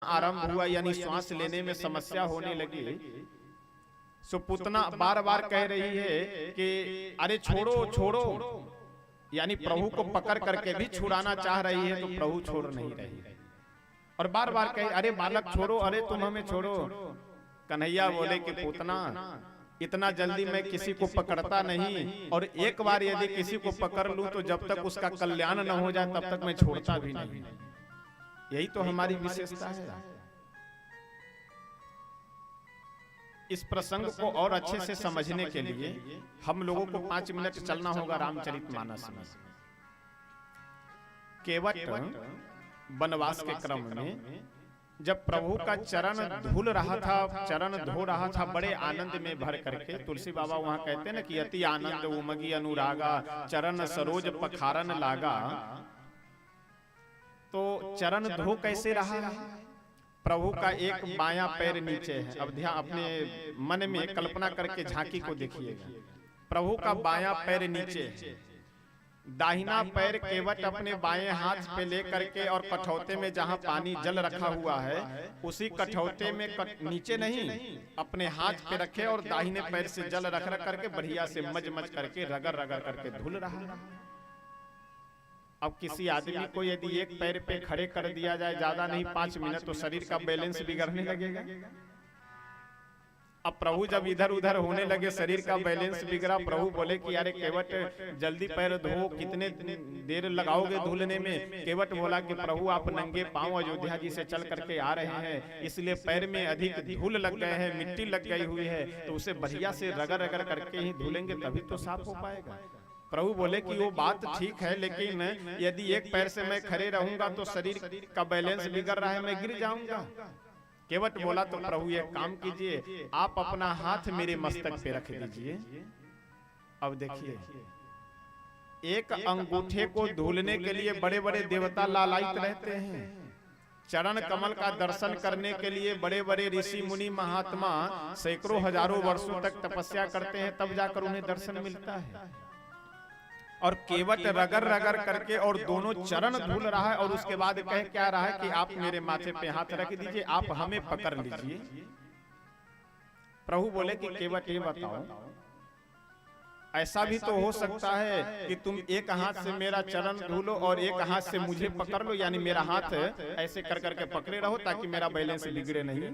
आरंभ हुआ, यानी श्वास लेने में समस्या होने लगी, सो पूतना बार बार कह रही है कि अरे छोड़ो छोड़ो, यानी प्रभु को पकड़ करके भी छुड़ाना चाह रही है, तो प्रभु छोड़ नहीं रही है और बार बार कहे अरे बालक छोड़ो, अरे तुम हमें छोड़ो। कन्हैया बोले कि पूतना इतना जल्दी मैं किसी को पकड़ता नहीं, और एक बार यदि किसी को पकड़ लूं तो जब तक उसका कल्याण न हो जाए तब तक मैं छोड़ता भी नहीं। यही तो हमारी विशेषता है। इस प्रसंग को और अच्छे से समझने के लिए हम लोगों को 5 मिनट चलना होगा रामचरितमानस में। केवट वनवास के क्रम में जब प्रभु का चरण धुल रहा था, चरण धो रहा था बड़े आनंद में भर करके, तुलसी बाबा वहां कहते हैं ना कि अति आनंद उमगी अनुरागा, चरण सरोज पखारन लागा। तो चरण धो कैसे रहा है? प्रभु का एक बायां पैर नीचे है। अब ध्यान अपने मन में कल्पना करके झांकी को देखिएगा। प्रभु का बायां पैर नीचे है, दाहिना पैर केवट अपने बाएं हाथ पे लेकर के और कठौते में जहां पानी जल रखा हुआ है उसी कठौते में नीचे नहीं अपने हाथ पे रखे और दाहिने पैर से जल रख रख करके बढ़िया से मज मज करके रगड़ रगड़ करके धुल रहा है। अब किसी आदमी को यदि एक पैर पे खड़े कर दिया जाए, ज्यादा नहीं 5 मिनट, तो शरीर का बैलेंस बिगड़ने लगेगा। अब प्रभु जब इधर उधर होने लगे, शरीर का बैलेंस बिगड़ा। प्रभु बोले कि अरे केवट जल्दी पैर धो, कितने देर लगाओगे धुलने में? केवट बोला कि प्रभु आप नंगे पांव अयोध्या जी से चल करके आ रहे हैं, इसलिए पैर में अधिक धूल लग गए हैं, मिट्टी लग गई हुई है, तो उसे बढ़िया से रगड़ रगड़ करके ही धुलेंगे तभी तो साफ हो पाएगा। प्रभु बोले कि वो बात ठीक है, लेकिन यदि एक पैर से मैं खड़े रहूंगा तो शरीर का बैलेंस बिगड़ रहा है, मैं गिर जाऊंगा। केवट बोला तो प्रभु एक काम कीजिए, आप अपना हाथ मेरे मस्तक पे रख दीजिए। अब देखिए, एक अंगूठे को धुलने के लिए बड़े बड़े देवता लालायित रहते हैं, चरण कमल का दर्शन करने के लिए बड़े बड़े ऋषि मुनि महात्मा सैकड़ों हजारों वर्षों तक तपस्या करते हैं, तब जाकर उन्हें दर्शन मिलता है। और केवट रगड़ रगड़ करके और दोनों चरण धुल रहा है, और उसके बाद कह क्या रहा है कि आप मेरे माथे पे हाथ रख दीजिए, आप हमें पकड़ लीजिए। प्रभु बोले कि केवट ये बताओ, ऐसा भी तो हो सकता है कि तुम एक हाथ से मेरा चरण धुलो और एक हाथ से मुझे पकड़ लो, यानी मेरा हाथ ऐसे कर करके पकड़े रहो ताकि मेरा बैलेंस बिगड़े नहीं।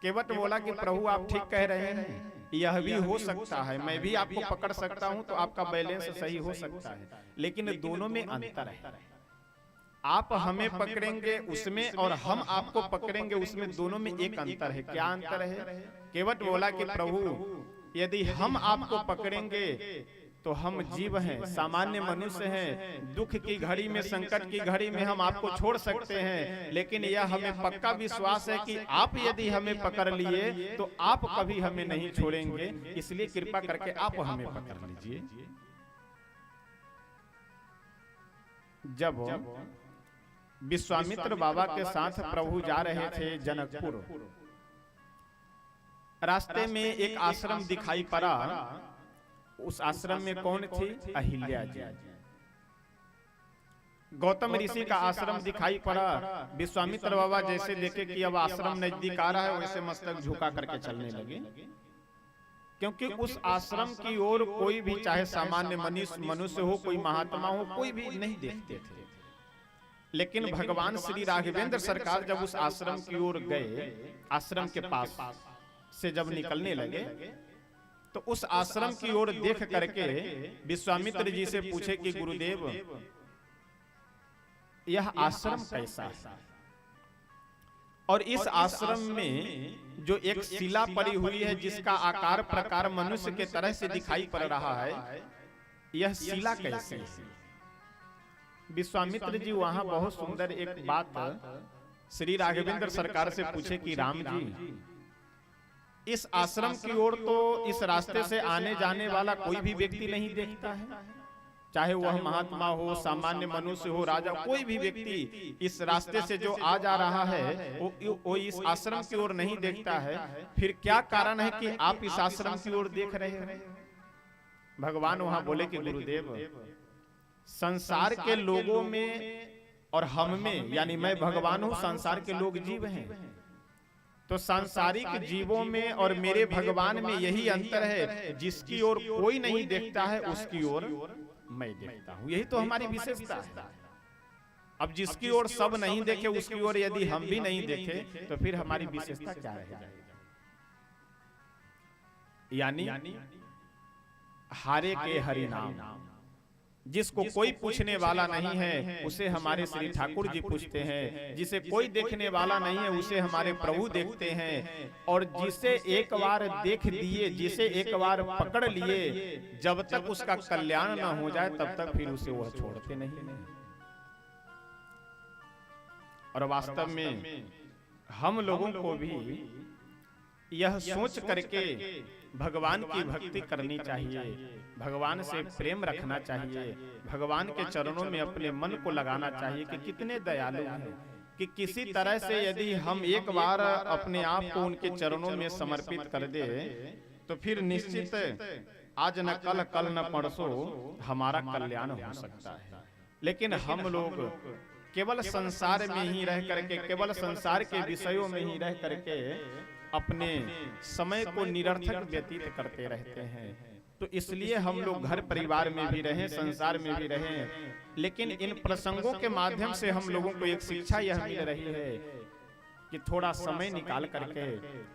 केवट बोला कि प्रभु आप ठीक कह रहे हैं, यह भी हो सकता है, मैं भी आपको पकड़ सकता हूं तो आपका बैलेंस सही हो सकता है, लेकिन दोनों में अंतर है। आप हमें पकड़ेंगे उसमें और हम आपको पकड़ेंगे उसमें, दोनों में एक अंतर है। क्या अंतर है? केवट बोला कि प्रभु यदि हम आपको पकड़ेंगे तो हम जीव हैं, सामान्य मनुष्य हैं, दुख की घड़ी में, संकट की घड़ी में हम आपको छोड़ सकते हैं, लेकिन यह हमें पक्का विश्वास है कि आप यदि हमें पकड़ लिए तो आप कभी हमें नहीं छोड़ेंगे, इसलिए कृपा करके आप हमें पकड़ लीजिए। जब विश्वामित्र बाबा के साथ प्रभु जा रहे थे जनकपुर, रास्ते में एक आश्रम दिखाई पड़ा। उस आश्रम में कौन थी? अहिल्या जी। गौतम ऋषि का आश्रम दिखाई पड़ा। विश्वामित्र बाबा जैसे देखे कि अब आश्रम नजदीक आ रहा है, वैसे मस्तक झुका करके चलने लगे, क्योंकि उस आश्रम की ओर कोई भी, चाहे सामान्य मनुष्य हो, कोई महात्मा हो, कोई भी नहीं देखते थे। लेकिन भगवान श्री राघवेंद्र सरकार जब उस आश्रम की ओर गए, आश्रम के पास से जब निकलने लगे, तो उस आश्रम की ओर देख करके विश्वामित्र जी से पूछे कि गुरुदेव यह आश्रम कैसा है? और इस आश्रम में जो एक शिला पड़ी हुई है जिसका आकार प्रकार मनुष्य के तरह से दिखाई पड़ रहा है, यह शिला कैसी है? विश्वामित्र जी वहां बहुत सुंदर एक बात श्री राघवेंद्र सरकार से पूछे कि राम जी, इस आश्रम की ओर तो इस रास्ते से आने जाने वाला कोई भी व्यक्ति नहीं देखता है, चाहे वह महात्मा हो, सामान्य मनुष्य हो, राजा, कोई भी व्यक्ति इस रास्ते से जो आ जा रहा है वो इस आश्रम की ओर नहीं देखता है। फिर क्या कारण है कि आप इस आश्रम की ओर देख रहे हैं? भगवान वहां बोले कि गुरुदेव, संसार के लोगों में और हम में, यानी मैं भगवान हूं, संसार के लोग जीव हैं। तो सांसारिक जीवों में और मेरे भगवान में यही अंतर है, जिसकी ओर कोई नहीं देखता है उसकी ओर मैं देखता हूं। यही तो हमारी विशेषता है। अब जिसकी ओर सब नहीं देखे उसकी ओर यदि हम भी नहीं देखे तो फिर हमारी विशेषता क्या रहेगी? यानी हारे के हरि नाम, जिसको कोई पूछने वाला नहीं है उसे हमारे श्री ठाकुर जी पूछते हैं, जिसे कोई देखने वाला नहीं है उसे हमारे प्रभु देखते हैं, और जिसे एक बार देख दिए, जिसे एक बार पकड़ लिए, जब तक उसका कल्याण न हो जाए तब तक फिर उसे वह छोड़ते नहीं। और वास्तव में हम लोगों को भी यह सोच करके भगवान की भक्ति करनी चाहिए, भगवान से प्रेम रखना चाहिए, भगवान के चरणों में अपने मन को लगाना चाहिए कि कितने दयालु हैं, कि किसी तरह से यदि हम एक बार अपने आप को उनके चरणों में समर्पित कर दे तो फिर निश्चित आज न कल, कल न परसों हमारा कल्याण हो सकता है। लेकिन हम लोग केवल संसार में ही रह करके, केवल संसार के विषयों में ही रह करके अपने समय को निरर्थक व्यतीत करते रहते हैं। तो इसलिए हम लोग घर परिवार में भी रहें, संसार में भी रहें, लेकिन इन प्रसंगों के माध्यम से हम लोगों को एक शिक्षा यह मिल रही है कि थोड़ा समय निकाल करके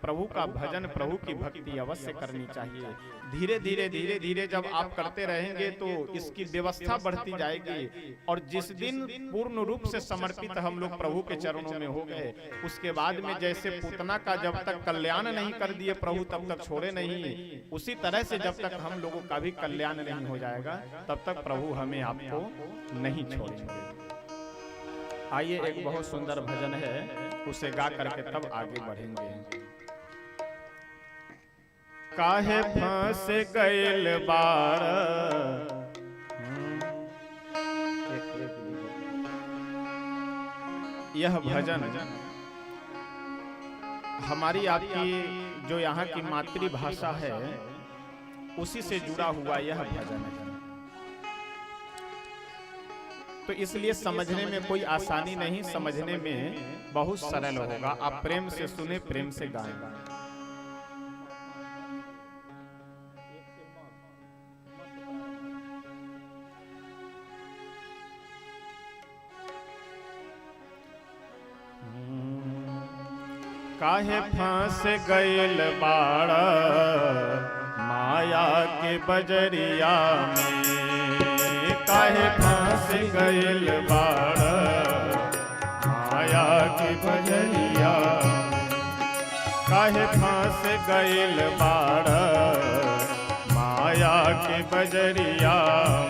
प्रभु का भजन, प्रभु की भक्ति अवश्य करनी चाहिए। धीरे धीरे धीरे धीरे जब आप करते रहेंगे तो इसकी व्यवस्था बढ़ती जाएगी, और जिस दिन पूर्ण रूप से समर्पित हम लोग प्रभु के चरणों में हो गए, उसके बाद में जैसे पूतना का जब तक कल्याण नहीं कर दिए प्रभु तब तक छोड़े नहीं, उसी तरह से जब तक हम लोगों का भी कल्याण नहीं हो जाएगा तब तक प्रभु हमें आपको नहीं छोड़ेंगे। आइए, एक बहुत सुंदर भजन है, उसे गा करके तब आगे बढ़ेंगे। काहे फंस गइल बार, यह भजन हमारी आपकी जो यहाँ की मातृभाषा है उसी से जुड़ा हुआ यह भजन है। तो इसलिए समझने में कोई आसानी नहीं, समझने में बहुत सरल होगा। आप प्रेम से सुने, प्रेम से गाएं। काहे फंस गइल बाड़ माया के बजरिया में, काहे फंस गइल बाड़ माया की बजरिया, काहे फंस गइल बाड़ माया के बजरिया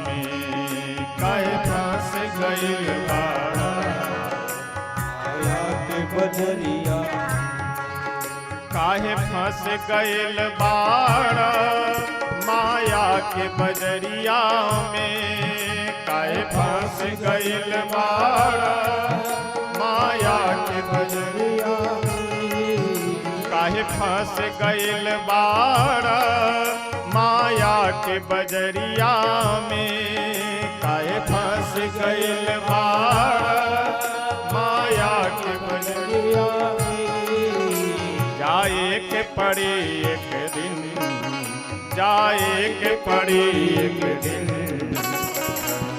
में, काहे फंस गइल बाड़ माया के बजरिया, काहे फंस गइल बाड़ माया के बजरिया में, काहे फंस गइल बाड़ माया के बजरिया में, काहे फंस गइल बाड़ माया के बजरिया में, काहे फंस गइल बाड़ माया के बजरिया में। जाए के पड़ी एक दिन, जाए के पड़ी एक दिन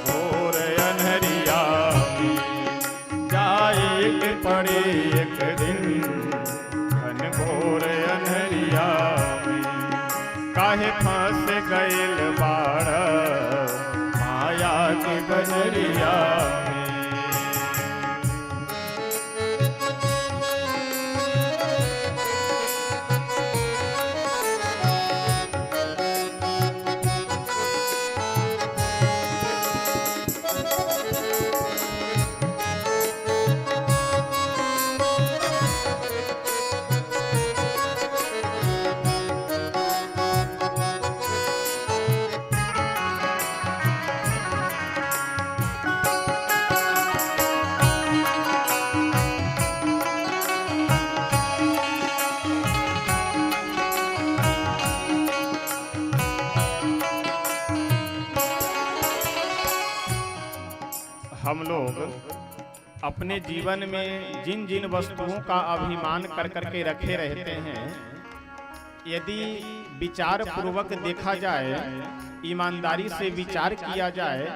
घोर अनहरिया में, जाए के पड़ी एक दिन घनघोर अनहरिया में, काहे फंस गइल बाड़ माया की बजरिया में। अपने जीवन में जिन जिन वस्तुओं का अभिमान कर करके रखे रहते हैं, यदि विचार पूर्वक देखा जाए, ईमानदारी से विचार किया जाए,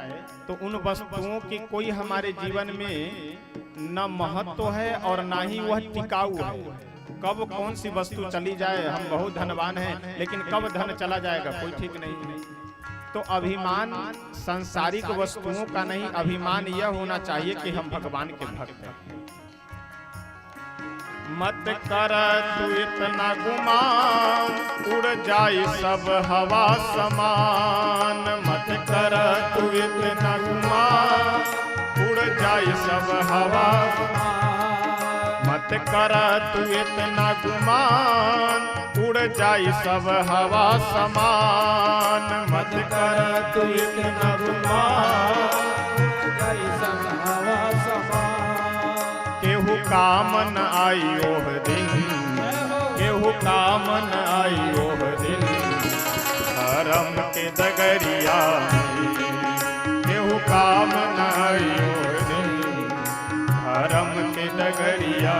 तो उन वस्तुओं की कोई हमारे जीवन में न महत्व है और ना ही वह टिकाऊ है। कब कौन सी वस्तु चली जाए, हम बहुत धनवान हैं लेकिन कब धन चला जाएगा कोई ठीक नहीं है। तो अभिमान सांसारिक वस्तुओं का नहीं, अभिमान यह होना चाहिए कि हम भगवान के भक्त हैं। मत कर तू इतना गुमान, उड़ जाए सब हवा समान। मत कर तू इतना गुमान, उड़ जाए सब हवा। मत कर तू इतना गुमान, उड़ जाए सब हवा समान। मत कर तू इतना गुमान, उड़ जाए सब हवा समान। केहू काम न आई ओह दिन, केहू काम न आई ओह दिन। धर्म के डगरिया केहू काम न आई ओह दिन। धर्म के डगरिया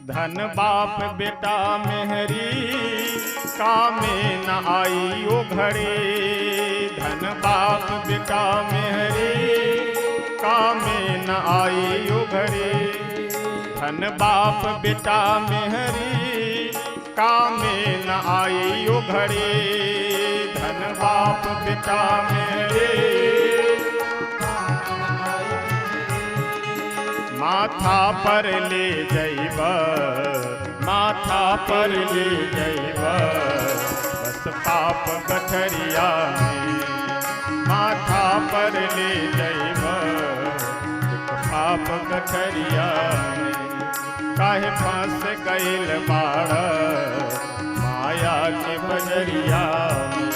धन बाप बेटा मेहरी, कामे न आई ओ घड़ी। धन बाप बेटा मेहरी, कामे न आई ओ घड़ी। धन बाप बेटा मेहरी, कामे न आई ओ घड़ी। धन बाप बेटा मेहरी, माथा पर ले जइब, माथा पर ले जइब। बस पाप गठरिया में, माथा पर ले जइब। पाप गठरिया में काहे फंस गइल बाड़, माया के बजरिया में।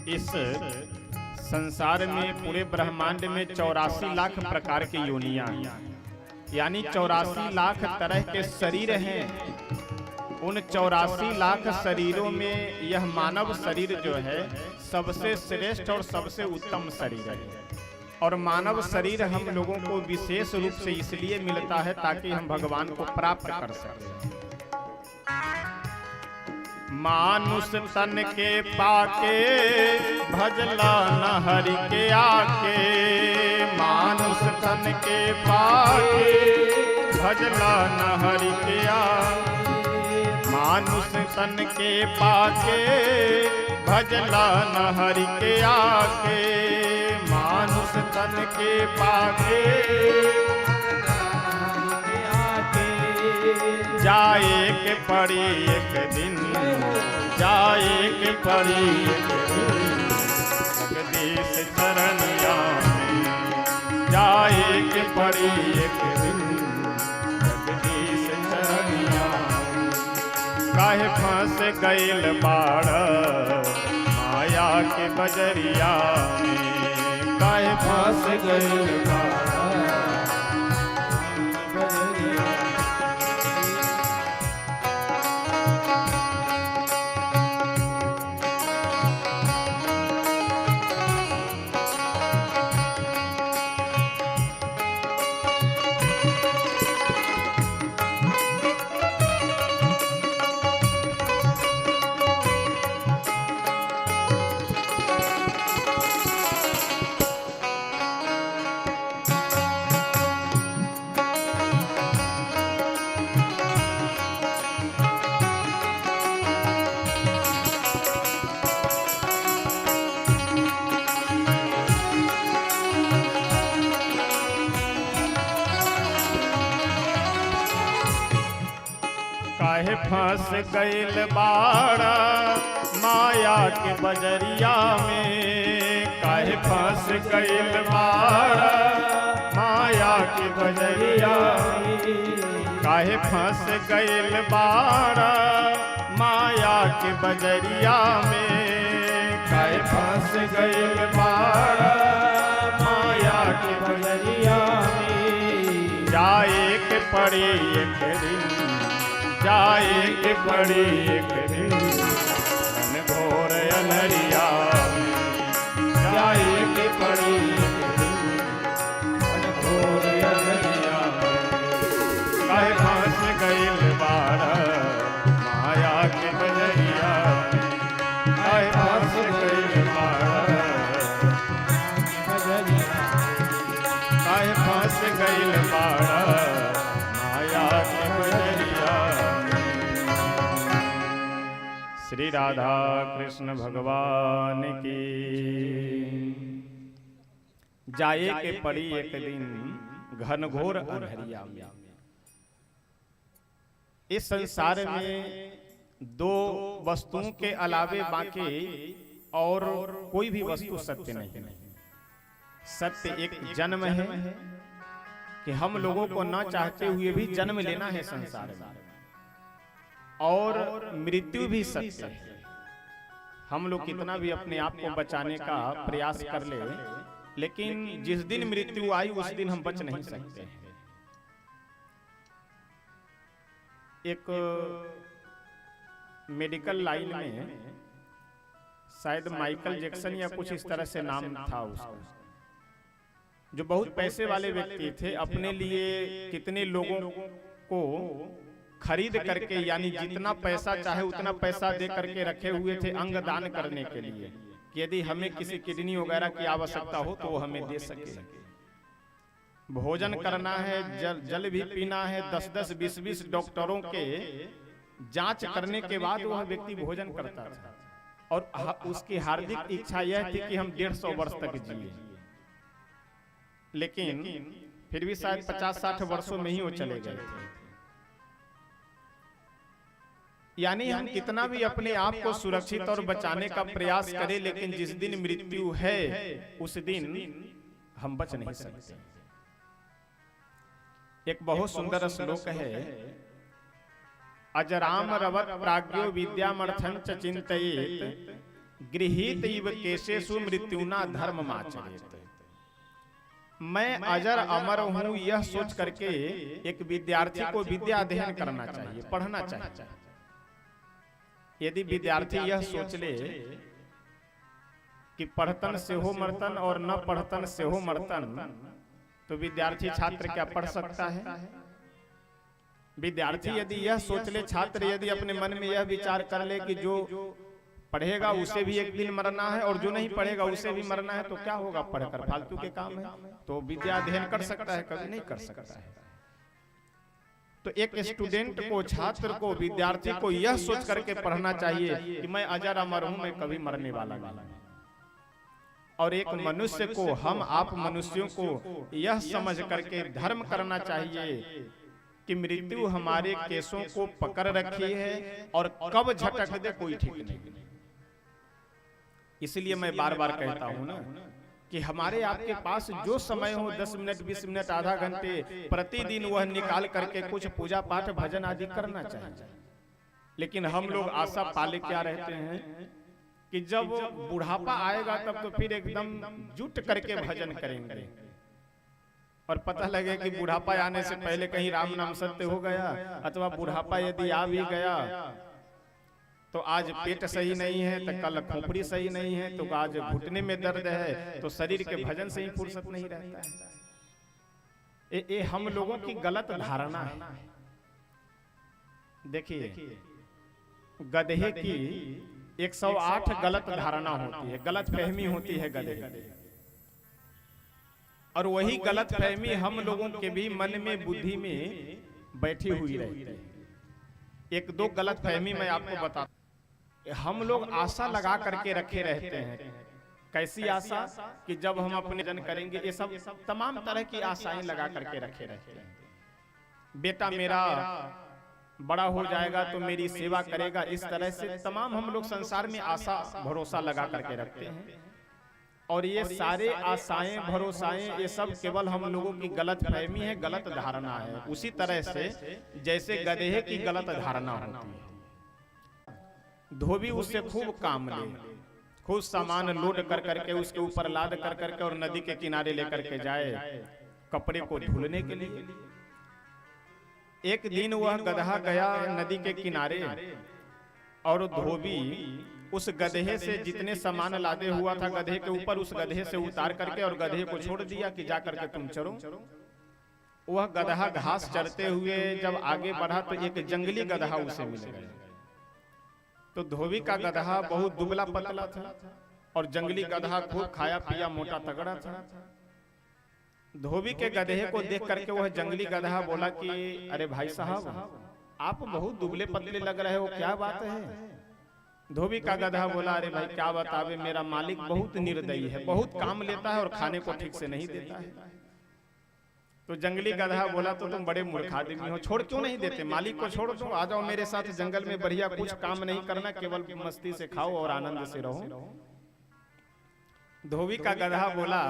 इस संसार में, पूरे ब्रह्मांड में 84 लाख प्रकार की योनियां, यानी 84 लाख तरह के शरीर हैं। उन 84 लाख शरीरों में यह मानव शरीर जो है सबसे श्रेष्ठ और सबसे उत्तम शरीर है। और मानव शरीर हम लोगों को विशेष रूप से इसलिए मिलता है ताकि हम भगवान को प्राप्त कर सकें। मानुष तन के पाके, भजला न हरि के आके। मानुष तन के पाके, भजला न हरि के आके। मानुष तन के पाके, भजला न हरि के आके। मानुष तन के पाके, जाए के पड़ी एक दिन, जाए के पड़ी एक दिन। जगदीश चरनिया में, जाए के पड़ी एक दिन। जगदीश चरनिया में काहे फंस गइल बाड़, माया के बजरिया में। काहे फंस गइल बाड़, फंस गइल बाड़ा माया के बजरिया में, काहे फंस गइल बाड़ा माया के बजरिया में, काहे फंस गइल बाड़ा माया के बजरिया में, काहे फंस गइल बाड़ा माया के बजरिया में। जाए के पड़ी एक दिन, जाए के पड़ी एक दिन घनघोर अनहरिया में, जाए के पड़ी एक दिन घनघोर अनहरिया में, काहे फंस गइल बाड़ा माया के बजरिया में, काहे फंस गइल बाड़ा बजरिया, काहे फंस गइल बाड़ा माया के बजरिया। श्री राधा कृष्ण भगवान की। जाए के पड़ी एक दिन घनघोर अंधरिया में। इस संसार में दो वस्तुओं के अलावे बाकी और कोई भी वस्तु सत्य नहीं है। सत्य एक जन्म है कि हम लोगों को न चाहते हुए भी जन्म लेना है संसार में, और मृत्यु भी सत्य है। हम लोग कितना भी अपने आप को बचाने का प्रयास कर ले, लेकिन जिस दिन मृत्यु आई उस दिन हम बच नहीं सकते हैं। एक मेडिकल लाइन में शायद माइकल जैक्सन या कुछ इस तरह से नाम था उसका, जो बहुत पैसे वाले व्यक्ति थे, अपने लिए कितने लोगों को खरीद करके, यानी जितना पैसा चाहे उतना पैसा दे करके रखे हुए थे अंग दान करने के लिए, कि यदि हमें किसी किडनी वगैरह की आवश्यकता हो तो वो हमें दे सके। भोजन करना है, जल भी पीना है, 10-10, 20-20 डॉक्टरों के जांच करने के बाद वह व्यक्ति भोजन करता था, और उसकी हार्दिक इच्छा यह थी कि हम 150 वर्ष तक जिए। लेकिन फिर भी शायद 50-60 वर्षों में ही वो चले गए थे। यानी हम कितना भी अपने आप को सुरक्षित और बचाने का प्रयास करें, लेकिन जिस दिन मृत्यु है उस दिन हम बच नहीं सकते। एक बहुत सुंदर श्लोक है, अजराम रवत प्राज्ञो विद्यामर्थं च चिंतयेत गृहीत इव केशेषु मृत्युना धर्ममाचरेत। मैं अजर अमर हूं यह सोच करके एक विद्यार्थी को विद्या अध्ययन करना चाहिए, पढ़ना चाहिए। यदि विद्यार्थी यह सोच ले कि पढ़तन से हो मर्तन और न पढ़तन से हो मर्तन, तो विद्यार्थी छात्र क्या पढ़ सकता है? विद्यार्थी यदि यह सोच ले, छात्र यदि अपने मन में यह विचार कर ले कि जो पढ़ेगा उसे भी एक दिन मरना है और जो नहीं पढ़ेगा उसे भी मरना है, तो क्या होगा? पढ़कर फालतू के काम है। तो विद्या अध्ययन कर सकता है, कभी नहीं कर सकता है। तो एक स्टूडेंट को, छात्र को, विद्यार्थी को यह सोच करके पढ़ना चाहिए कि मैं अजर अमर हूं, मैं कभी मरने वाला नहीं। और एक मनुष्य को, हम आप मनुष्यों को यह समझ करके धर्म करना चाहिए कि मृत्यु हमारे केसों को पकड़ रखी है और कब झटक दे कोई ठीक नहीं। इसलिए मैं बार बार कहता हूं ना कि हमारे आपके पास जो समय हो, 10 मिनट, 20 मिनट, आधा घंटे प्रतिदिन, वह निकाल करके कुछ पूजा पाठ, भजन आदि करना चाहिए। लेकिन हम लोग आशा पाले क्या रहते हैं कि जब बुढ़ापा आएगा तब तो फिर एकदम जुट करके भजन करेंगे, और पता लगे कि बुढ़ापा आने से पहले कहीं राम नाम सत्य हो गया, अथवा बुढ़ापा यदि आ भी गया तो आज पेट सही नहीं है, तो कल खोपड़ी सही नहीं है, तो आज घुटने में दर्द है, तो शरीर के भजन से ही फुर्सत नहीं रहता है। ये हम लोगों की गलत धारणा है। देखिए, गधे की 108 गलत धारणा होती है, गलत फहमी होती है गधे की, और वही गलत फहमी हम लोगों के भी मन में, बुद्धि में बैठी हुई रहती है। एक दो गलत फहमी मैं आपको बताता। हम लोग आशा लगा करके रखे रहते हैं। कैसी आशा? कि जब हम अपने जन करेंगे, ये सब तमाम तरह की आशाएं लगा करके रखे रहते हैं। बेटा मेरा बड़ा हो जाएगा तो मेरी सेवा करेगा। इस तरह से तमाम हम लोग संसार में आशा भरोसा लगा करके रखते हैं, और ये सारे आशाएं भरोसाएं ये सब केवल हम लोगों की गलत फहमी है, गलत धारणा है। उसी तरह से जैसे गधे की गलत धारणा होती है, धोबी उससे खूब काम ले, खूब सामान लोड कर करके उसके ऊपर लाद कर करके और नदी के किनारे लेकर के जाए कपड़े को धुलने के लिए। एक दिन वह गधा गया नदी के किनारे, और धोबी उस गधे से जितने सामान लादे हुआ था गधे के ऊपर, उस गधे से उतार करके और गधे को छोड़ दिया कि जा करके तुम चरो। वह गधा घास चरते हुए जब आगे बढ़ा तो एक जंगली गधा उसे मिल गया। तो धोबी का गधा बहुत दुबला पतला था और जंगली गधा खूब खाया पिया मोटा तगड़ा था। धोबी के गधे को देख करके वह जंगली गधा बोला कि अरे भाई साहब, आप बहुत दुबले पतले लग रहे हो, क्या बात है? धोबी का गधा बोला, अरे भाई क्या बतावे, मेरा मालिक बहुत निर्दयी है, बहुत काम लेता है और खाने को ठीक से नहीं देता है। तो जंगली गधा बोला, तो तुम बड़े मूर्ख आदमी हो, छोड़ क्यों नहीं देते? मालिक को छोड़ दो, आ जाओ मेरे साथ जंगल में, बढ़िया कुछ काम नहीं करना, केवल मस्ती से खाओ और आनंद से रहो। धोबी का गधा बोला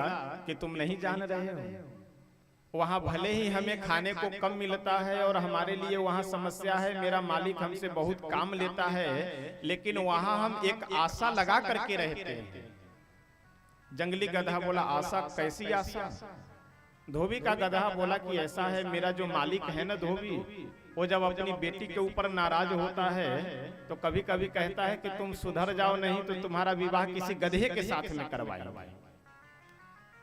कि तुम नहीं जान रहे हो, वहां भले ही हमें खाने को कम मिलता है और हमारे लिए वहां समस्या है, मेरा मालिक हमसे बहुत काम लेता है, लेकिन वहां हम एक आशा लगा करके रहते हैं। जंगली गधा बोला, आशा? कैसी आशा? धोबी का गधा बोला कि ऐसा है, मेरा जो मालिक है ना धोबी, वो जब अपनी बेटी के ऊपर नाराज होता है तो कभी कभी कहता है कि तुम सुधर जाओ, नहीं तो तुम्हारा विवाह किसी गधे के साथ में करवाएगा।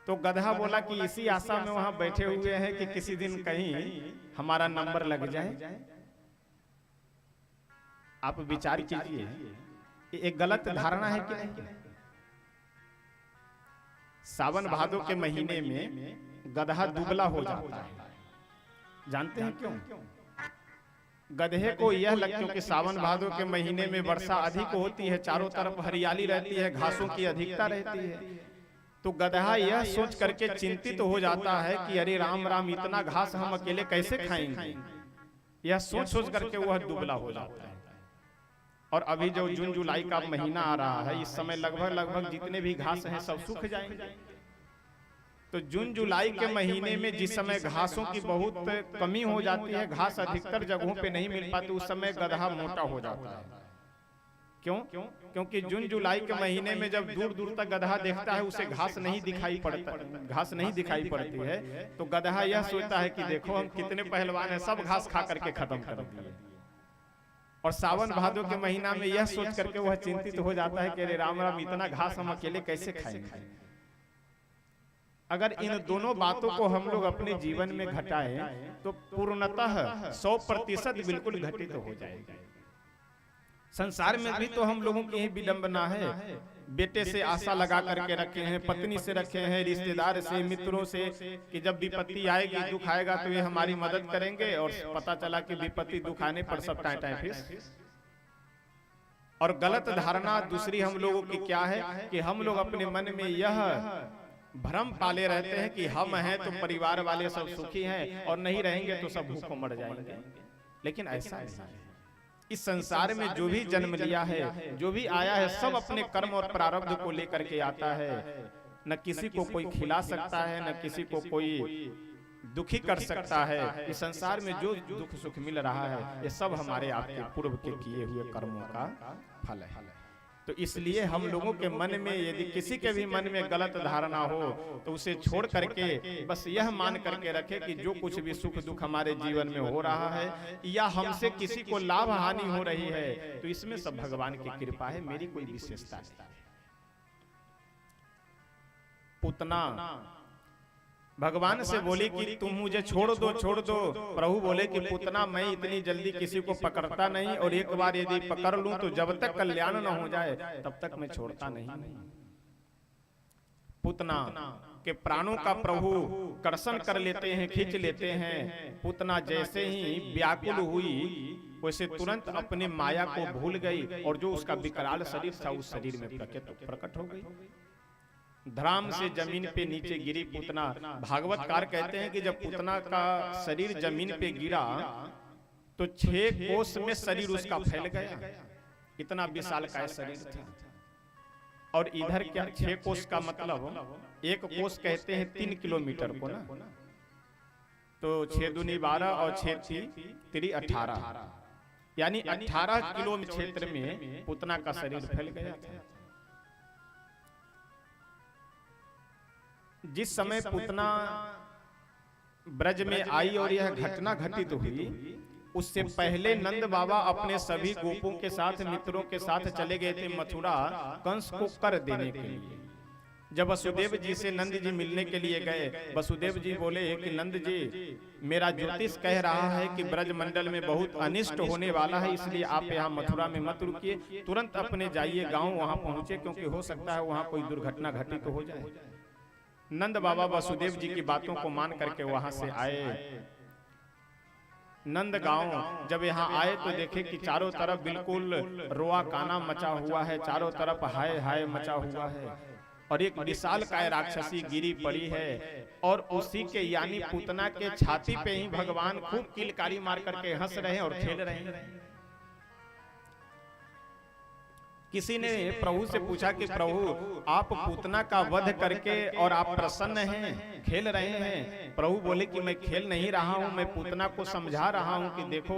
तो गधा बोला कि इसी आशा में वहां बैठे हुए हैं कि किसी दिन कहीं हमारा नंबर लग जाए। आप विचार कीजिए, एक गलत धारणा है कि नहीं? सावन भादों के महीने में गधा दुबला हो जाता है, जानते हैं क्यों? गधे को यह लगता है कि सावन भादों के महीने में वर्षा अधिक होती है, चारों तरफ हरियाली रहती है, घासों की अधिकता रहती है। तो गधा यह सोच करके चिंतित हो जाता है कि अरे राम राम, इतना घास हम अकेले कैसे खाएंगे? यह सोच सोच करके वह दुबला हो जाता है। और अभी जो जून जुलाई का महीना आ रहा है, इस समय लगभग जितने भी घास हैं सब सूख जाएंगे। तो जून जुलाई के महीने में जिस समय घासों की बहुत कमी हो जाती है, घास अधिकतर जगहों पे नहीं मिल पाती, उस समय गधा मोटा हो जाता है। क्यों? क्योंकि जून जुलाई के महीने में जब दूर दूर तक गधा देखता है उसे घास नहीं दिखाई पड़ती है, तो गधा यह सोचता है कि देखो हम कितने पहलवान हैं, सब घास खा करके खत्म कर दिए। और सावन भादों के महीना में यह सोच करके वह चिंतित हो जाता है कि अरे राम राम, इतना घास हम अकेले कैसे खाएंगे? अगर इन दोनों बातों को हम लोग अपने जीवन में घटाएं तो पूर्णतः 100% बिल्कुल घटित हो जाएगा। संसार में भी तो हम लोगों की ही विडंबना है। बेटे से आशा लगा करके रखे हैं, पत्नी से रखे हैं, रिश्तेदार से, मित्रों से कि जब विपत्ति आएगी, दुख आएगा तो ये हमारी मदद करेंगे, और पता चला कि विपत्ति दुख आने पर सब टाइम फिस। और गलत धारणा दूसरी हम लोगों की क्या है कि हम लोग अपने मन में यह भ्रम पाले रहते हैं कि हम हैं तो परिवार वाले सब सुखी हैं, और नहीं रहेंगे तो सब भूखों मर जाएंगे। लेकिन ऐसा नहीं है। इस संसार में जो भी जन्म लिया है, जो भी आया है, सब अपने कर्म और प्रारब्ध को लेकर के आता है। न किसी को कोई खिला सकता है, न किसी को कोई दुखी कर सकता है। इस संसार में जो दुख सुख मिल रहा है, ये सब हमारे आपके पूर्व के किए हुए कर्मों का फल है। तो इसलिए हम लोगों के मन में यदि किसी के भी मन में गलत धारणा हो तो उसे छोड़ करके बस यह मान करके रखे कि जो कुछ भी सुख दुख हमारे जीवन में हो रहा है या हमसे किसी को लाभ हानि हो रही है, तो इसमें सब भगवान की कृपा है, मेरी कोई विशेषता नहीं। पुतना भगवान से बोली कि तुम मुझे छोड़ दो। प्रभु बोले कि पुतना मैं इतनी जल्दी किसी को पकड़ता नहीं, और एक बार यदि पकड़ लूं तो जब तक कल्याण न हो जाए तब तक मैं छोड़ता नहीं। पुतना के प्राणों का प्रभु कर्षण कर लेते हैं, खींच लेते हैं। पुतना जैसे ही व्याकुल हुई वैसे तुरंत अपने माया को भूल गई, और जो उसका विकराल शरीर था उस शरीर में प्रकट हो गई। धराम से जमीन पे नीचे गिरी पुतना। भागवतकार कहते हैं कि जब पुतना का शरीर जमीन पे गिरा तो 6 कोस में शरीर उसका फैल गया, इतना विशाल का शरीर था। और इधर क्या 6 कोस का मतलब, एक कोस कहते हैं 3 किलोमीटर को ना, तो 6 दूनी 12 और 6 3 18, यानी 18 किलो क्षेत्र में पूतना का शरीर फैल गया था। जिस समय पूतना ब्रज में आई और यह घटना घटित हुई, उससे पहले नंद बाबा अपने सभी गोपों के साथ, मित्रों के साथ चले गए थे मथुरा कंस को कर देने के लिए। जब वसुदेव जी से नंद जी मिलने के लिए गए, वसुदेव जी बोले कि नंद जी, मेरा ज्योतिष कह रहा है कि ब्रज मंडल में बहुत अनिष्ट होने वाला है, इसलिए आप यहाँ मथुरा में मत रुकिए, तुरंत अपने जाइए गांव, वहां पहुंचे, क्योंकि हो सकता है वहां कोई दुर्घटना घटित तो हो जाए। नंद बाबा वसुदेव जी की बातों को मान करके वहां से आए। नंद गांव जब यहाँ आए तो देखे कि चारों तरफ बिल्कुल रोआ काना मचा हुआ है, चारों तरफ हाय हाय मचा हुआ है, और एक विशाल काय राक्षसी गिरी पड़ी है, और उसी के यानी पूतना के छाती पे ही भगवान खूब किलकारी मार करके हंस रहे हैं और खेल रहे हैं। किसी ने प्रभु से पूछा कि प्रभु, आप पूतना का वध करके और आप प्रसन्न हैं, खेल रहे हैं? प्रभु बोले कि मैं खेल नहीं रहा हूं, मैं पूतना को समझा रहा हूं कि देखो,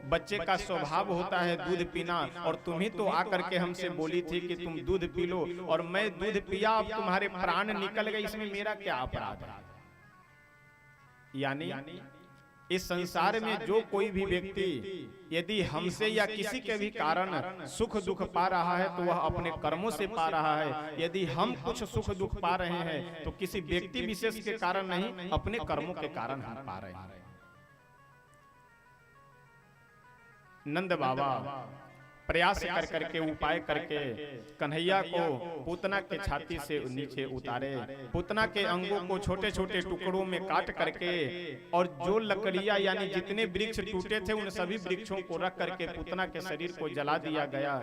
बच्चे का स्वभाव होता है दूध पीना, और तुम ही तो आकर के हमसे बोली थी कि तुम दूध पी लो, और मैं दूध पिया, अब तुम्हारे प्राण निकल गए, इसमें मेरा क्या अपराध है? यानी इस संसार में जो कोई भी व्यक्ति यदि हमसे या किसी के भी कारण सुख दुख पा रहा है तो वह अपने कर्मों से पा रहा है। यदि हम कुछ सुख दुख पा रहे हैं तो किसी व्यक्ति विशेष के कारण नहीं, अपने कर्मों के कारण हम पा रहे हैं। नंद बाबा प्रयास कर करके, उपाय करके कन्हैया को पूतना के छाती से नीचे उतारे, पूतना के अंगों को छोटे छोटे टुकड़ों में काट करके, और जो लकड़ियां यानी जितने वृक्ष टूटे थे उन सभी वृक्षों को रख करके पूतना के शरीर को जला दिया गया।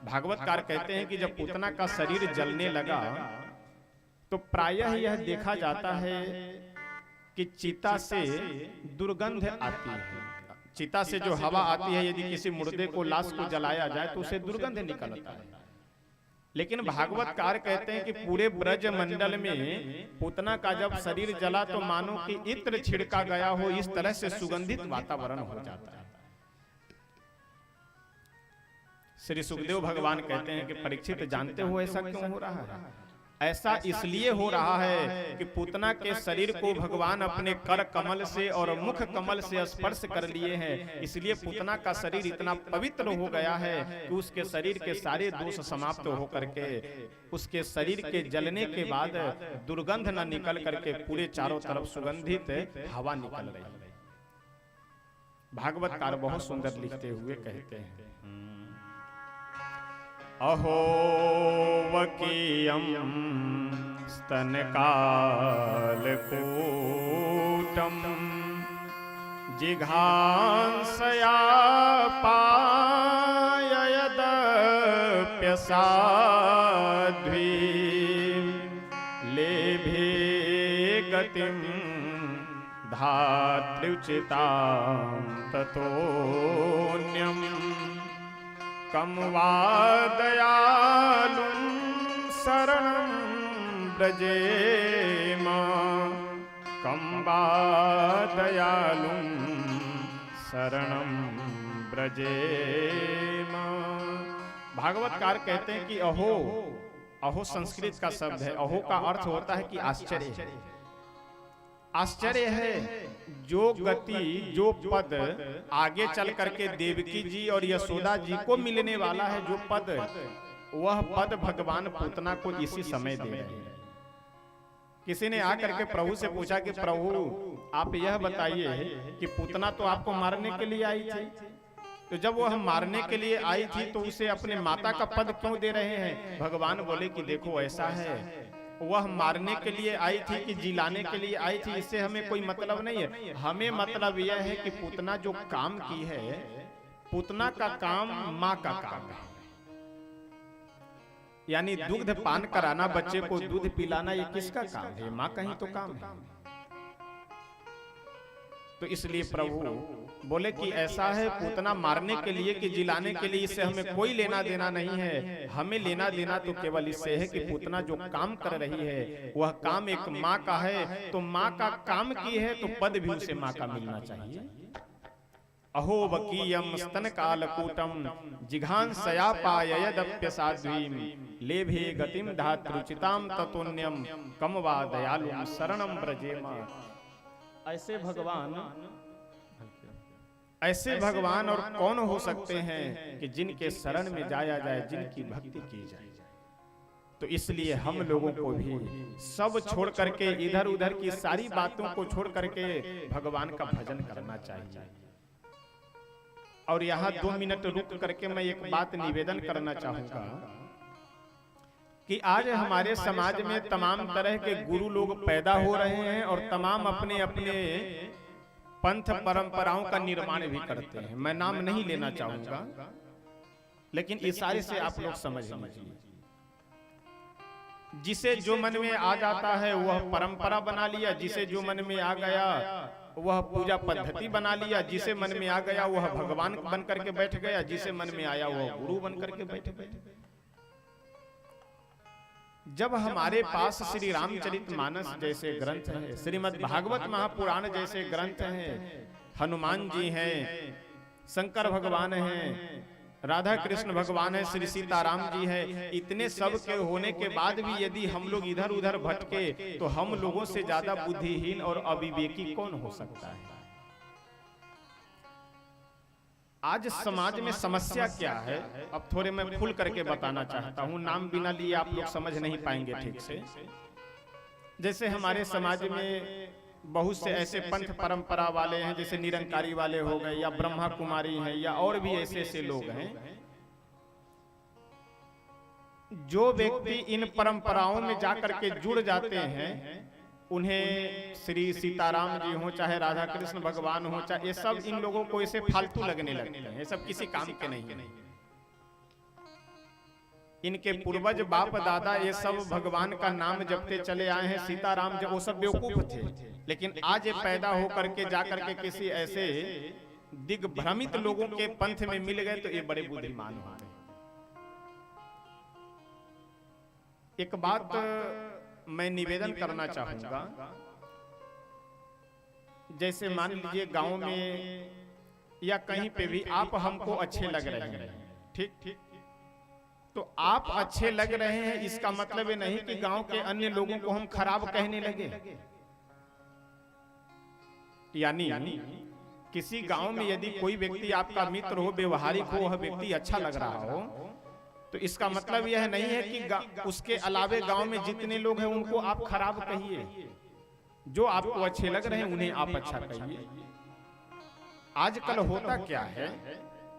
भागवतकार कहते हैं कि जब पूतना का शरीर जलने लगा तो प्रायः यह देखा जाता है कि चिता से दुर्गंध आती है। चिता से जो हवा आती है, यदि किसी मुर्दे को, लाश को जलाया जाए तो उसे दुर्गंध निकलता है। लेकिन भागवतकार कहते हैं कि पूरे ब्रज मंडल में पूतना का जब शरीर जला तो मानो कि इत्र छिड़का गया हो, इस तरह से सुगंधित वातावरण हो जाता है। श्री सुखदेव भगवान कहते हैं कि परीक्षित, जानते हो ऐसा क्यों हो रहा है? ऐसा इसलिए हो रहा है कि पूतना के शरीर को भगवान अपने कर कमल से और मुख कमल से स्पर्श कर लिए हैं, इसलिए पूतना का शरीर इतना पवित्र हो गया है कि उसके शरीर के सारे दोष समाप्त हो करके उसके शरीर के जलने के बाद दुर्गंध न निकल करके पूरे चारों तरफ सुगंधित हवा निकल रही है। भागवतकार बहुत सुंदर लिखते हुए कहते हैं, अहो वकीयं स्तनकालकूटं जिघांसया पाययदप्यसाध्वी लेभे गतिं धात्र्युचितां ततोऽन्यम् कम वा दयालुं शरणं व्रजेम, कम वा दयालुं शरणं व्रजेम। भागवतकार कहते हैं कि अहो, अहो संस्कृत का शब्द है। अहो का अर्थ होता है कि आश्चर्य है। आश्चर्य है जो गति, जो पद आगे चल करके देवकी जी और यशोदा जी को मिलने वाला है, जो पद, वह पद भगवान पूतना को इसी समय दे रहे हैं। किसी ने आकर के प्रभु से पूछा कि प्रभु आप यह बताइए कि पूतना तो आपको मारने के लिए आई थी, तो जब वह मारने के लिए आई थी तो उसे अपने माता का पद क्यों दे रहे हैं? भगवान बोले कि देखो ऐसा है, वह मारने के लिए आई थी कि जिलाने के लिए आई थी, इससे हमें कोई मतलब नहीं है। हमें मतलब यह है कि पूतना जो काम की है, पूतना का काम माँ का काम है, यानी दूध पान कराना, बच्चे को दूध पिलाना, ये किसका काम है? माँ का ही तो काम है। तो इसलिए प्रभु बोले कि ऐसा है, पूतना मारने के लिए कि जिलाने के लिए इससे हमें कोई लेना देना नहीं है। हमें लेना देना तो केवल इससे है कि पूतना जो काम कर रही है वह काम एक माँ का है, तो माँ का काम की है तो पद भी उसे माँ का मिलना चाहिए। अहो वकीयम स्तन कालकूटम जिघांसया पाययदप्य साध्वीम लेभे गतिम धातृचिताम ततोन्यम कम वा दयालुम शरणम ब्रजेमा। ऐसे भगवान और कौन हो सकते हैं कि जिनके शरण में जाया जाए, जिनकी भक्ति की जाए। तो इसलिए हम लोगों को भी सब छोड़ करके, इधर उधर की सारी बातों को छोड़ करके भगवान का भजन करना चाहिए। और यहाँ 2 मिनट रुक करके मैं एक बात निवेदन करना चाहूंगा कि आज हमारे समाज में तमाम तरह के गुरु लोग पैदा हो रहे हैं और तमाम अपने अपने पंथ परंपराओं का निर्माण भी करते हैं। मैं नाम नहीं लेना चाहूंगा, लेकिन इशारे से आप लोग समझ लीजिए। जिसे जो मन में आ जाता है वह परंपरा बना लिया, जिसे जो मन में आ गया वह पूजा पद्धति बना लिया, जिसे मन में आ गया वह भगवान बन करके बैठ गया, जिसे मन में आया वह गुरु बन करके बैठ गया। जब हमारे पास श्री रामचरितमानस जैसे ग्रंथ है, श्रीमद् भागवत महापुराण जैसे ग्रंथ हैं, हनुमान जी हैं, शंकर भगवान हैं, राधा कृष्ण भगवान है, श्री सीताराम जी है, इतने सब के होने के बाद भी यदि हम लोग इधर उधर भटके तो हम लोगों से ज्यादा बुद्धिहीन और अविवेकी कौन हो सकता है। आज समाज में समस्या क्या है, अब थोड़े मैं खुल करके बताना चाहता हूं, नाम बिना लिए आप लोग समझ नहीं पाएंगे ठीक से। जैसे हमारे समाज में बहुत से ऐसे पंथ परंपरा वाले हैं, जैसे निरंकारी वाले हो गए, या ब्रह्मा कुमारी हैं, या और भी ऐसे ऐसे लोग हैं। जो व्यक्ति इन परंपराओं में जाकर के जुड़ जाते हैं, उन्हें श्री सीताराम जी हो, चाहे राधा कृष्ण भगवान हो, चाहे ये सब इन लोगों को ऐसे फालतू लगने लगते हैं। ये सब किसी काम के नहीं है। इनके पूर्वज बाप दादा ये सब भगवान का नाम जपते चले आए हैं, सीताराम जब वो सब बेवकूफ थे, लेकिन आज ये पैदा होकर के जाकर के किसी ऐसे दिग्भ्रमित लोगों के पंथ में मिल गए तो ये बड़े बुद्धिमान हो गए। एक बात मैं निवेदन करना चाहूंगा, जैसे मान लीजिए गांव में या कहीं पे भी आप हमको अच्छे लग रहे हैं, ठीक ठीक, तो आप अच्छे लग रहे हैं इसका मतलब ये नहीं कि गांव के अन्य लोगों को हम खराब कहने लगे। यानी किसी गांव में यदि कोई व्यक्ति आपका मित्र हो, व्यवहारिक हो, वह व्यक्ति अच्छा लग रहा हो, तो इसका मतलब यह नहीं है कि उसके अलावे गांव में जितने लोग हैं उनको आप खराब कहिए। जो आपको अच्छे लग रहे हैं उन्हें आप अच्छा कहिए। आजकल होता क्या है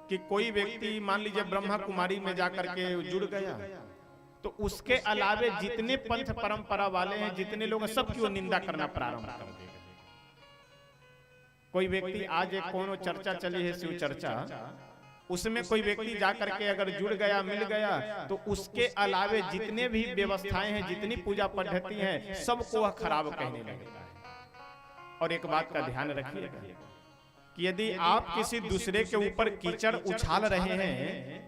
कि कोई व्यक्ति मान लीजिए ब्रह्मा कुमारी में जाकर के जुड़ गया, तो उसके अलावे जितने पंथ परंपरा वाले हैं, जितने लोग हैं, सबकी वो निंदा करना प्रारंभ कर देगा। कोई व्यक्ति आज एक कौन चर्चा चली है, शिव चर्चा, उसमें कोई व्यक्ति जाकर के अगर जुड़ गया, मिल गया, तो उसके अलावे जितने भी व्यवस्थाएं हैं, जितनी पूजा पद्धति है, सबको वह खराब कहने लगता है। और एक बात का ध्यान रखिएगा कि यदि आप किसी दूसरे के ऊपर कीचड़ उछाल रहे हैं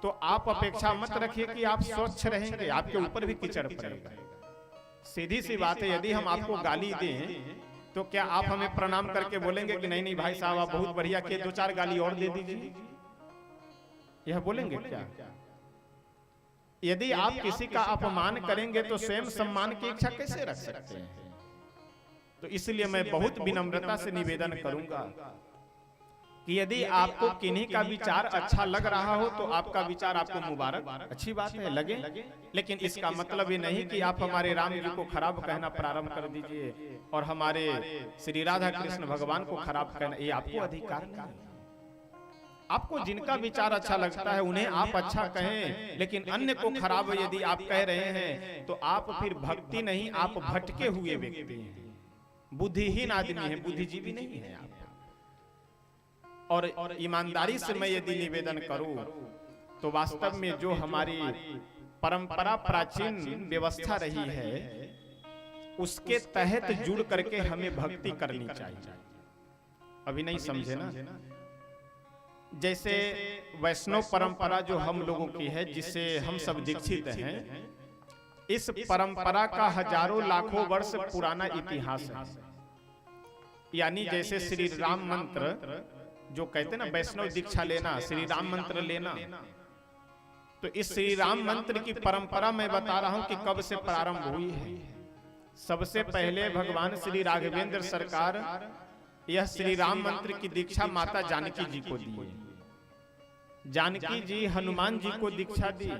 तो आप अपेक्षा मत रखिए कि आप स्वच्छ रहेंगे, आपके ऊपर भी कीचड़ पड़ेगा। सीधी सी बात है, यदि हम आपको गाली दें तो क्या आप हमें प्रणाम करके बोलेंगे कि नहीं नहीं भाई साहब आप बहुत बढ़िया किए, 2-4 गाली और दे दीजिए, यह बोलेंगे क्या? यदि आप किसी का अपमान करेंगे तो स्वयं सम्मान की इच्छा कैसे रख सकते हैं? तो इसलिए मैं बहुत विनम्रता से निवेदन करूंगा कि यदि आपको किन्हीं का विचार अच्छा लग रहा हो तो आपका विचार आपको मुबारक, अच्छी बात है, लगे, लेकिन इसका मतलब ये नहीं कि आप हमारे राम जी को खराब कहना प्रारंभ कर दीजिए और हमारे श्री राधा कृष्ण भगवान को खराब कहना, ये आपको अधिकार नहीं। आपको जिनका विचार अच्छा लगता है उन्हें आप अच्छा कहें, लेकिन अन्य को खराब यदि आप कह रहे हैं तो आप फिर भक्ति नहीं, आप भटके हुए व्यक्ति हैं, बुद्धिहीन आदमी है, बुद्धिजीवी नहीं है आप। और ईमानदारी से मैं यदि निवेदन करूं तो वास्तव में जो हमारी परंपरा प्राचीन व्यवस्था रही है उसके तहत जुड़ करके हमें भक्ति करनी चाहिए। अभी नहीं समझे ना। जैसे वैष्णव परंपरा जो हम लोगों की है, जिससे हम सब दीक्षित हैं, इस परंपरा का हजारों लाखों वर्ष पुराना इतिहास है। यानी जैसे श्री राम मंत्र जो कहते हैं ना, वैष्णव दीक्षा लेना, श्री राम मंत्र लेना, तो इस श्री राम मंत्र की परंपरा मैं बता रहा हूं कि कब से प्रारंभ हुई है। सबसे पहले भगवान श्री राघवेंद्र सरकार यह श्री राम मंत्र की दीक्षा माता जानकी जी को दी। जानकी जी हनुमान जी को दीक्षा दी,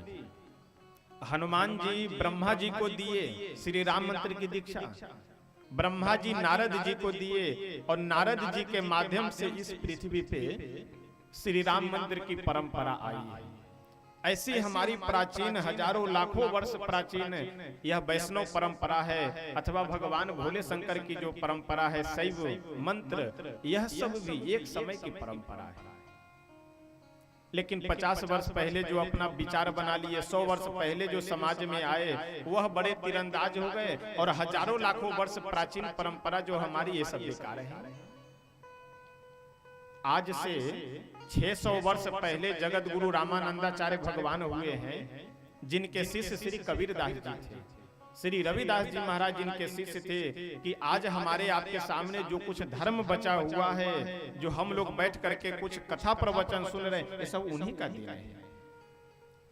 हनुमान जी ब्रह्मा जी को दिए श्री राम मंत्र की दीक्षा, ब्रह्मा जी नारद जी को दिए, और नारद जी के माध्यम से इस पृथ्वी पे श्री राम मंत्र की परंपरा आई। ऐसी हमारी प्राचीन हजारों लाखों वर्ष प्राचीन यह वैष्णव परंपरा है, अथवा भगवान भोले शंकर की जो परंपरा है शैव मंत्र, यह सब भी एक समय की परंपरा है। लेकिन 50 वर्ष पहले जो अपना विचार बना लिए, 100 वर्ष पहले जो समाज में आए, वह बड़े तीरंदाज हो गए, और हजारों लाखों वर्ष प्राचीन परंपरा जो हमारी, ये सब बेकार है। आज से 600 वर्ष पहले जगत गुरु रामानंदाचार्य भगवान हुए हैं, जिनके शिष्य श्री कबीरदास जी थे, श्री रविदास जी महाराज जिनके शिष्य थे, कि आज हमारे आपके सामने जो कुछ धर्म बचा हुआ है, जो हम लोग बैठ करके कुछ कथा प्रवचन सुन रहे हैं, ये सब उन्हीं का दिया है।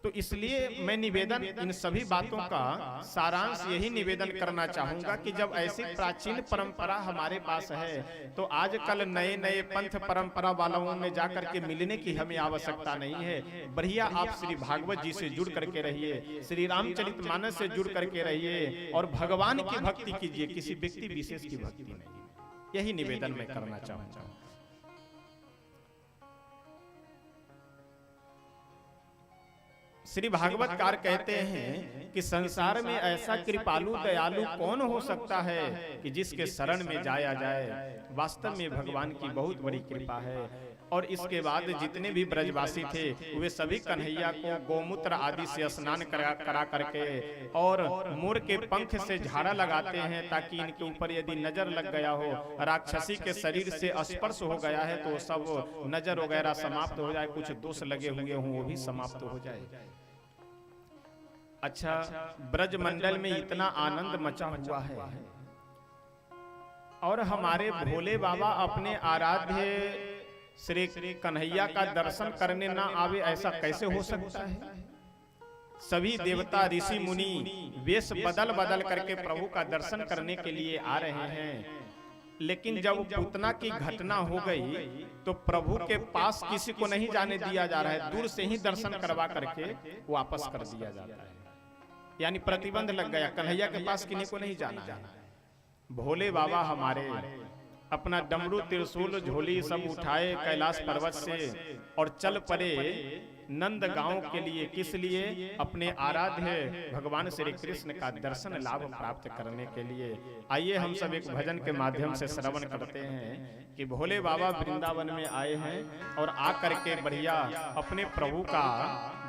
तो इसलिए मैं निवेदन, इन सभी बातों का सारांश यही निवेदन करना चाहूंगा कि जब ऐसी प्राचीन परंपरा हमारे पास है, तो आजकल नए नए पंथ परंपरा वालों में जाकर के मिलने की हमें आवश्यकता नहीं है। बढ़िया आप श्री भागवत जी से जुड़ करके रहिए, श्री रामचरितमानस से जुड़ करके रहिए, और भगवान की भक्ति कीजिए, किसी व्यक्ति विशेष की भक्ति नहीं। यही निवेदन मैं करना चाहूंगा। श्री भागवतकार कहते हैं कि संसार में ऐसा कृपालु दयालु कौन हो सकता है कि जिसके शरण में जाया जाए। वास्तव में भगवान की बहुत बड़ी कृपा है। और इसके बाद जितने भी ब्रजवासी थे, वे सभी कन्हैया को गोमूत्र आदि से स्नान करा करके और मोर के पंख से झाड़ा लगाते हैं, ताकि इनके ऊपर यदि नजर लग गया हो, राक्षसी के शरीर से स्पर्श हो गया है, तो सब नजर वगैरह समाप्त हो जाए, कुछ दोष लगे हुए हों वो भी समाप्त हो जाए। अच्छा, ब्रज मंडल में इतना आनंद मचा हुआ है, और हमारे भोले बाबा अपने आराध्य श्री कन्हैया का दर्शन करने ना आवे, ऐसा कैसे हो सकता है। सभी देवता ऋषि मुनि वेश बदल बदल करके प्रभु का दर्शन करने के लिए आ रहे हैं, लेकिन जब पूतना की घटना हो गई तो प्रभु के पास किसी को नहीं जाने दिया जा रहा है, दूर से ही दर्शन करवा करके वापस कर दिया जाता है। यानी प्रतिबंध लग गया, कन्हैया के पास किसी को नहीं जाना है। भोले बाबा हमारे अपना डमरू त्रिशूल झोली सब उठाए कैलाश पर्वत से और चल पड़े नंद गांव के लिए। किस लिए? अपने आराध्य भगवान श्री कृष्ण का दर्शन लाभ प्राप्त करने के लिए। आइए हम सब एक भजन के माध्यम से श्रवण करते हैं कि भोले बाबा वृंदावन में आए हैं और आकर के बढ़िया अपने प्रभु का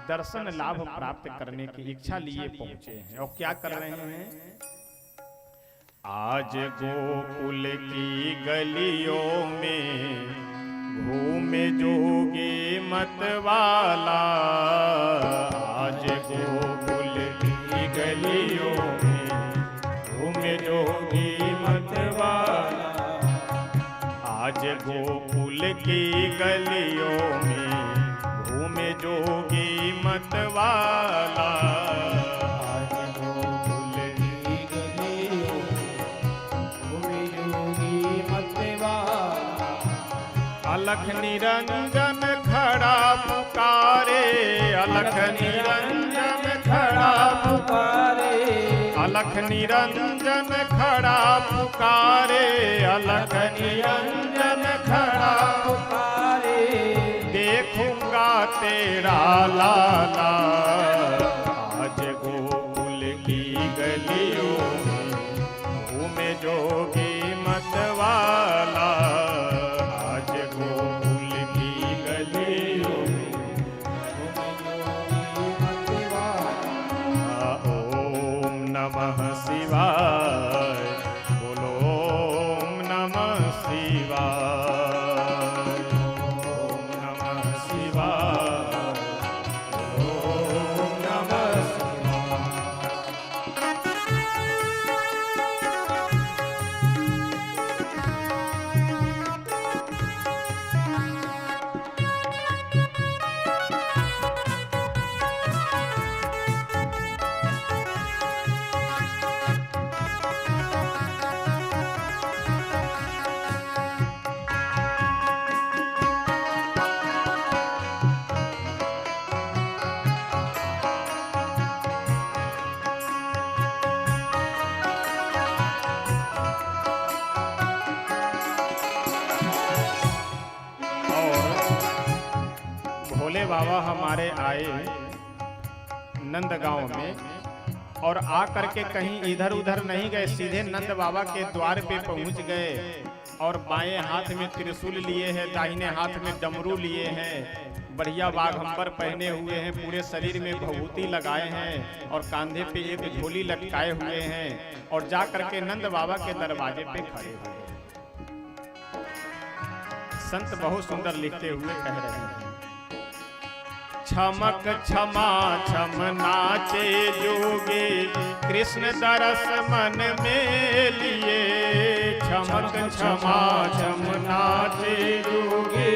दर्शन लाभ प्राप्त करने की इच्छा लिए पहुंचे हैं। और क्या कर रहे हैं? आज गोकुल की गलियों में घूमे जोगी मतवाला, आज गोकुल की गलियों में घूमे जोगी मतवाला, आज गोकुल की गलियों में घूमे जोगी मतवाला, अलख निरंजन खड़ा पुकारे, अलख निरंजन खड़ा पुकारे, अलख निरंजन खड़ा पुकारे, अलख निरंजन खड़ा पुकारे, देखूंगा तेरा लाला, आज गोकुल की गलियों में घूमे जोगी मतवाला, गोकुल की गलियों में ओम नमः शिवाय, बोलो ओम नमः शिवाय। बाबा हमारे आए नंदगांव में और आ करके कहीं इधर उधर नहीं गए, सीधे नंद बाबा के द्वार पे पहुंच गए और बाएं हाथ में त्रिशूल लिए हैं, दाहिने हाथ में डमरू लिए हैं, बढ़िया बाघंबर पहने हुए हैं, पूरे शरीर में भभूति लगाए हैं और कांधे पे एक झोली लटकाए हुए हैं और जा करके नंद बाबा के दरवाजे पे खड़े हुए हैं। संत बहुत सुंदर लिखते हुए कह रहे हैं, छमक क्षमा छम नाचे जोगे कृष्ण दरस मन में लिए, छमक क्षमा छम नाचे जोगे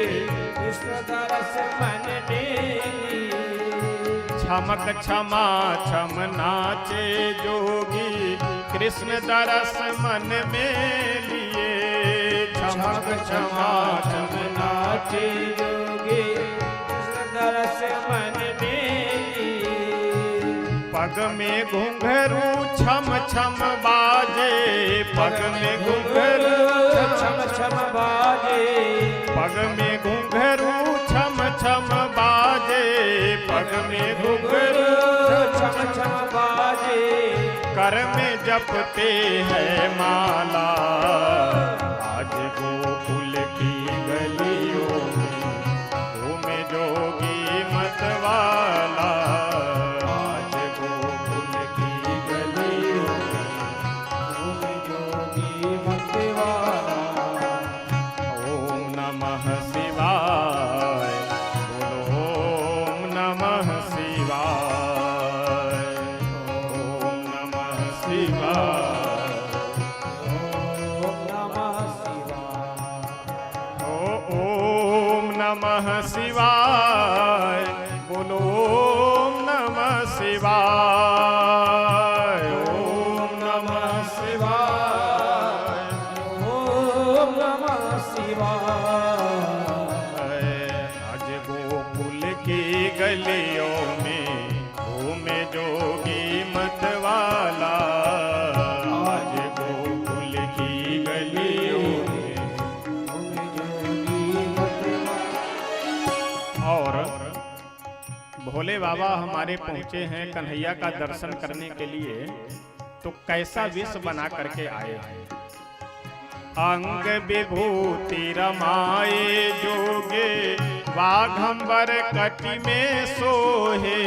कृष्ण दरस मन में लिए, छमक क्षमा छम नाचे जोगी कृष्ण दरस मन में लिए, छमक क्षमा छम नाचे जोगे दरस मन में लिए, पग में घुंघरू छम छम बाजे, पग में घुंघरू छम छम बाजे, पग में घुंघरू छम छम बाजे, पग में घुंघरू छम छम बाजे, कर में जपते हैं माला, आज गोकुल की गलियों में जोगी मतवाला, आज गोकुल की गलियों में जोगी मतवाला, ओम नमः शिवाय, बोलो ओम नमः शिवाय, ओम नमः शिवाय, ओम नमः शिवाय, ओम नमः शिवाय, बोलो ओम नमः शिवाय, ओम नमः शिवाय, ओम नमः शिवाय, आज गोकुल की गलियों में घूमे जोगी मतवाला, आज गोकुल की गलियों में। जोगी मतवाला। और भोले बाबा हमारे पहुंचे हैं कन्हैया का दर्शन करने के लिए, तो कैसा वेश बना करके आए हैं। अंग विभूति रमाए जोगे बाघंबर कटि में सोहे,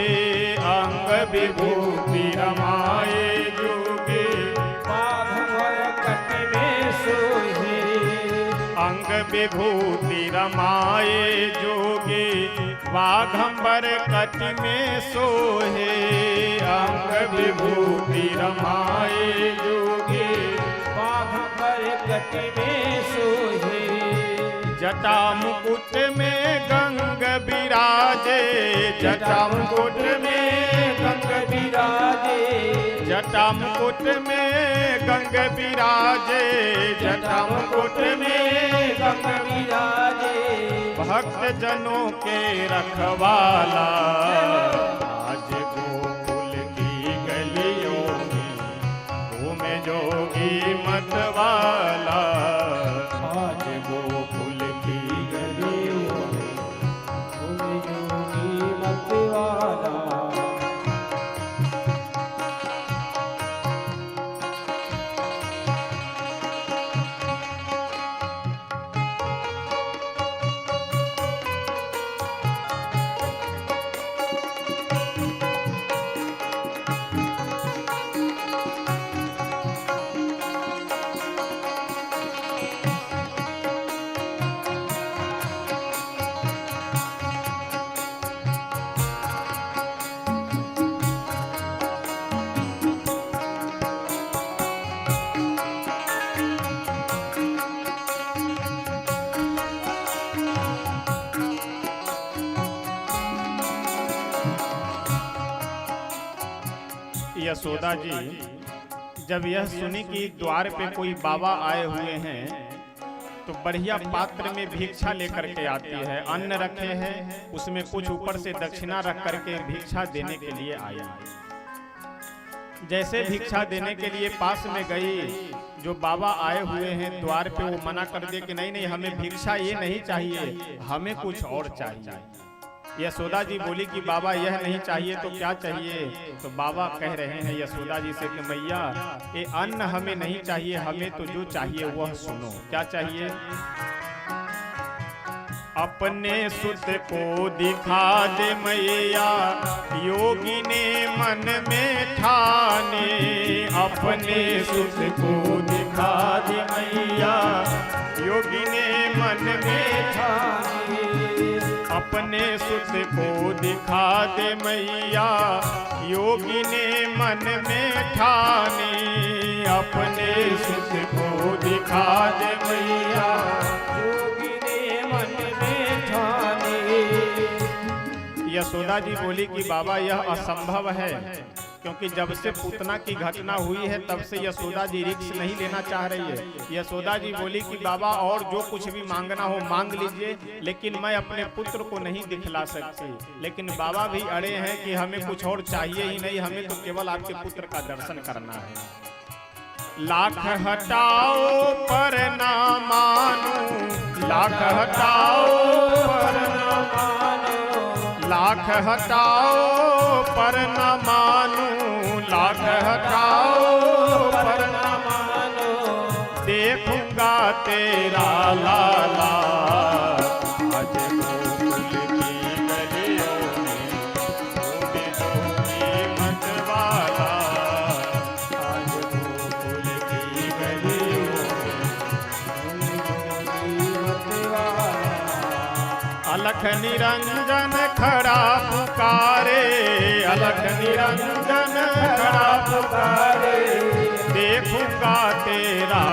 अंग विभूति रमाए जोगे बाघंबर कटि में सोहे, अंग विभूति रमाए जोगे बाघंबर कटि में सोहे, अंग विभूति रमाए जोगे बाघंबर कटि में सोहे, जटा मुकुट में गंग विराजे, जटा मुकुट में गंग विराजे, जटा मुकुट में गंग विराजे, जटा मुकुट में गंग विराजे, भक्त जनों के रखवाला, आज गोकुल की गलियों में घूमे जोगी मतवाला, आज गोकुल की गलियों में। घूमे जोगी मतवाला। यशोदा जी जब यह सुनी कि द्वार पे कोई बाबा आए हुए हैं तो बढ़िया पात्र में भिक्षा लेकर के आती है। अन्न रखे हैं, उसमें कुछ ऊपर से दक्षिणा रख करके भिक्षा देने के लिए आई। जैसे भिक्षा देने के लिए पास में गई, जो बाबा आए हुए हैं द्वार पे, वो मना कर दिए कि नहीं नहीं, हमें भिक्षा ये नहीं चाहिए, हमें कुछ और चाहिए। यशोदा जी बोली कि बाबा यह नहीं चाहिए तो क्या चाहिए? तो बाबा कह रहे हैं यशोदा जी से कि मैया ये अन्न हमें नहीं चाहिए, हमें तो जो चाहिए वह सुनो। क्या चाहिए? अपने सुत को दिखा दे मैया, योगी ने मन में ठाने। अपने सुत को दिखा दे मैया, योगी ने मन में ठाने। अपने सुत को दिखा दे मैया, योगी ने मन में ठाने। अपने सुत को दिखा दे मैया, योगी ने मन में ठाने। यशोदा जी बोली कि बाबा यह असंभव है, क्योंकि जब से पूतना की घटना हुई है तब से यशोदा जी रिस्क नहीं लेना चाह रही है। यशोदा जी बोली कि बाबा और जो कुछ भी मांगना हो मांग लीजिए, लेकिन मैं अपने पुत्र को नहीं दिखला सकती। लेकिन बाबा भी अड़े हैं कि हमें कुछ और चाहिए ही नहीं, हमें तो केवल आपके पुत्र का दर्शन करना है। लाख हटाओ पर ना मानो, लाख हटाओ पर ना मानो, लाख हटाओ पर न मानू, लाख हटाओ पर न मानो। देखूंगा तेरा लाला, आज गोकुल की गलियों में होगी होगी मत वाला। आज गोकुल की गलियों में होगी मत वाला। अलख निरंजन खड़ा पुकारे, अलख निरंजन खड़ा पुकारे। देखूंगा तेरा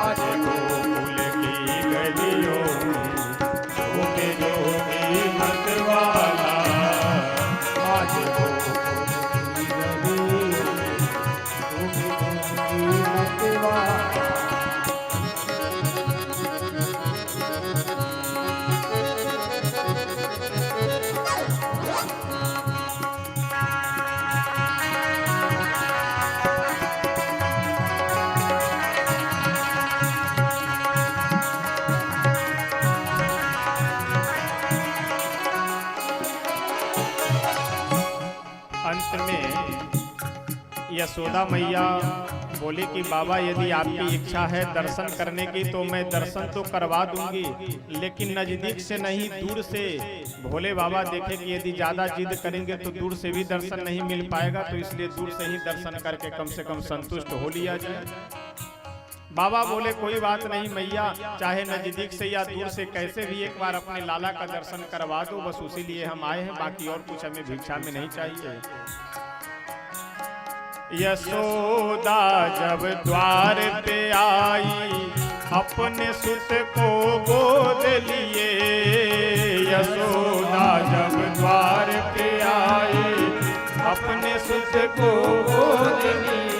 आज गोकुल की गलियों में होगी होगी मत वाला। आज गोकुल की गलियों में होगी होगी मत वाला। अंत में यशोदा मैया बोली कि बाबा यदि आपकी इच्छा है दर्शन करने की तो मैं दर्शन तो करवा दूंगी, लेकिन नजदीक से नहीं दूर से। भोले बाबा देखे कि यदि ज्यादा जिद करेंगे तो दूर से भी दर्शन नहीं मिल पाएगा, तो इसलिए दूर से ही दर्शन करके कम से कम संतुष्ट हो लिया जाए। बाबा बोले कोई बात नहीं मैया, चाहे नजदीक से या दूर से कैसे भी एक बार अपने लाला का दर्शन करवा दो, बस उसी लिए हम आए हैं, बाकी और कुछ हमें भिक्षा में नहीं चाहिए। यशोदा जब द्वार पे आई, अपने सुत को गोद लिए। यशोदा जब द्वार पे आई, अपने सुत को गोद लिए।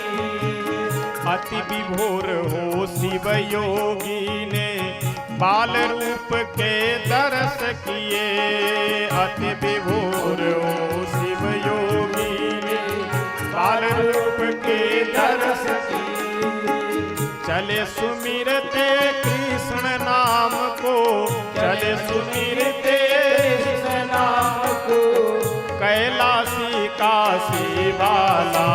अति विभोर हो शिव योगी ने, बाल रूप के दर्श किए। अति विभोर हो शिव योगी ने, बाल रूप के दर्श किए। चले सुमिरते कृष्ण नाम को, चले सुमिरते कृष्ण नाम को। कैलाशी काशी वाला,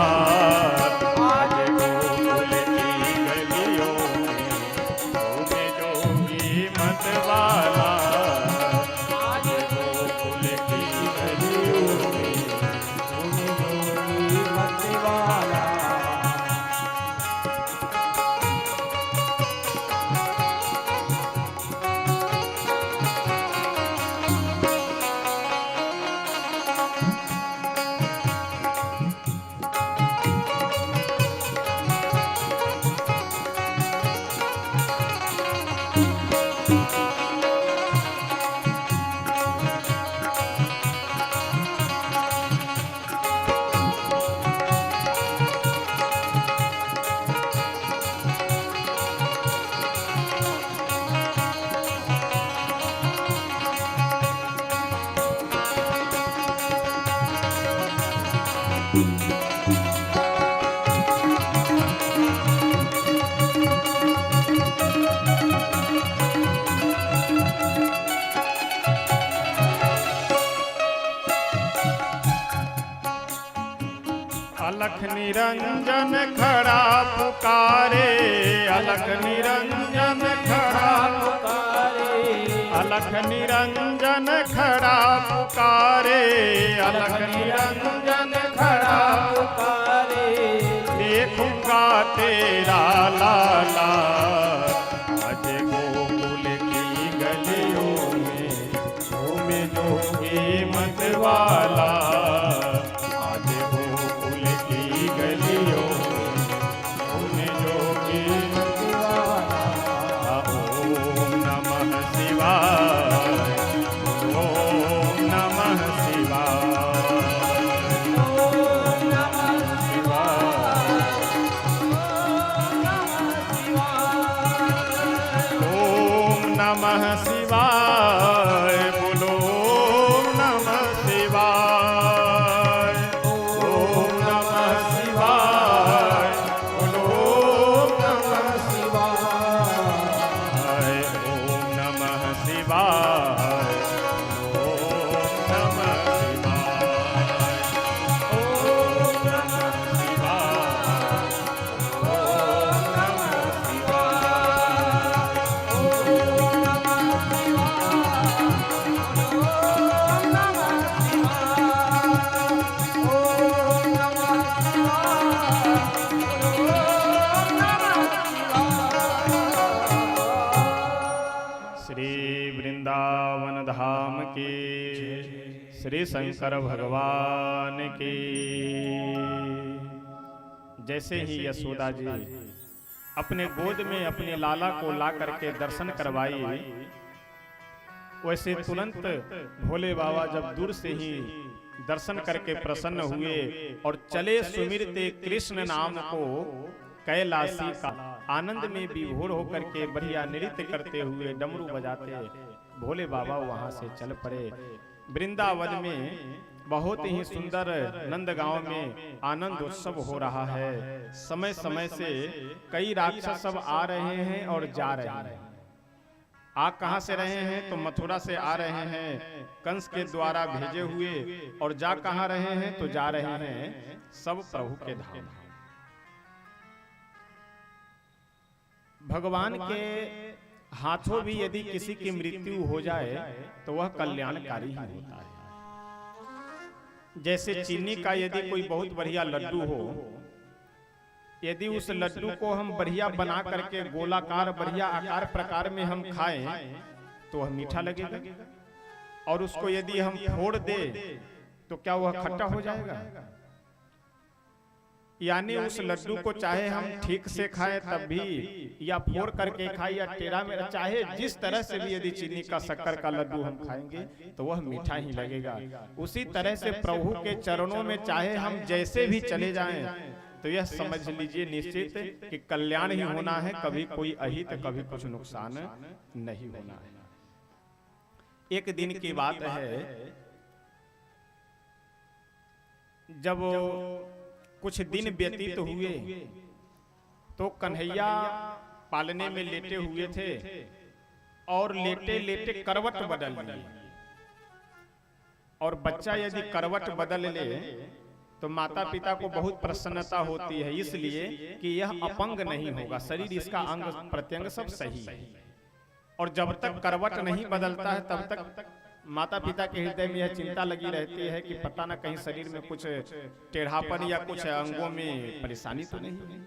अलख निरंजन खड़ा पुकारे, अलख निरंजन खड़ा पुकारे, अलख निरंजन खड़ा पुकारे, अलख निरंजन खड़ा पुकारे, देखूंगा तेरा लाला अज गोकुल की गलियों में घूमे जोगी मत वाला, आज गोकुल की गलियों में घूमे जोगी मत वाला। ओम नमः शिवाय, ओम नमः शिवाय, ओम नमः शिवाय, ओम नमः शिवाय, बोलो ओम नमः शिवाय, ओम नमः शिवाय, बोलो ओम नमः शिवाय, ओम नमः शिवाय, ओम नमः शिवाय, ओम नमः शिवाय, ओम नमः श्री वृंदावन धाम की, श्री शंकर भगवान की। जैसे ही यशोदा जी अपने गोद में अपने लाला को ला करके दर्शन करवाई, वैसे तुरंत भोले बाबा जब दूर से ही दर्शन करके प्रसन्न हुए और चले सुमिरते कृष्ण नाम को, कैलाशी का आनंद में विभोर होकर के बढ़िया नृत्य करते हुए डमरू बजाते भोले बाबा वहां से चल पड़े। वृंदावन में बहुत ही सुंदर नंदगांव में आनंद उत्सव हो रहा है। समय समय से कई राक्षस सब आ रहे हैं और जा रहे हैं। आ कहां से रहे हैं तो मथुरा से आ रहे हैं, कंस के द्वारा भेजे हुए, और जा कहां रहे हैं तो जा रहे हैं सब प्रभु के धाम। भगवान के हाथों भी यदि किसी की मृत्यु हो जाए तो वह कल्याणकारी ही होता है। जैसे चीनी का यदि कोई बहुत बढ़िया लड्डू हो, यदि उस लड्डू को हम बढ़िया बना करके गोलाकार बढ़िया आकार प्रकार में हम खाएं तो वह मीठा लगेगा, और उसको यदि हम फोड़ दे तो क्या वह खट्टा हो जाएगा? यानी उस लड्डू को चाहे हम ठीक से खाएं तब भी, या फोड़ करके खाएं, या टेढ़ा मेढ़ा, चाहे जिस तरह से भी यदि चीनी का शक्कर का लड्डू हम खाएंगे तो वह मीठा ही लगेगा। उसी तरह से प्रभु के चरणों में चाहे हम जैसे भी चले जाएं तो यह समझ लीजिए निश्चित कि कल्याण ही होना है, कभी कोई अहित कभी कुछ नुकसान नहीं होना है। एक दिन की बात है, जब कुछ दिन व्यतीत हुए तो कन्हैया पालने में लेटे हुए थे और लेटे लेटे करवट बदल लिए, और बच्चा यदि करवट बदल ले तो माता पिता को बहुत प्रसन्नता होती है, इसलिए कि यह अपंग नहीं होगा, शरीर इसका अंग प्रत्यंग सब सही है। और जब तक करवट नहीं बदलता है तब तक माता पिता के हृदय में यह चिंता लगी रहती है कि पता न कहीं शरीर में कुछ टेढ़ापन या कुछ अंगों में परेशानी तो नहीं है।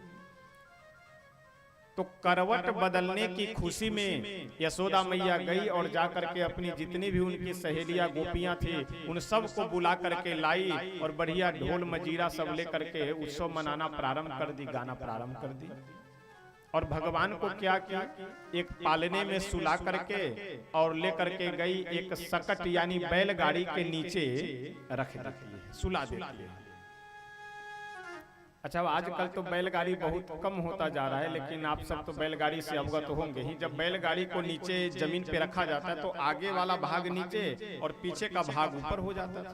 तो करवट बदलने की खुशी में यशोदा मैया गई और जाकर के अपनी जितनी भी उनकी सहेलियां गोपियां थी उन सब को बुला करके लाई, और बढ़िया ढोल मजीरा सब लेकर के उत्सव मनाना प्रारंभ कर दी, गाना प्रारंभ कर दी। और भगवान को क्या किया, एक पालने में सुला करके और लेकर के गई एक सकट यानी बैलगाड़ी के नीचे रख देती है, सुला देती है। अच्छा, आजकल तो बैलगाड़ी बहुत कम होता जा रहा है, लेकिन आप सब तो बैलगाड़ी से अवगत होंगे ही। जब बैलगाड़ी को नीचे जमीन पे रखा जाता है तो आगे वाला भाग नीचे और पीछे का भाग ऊपर हो जाता था।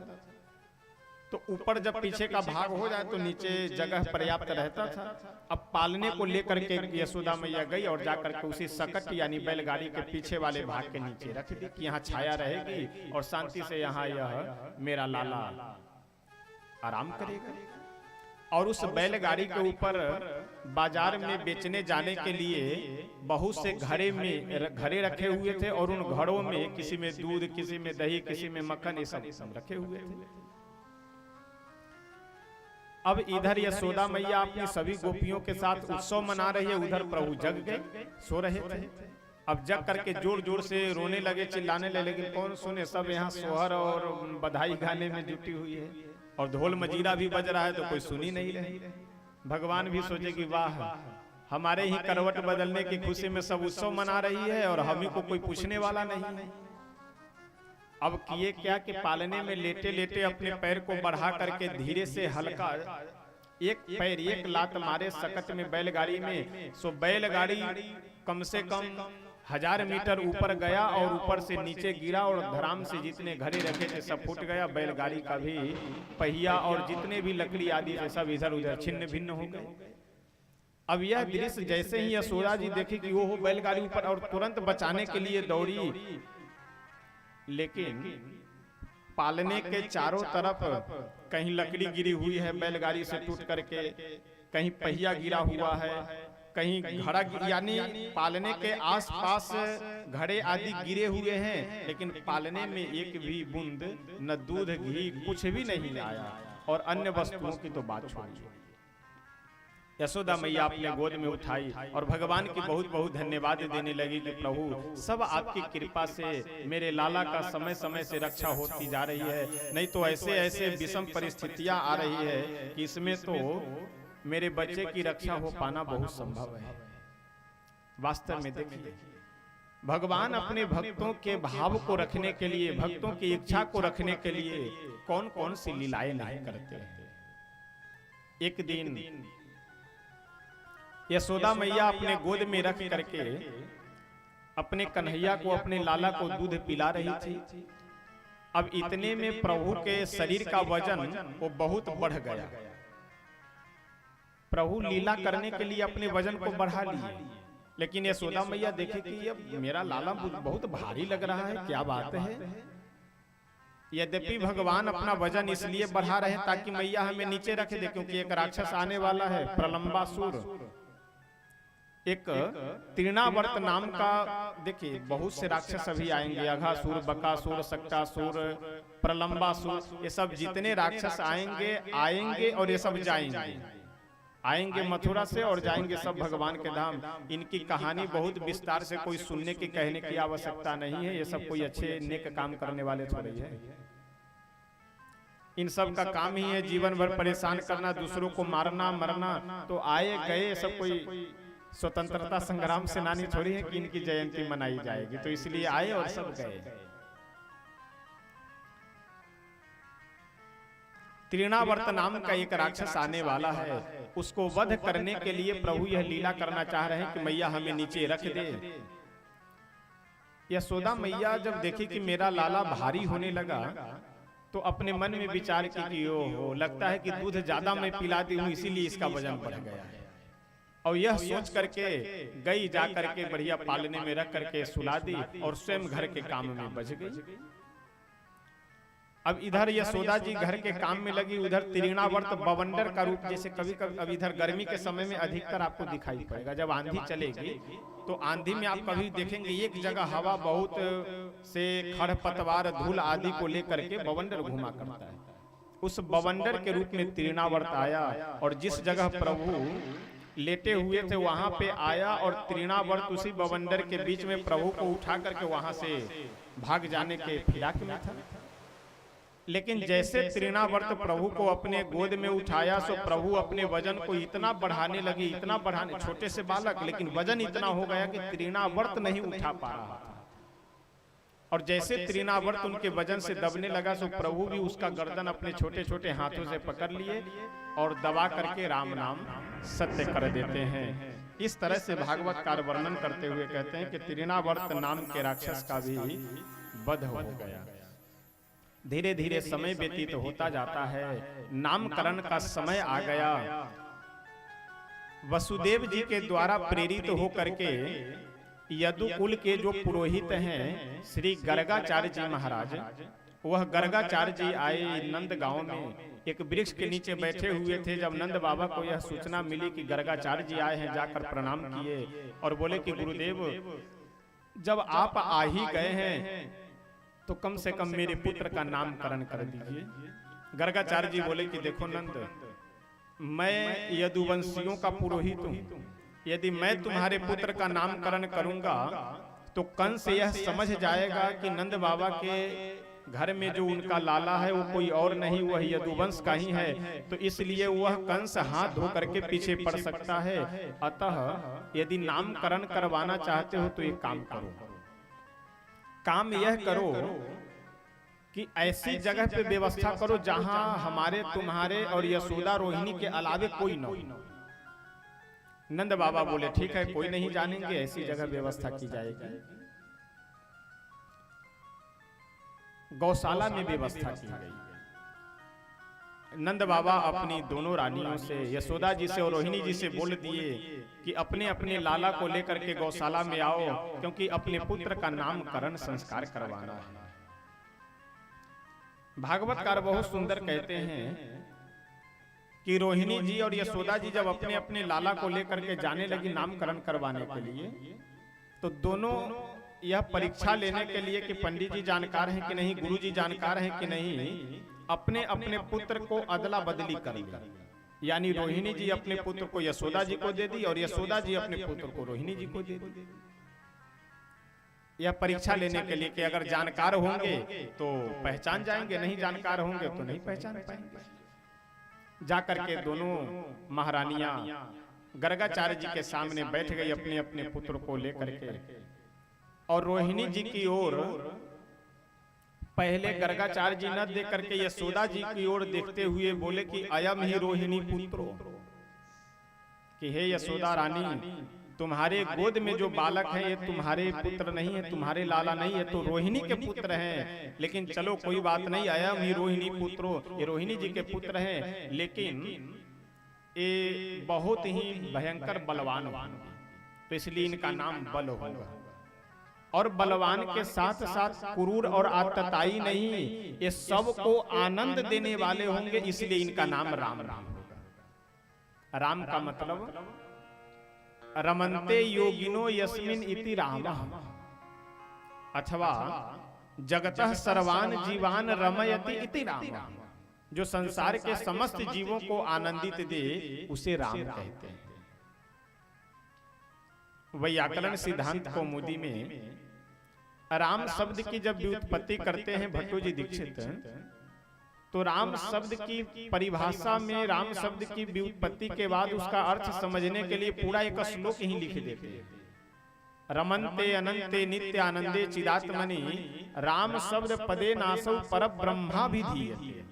तो ऊपर जब पीछे का भाग हो जाए तो नीचे जगह पर्याप्त रहता था। अब पालने को लेकर के यशोदा मैया गई और जाकर के उसी सकट यानी बैलगाड़ी के पीछे वाले भाग के नीचे रख दी कि यहाँ छाया रहेगी और शांति से यहाँ यह मेरा लाला आराम करेगा। और उस बैलगाड़ी के ऊपर बाजार में बेचने जाने के लिए बहुत से घड़े रखे हुए थे, और उन घड़ों में किसी में दूध, किसी में दही, किसी में मक्खन, ये सब रखे हुए थे। अब इधर यशोदा मैया अपनी सभी गोपियों के साथ उत्सव मना रही है, उधर प्रभु जग गए, सो रहे थे। अब जग करके जोर जोर से रोने लगे, चिल्लाने लगे, लेकिन कौन सुने, सब यहाँ सोहर और बधाई गाने में जुटी हुई है, और ढोल मजीरा भी बज रहा है, तो कोई सुनी नहीं रही। भगवान भी सोचे कि वाह, हमारे ही करवट बदलने की खुशी में सब उत्सव मना रही है और हम ही को कोई पूछने वाला नहीं है। अब किए क्या कि पालने में लेटे लेटे अपने पैर को बढ़ा करके धीरे से हल्का एक पैर, एक लात मारे सकट में बैलगाड़ी में। सो बैलगाड़ी कम से कम 1000 मीटर ऊपर गया और ऊपर से नीचे गिरा, और धराम से जितने घड़े रखे थे सब फूट गया। बैलगाड़ी का भी पहिया और जितने भी लकड़ी आदि थे सब इधर उधर छिन्न भिन्न हो गए। अब यह दृश्य जैसे ही यशोदा जी देखी कि वो बैलगाड़ी ऊपर, और तुरंत बचाने के लिए दौड़ी, लेकिन पालने के चारों तरफ कहीं लकड़ी गिरी हुई है बैलगाड़ी से टूट करके, कहीं पहिया गिरा हुआ है, कहीं घड़ा, यानी पालने के आसपास घड़े आदि गिरे हुए हैं, लेकिन पालने में एक भी बूंद न दूध घी कुछ भी नहीं आया, और अन्य वस्तुओं की तो बात छोड़िए। यशोदा मैया अपने गोद में उठाई और भगवान की बहुत बहुत धन्यवाद देने लगी कि प्रभु, सब आपकी कृपा से मेरे लाला का समय समय से रक्षा होती जा रही है, नहीं तो ऐसे ऐसे विषम परिस्थितियां आ रही है कि इसमें तो मेरे बच्चे की रक्षा हो पाना बहुत संभव है। वास्तव में देखिए, भगवान अपने भक्तों के भाव को रखने के लिए, भक्तों की इच्छा को रखने के लिए कौन कौन सी लीलाएं नहीं करते हैं। एक दिन यशोदा मैया अपने गोद में रख करके अपने कन्हैया को, अपने लाला को दूध पिला रही थी। अब इतने में प्रभु के शरीर का वजन वो बहुत बढ़ गया। प्रभु लीला करने के लिए अपने वजन को बढ़ा लिए, लेकिन यशोदा मैया देखे कि अब मेरा लाला बहुत भारी लग रहा है, क्या बात है। यद्यपि भगवान अपना वजन इसलिए बढ़ा रहे ताकि मैया हमें नीचे रख दे, क्योंकि एक राक्षस आने वाला है, प्रलंबासुर। एक तृणावर्त नाम का, देखिए बहुत से राक्षस अभी आएंगे, अघासुर, बकासुर, सक्कासुर, प्रलंबासुर, ये सब जितने राक्षस आएंगे और ये सब जाएंगे, आएंगे मथुरा से और जाएंगे सब भगवान के धाम। इनकी कहानी बहुत विस्तार से कोई सुनने की, कहने की आवश्यकता नहीं है। ये सब कोई अच्छे नेक काम करने वाले थोड़े है। इन सब का काम ही है जीवन भर परेशान करना, दूसरों को मारना मरना। तो आए गए सब कोई स्वतंत्रता संग्राम सेनानी थोड़ी है कि इनकी जयंती मनाई जाएगी, तो इसलिए आए और सब गए। तृणावर्त नाम का एक राक्षस आने वाला है, उसको वध करने के लिए प्रभु यह लीला करना चाह रहे हैं कि मैया हमें नीचे रख दे। यशोदा मैया जब देखी कि मेरा लाला भारी होने लगा, तो अपने मन में विचार की कि ओहो, लगता है कि दूध ज्यादा मैं पिलाती हूँ इसीलिए इसका वजन बढ़ गया है। और यह सोच करके गई, जा करके बढ़िया पालने में रख करके सुला दी और स्वयं घर के काम में बच गई। अब इधर यशोदा जी घर के काम में लगी, उधर तृणावर्त बवंडर का रूप, जैसे कभी कभी अब इधर गर्मी के समय में अधिकतर आपको दिखाई पड़ेगा। जब आंधी चलेगी तो आंधी में आप कभी देखेंगे एक जगह हवा बहुत से खरपतवार, धूल आदि को लेकर के बवंडर घुमा करता है। उस बवंडर के रूप में तृणावर्त आया और जिस जगह प्रभु लेटे हुए थे वहां पे आया, और तृणावर्त उसी बवंडर के बीच में प्रभु को उठा करके वहां से भाग जाने के फिराक में था। लेकिन जैसे तृणावर्त प्रभु को अपने गोद में उठाया, सो प्रभु अपने वजन को इतना बढ़ाने लगे, इतना बढ़ाने, छोटे से बालक लेकिन वजन इतना हो गया कि तृणावर्त नहीं उठा पा रहा था। और जैसे तृणावर्त उनके वजन से दबने लगा, सो प्रभु भी उसका गर्दन अपने छोटे छोटे हाथों से पकड़ लिए और दबा करके राम नाम सत्य कर देते हैं। इस तरह से भागवतकार वर्णन करते हुए कहते हैं कि तृणावर्त नाम के राक्षस का भी वध हो गया। धीरे धीरे समय व्यतीत होता जाता है, नामकरण का समय आ गया। वसुदेव जी के द्वारा प्रेरित होकर के यदुकुल के जो पुरोहित हैं श्री गर्गाचार्य जी महाराज, वह गर्गाचार्य जी आए नंद गांव में एक वृक्ष के नीचे बैठे हुए थे। जब नंद बाबा को यह सूचना मिली कि गर्गाचार्य जी आए हैं, जाकर प्रणाम किए और बोले कि गुरुदेव जब आप आ ही गए हैं तो कम से कम मेरे पुत्र का नामकरण कर दीजिए। गर्गाचार्य जी बोले कि देखो नंद, मैं यदुवंशियों का पुरोहित हूँ, यदि मैं तुम्हारे पुत्र का नामकरण करूंगा तो कंस यह समझ जाएगा कि नंद बाबा के घर में जो उनका लाला है वो कोई और नहीं, वह यदुवंश का ही है, तो इसलिए वह कंस हाथ धो करके पीछे पड़ सकता है। अतः यदि नामकरण करवाना चाहते हो तो एक काम करो, काम यह करो कि ऐसी जगह पे व्यवस्था करो जहां हमारे, तुम्हारे और यशोदा रोहिणी के अलावे कोई न हो। नंद बाबा बोले ठीक है, कोई नहीं जानेंगे, ऐसी जगह व्यवस्था की जाएगी। गौशाला में व्यवस्था की गई। नंद बाबा अपनी दोनों रानियों से, यशोदा जी से और रोहिणी जी से बोल दिए कि अपने अपने लाला को लेकर के गौशाला में आओ, क्योंकि अपने पुत्र का नामकरण संस्कार करवाना है। भागवतकार बहुत सुंदर कहते हैं कि रोहिणी जी और यशोदा जी जब अपने अपने लाला को लेकर के जाने लगी नामकरण करवाने के लिए, तो दोनों यह परीक्षा लेने के लिए कि पंडित जी जानकार हैं कि नहीं, गुरु जी जानकार हैं कि नहीं, अपने अपने पुत्र को अदला बदली कर लिया। यानी रोहिणी जी अपने पुत्र को यशोदा जी को दे दी और यशोदा जी अपने पुत्र को रोहिणी जी को दे दी। यह परीक्षा लेने के लिए कि अगर जानकार होंगे तो पहचान जाएंगे, नहीं जानकार होंगे तो नहीं पहचान पाएंगे। जाकर के दोनों महारानियां गर्गाचार्य जी के सामने बैठ गई अपने अपने पुत्र को लेकर के, और रोहिणी जी की ओर पहले गर्गाचार्य जी न देख करके यशोदा जी की ओर देखते हुए बोले कि अयम ही रोहिणी पुत्रो, कि हे यशोदा रानी, तुम्हारे गोद में जो बालक है ये तुम्हारे पुत्र नहीं है, तुम्हारे लाला नहीं है, तो रोहिणी के पुत्र हैं। लेकिन चलो कोई बात नहीं, अयम ही रोहिणी पुत्रो, ये रोहिणी जी के पुत्र हैं, लेकिन ये बहुत ही भयंकर बलवान होंगे, तो इसलिए इनका नाम बल होगा। और बलवान के साथ साथ क्रूर और आतताई नहीं, ये सबको आनंद देने वाले होंगे, इसलिए इनका नाम राम राम होगा। राम का मतलब रमन्ते योगिनो यस्मिन इति रामः, अथवा जगतः सर्वान जीवान रमयति इति रामः, जो संसार के समस्त जीवों को आनंदित दे उसे राम कहते हैं। वैयाकरण सिद्धांत कौमुदी में राम शब्द की जब व्युत्पत्ति करते हैं भट्टो जी दीक्षित, तो राम शब्द की परिभाषा में राम शब्द की व्युत्पत्ति के बाद उसका अर्थ समझने के लिए पूरा एक श्लोक ही लिख देते हैं। रमन्ते अनंते नित्य आनंदे चिदात्मनि राम शब्द पदे नासौ पर ब्रह्मा भी धीयते।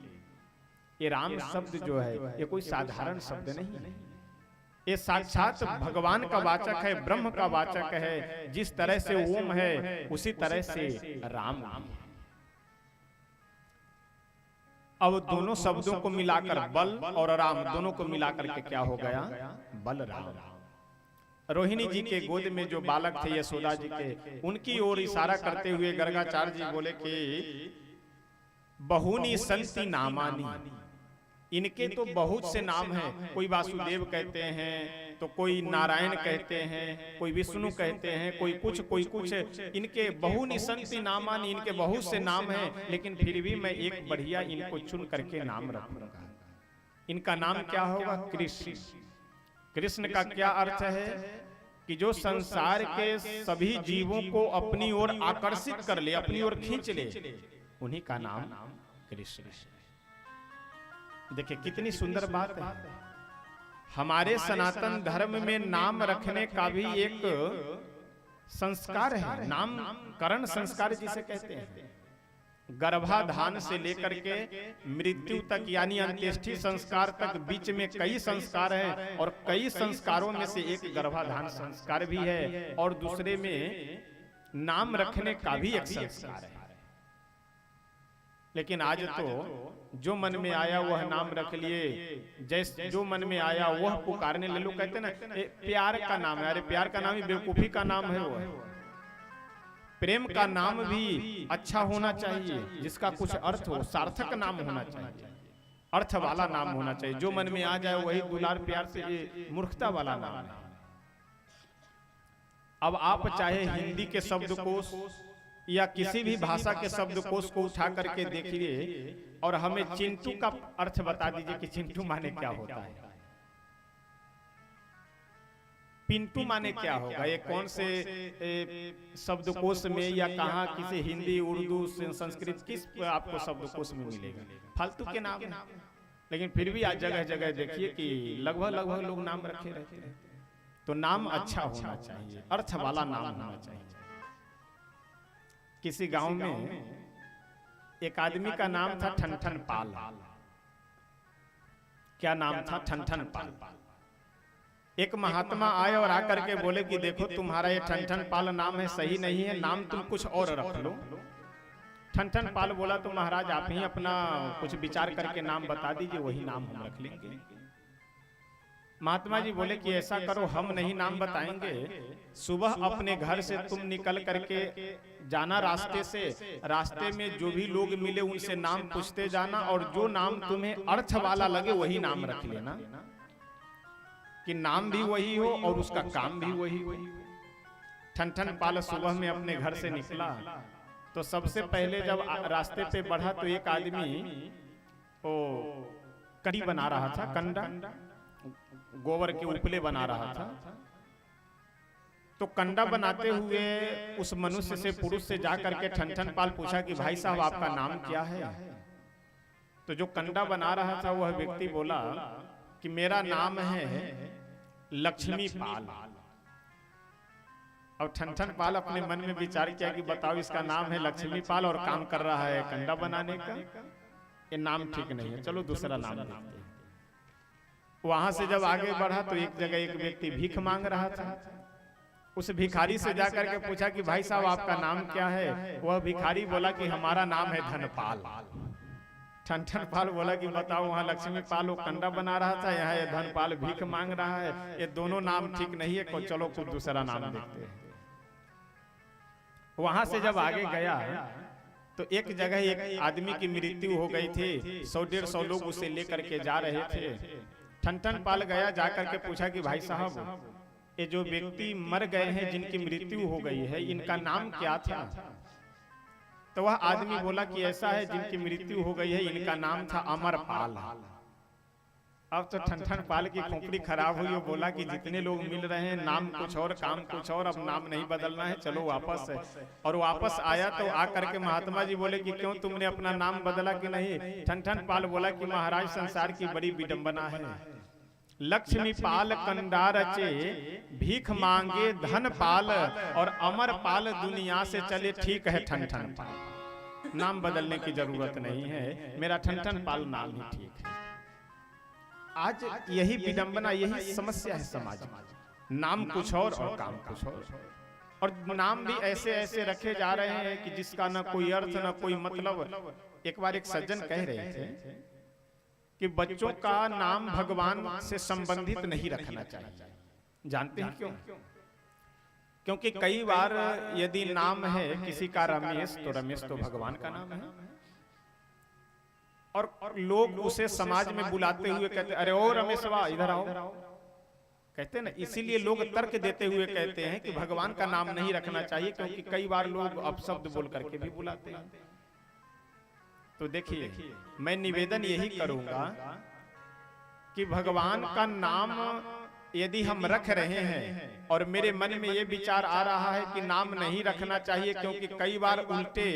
ये राम शब्द जो है ये कोई साधारण शब्द नहीं है, ये साक्षात भगवान का वाचक है, ब्रह्म का वाचक है। जिस तरह से ओम है उसी तरह से राम है। अब दोनों शब्दों को मिलाकर बल और राम दोनों को मिलाकर के क्या हो गया, बलराम। रोहिणी जी के गोद में जो बालक थे यशोदा जी के, उनकी ओर इशारा करते हुए गर्गाचार्य जी बोले कि बहुनी संति नामानी, इनके तो बहुत से नाम हैं। कोई वासुदेव कहते हैं, तो कोई नारायण कहते हैं, कोई विष्णु कहते हैं, कोई कुछ, इनके बहुनी संति नामानी, इनके बहुत से नाम हैं। लेकिन फिर भी मैं एक बढ़िया इनको चुन करके नाम रखूंगा। इनका नाम क्या होगा, कृष्ण। कृष्ण का क्या अर्थ है कि जो संसार के सभी जीवों को अपनी ओर आकर्षित कर ले, अपनी ओर खींच ले, उन्हीं का नाम कृष्ण। देखिए कितनी सुंदर बात है। हमारे सनातन धर्म में नाम रखने का भी एक संस्कार है, नामकरण संस्कार जिसे कहते हैं। गर्भाधान से लेकर के मृत्यु तक यानी अंत्येष्टि संस्कार तक बीच में कई संस्कार हैं, और कई संस्कारों में से एक गर्भाधान संस्कार भी है, और दूसरे में नाम रखने का भी एक संस्कार है। लेकिन आज तो जो मन में आया वह नाम रख लिए, जैसे जो मन में आया वह पुकारने ले लो। कहते ना प्यार का नाम है, अरे प्यार का नाम ही बेवकूफी का नाम है। वो प्रेम का नाम भी अच्छा होना चाहिए, जिसका कुछ अर्थ हो, सार्थक नाम होना चाहिए। अर्थ वाला नाम होना चाहिए, जो मन में आ जाए वही दुलार प्यार से, ये मूर्खता वाला नाम है। अब आप चाहे हिंदी के शब्दकोश या किसी भी भाषा के शब्दकोश को उठा करके देखिए और हमें चिंटू का अर्थ बता दीजिए कि चिंटू माने क्या होता है, पिंटू माने क्या होगा, ये कौन से शब्दकोश में या कहाँ, किसी हिंदी उर्दू संस्कृत किस आपको शब्दकोश में मिलेगा? फालतू के नाम। लेकिन फिर भी आज जगह जगह देखिए कि लगभग लोग नाम रखे रहते हैं। तो नाम अच्छा होना चाहिए, अर्थ वाला नाम होना चाहिए। किसी गांव में एक आदमी का नाम था ठनठन पाल। क्या नाम था? ठनठन पाल। एक महात्मा आए और आकर के बोले कि देखो तुम्हारा ये ठनठन पाल नाम है, सही नहीं है, नाम तुम कुछ और रख लो। ठनठन पाल बोला तो महाराज आप ही अपना कुछ विचार करके नाम बता दीजिए, वही नाम हम रख लेंगे। महात्मा जी बोले कि ऐसा करो, हम नहीं नाम बताएंगे, सुबह अपने घर से तुम निकल करके जाना रास्ते से, रास्ते में जो भी लोग मिले उनसे नाम पूछते जाना और जो नाम तुम्हें अर्थ वाला लगे वही नाम रख लेना, कि नाम भी वही हो और उसका काम भी वही हो। ठनठन पाल सुबह में अपने घर से निकला तो सबसे पहले जब रास्ते पे बढ़ा तो एक आदमी वो कड़ी बना रहा था, कंडा, गोबर के उपले बना रहा था। तो कंडा बनाते हुए उस मनुष्य से, पुरुष से जाकर के ठनठन पाल पूछा कि भाई साहब आपका नाम क्या है? तो जो कंडा बना रहा था वह व्यक्ति बोला कि मेरा नाम है लक्ष्मी पाल। और ठनठन पाल अपने मन में विचार किया कि बताओ इसका नाम है लक्ष्मी पाल और काम कर रहा है कंडा बनाने का, ये नाम ठीक नहीं है, चलो दूसरा नाम देखते हैं। वहां से जब आगे बढ़ा तो एक जगह एक व्यक्ति भीख मांग रहा था। उस भिखारी से जाकर के पूछा कि भाई साहब आपका नाम क्या है? वह भिखारी बोला कि हमारा नाम है धनपाल। ठनठन पाल बोला कि बताओ वहाँ लक्ष्मी पाल वो कंडा बना रहा था, यहाँ ये धनपाल भीख मांग रहा है, ये दोनों नाम ठीक नहीं है, चलो कुछ दूसरा नाम देखते हैं। वहां से जब आगे गया तो एक जगह एक आदमी की मृत्यु हो गई थी, 100-150 लोग उसे लेकर के जा रहे थे। ठनठन पाल गया, जाकर के पूछा कि भाई साहब ये जो व्यक्ति मर गए हैं, जिनकी मृत्यु हो गई है, इनका नाम क्या था? तो वह आदमी बोला कि ऐसा है, जिनकी मृत्यु हो गई है इनका नाम था अमरपाल। अब तो ठनठन पाल की खोपड़ी खराब हुई, वो बोला कि जितने लोग मिल रहे हैं नाम कुछ और काम कुछ और, अब नाम नहीं बदलना है, चलो वापस है। और वापस आया तो आकर के महात्मा जी बोले कि क्यों तुमने अपना नाम बदला कि नहीं? ठनठन पाल बोला कि महाराज संसार की बड़ी विडंबना है, लक्ष्मी पाल कंडा रचे, भीख मांगे धन पाल और अमर पाल दुनिया से चले। ठीक है ठनठन पाल, नाम बदलने की जरूरत नहीं है, मेरा ठनठन पाल नाम ही ठीक है। आज यही विडंबना, यही समस्या है समाज में, नाम कुछ और काम कुछ और नाम भी ऐसे ऐसे रखे जा रहे हैं कि जिसका ना कोई अर्थ ना कोई मतलब। एक बार एक सज्जन कह रहे थे कि बच्चों का नाम भगवान से संबंधित नहीं रखना चाहिए। जानते हैं क्यों? क्योंकि कई बार यदि नाम है किसी का रमेश, तो रमेश तो भगवान का नाम है, और लोग उसे समाज में बुलाते हुए कहते अरे ओ रमेश वाह इधर आओ, कहते हैं ना। इसीलिए लोग तर्क देते हुए कहते हैं कि भगवान का नाम नहीं रखना चाहिए, क्योंकि कई बार लोग अपशब्द बोल करके भी बुलाते हैं। तो देखिए, मैं निवेदन यही करूंगा कि भगवान का नाम यदि हम रख रहे हैं और मेरे मन में ये विचार आ रहा है कि नाम नहीं रखना चाहिए, क्योंकि कई बार उल्टे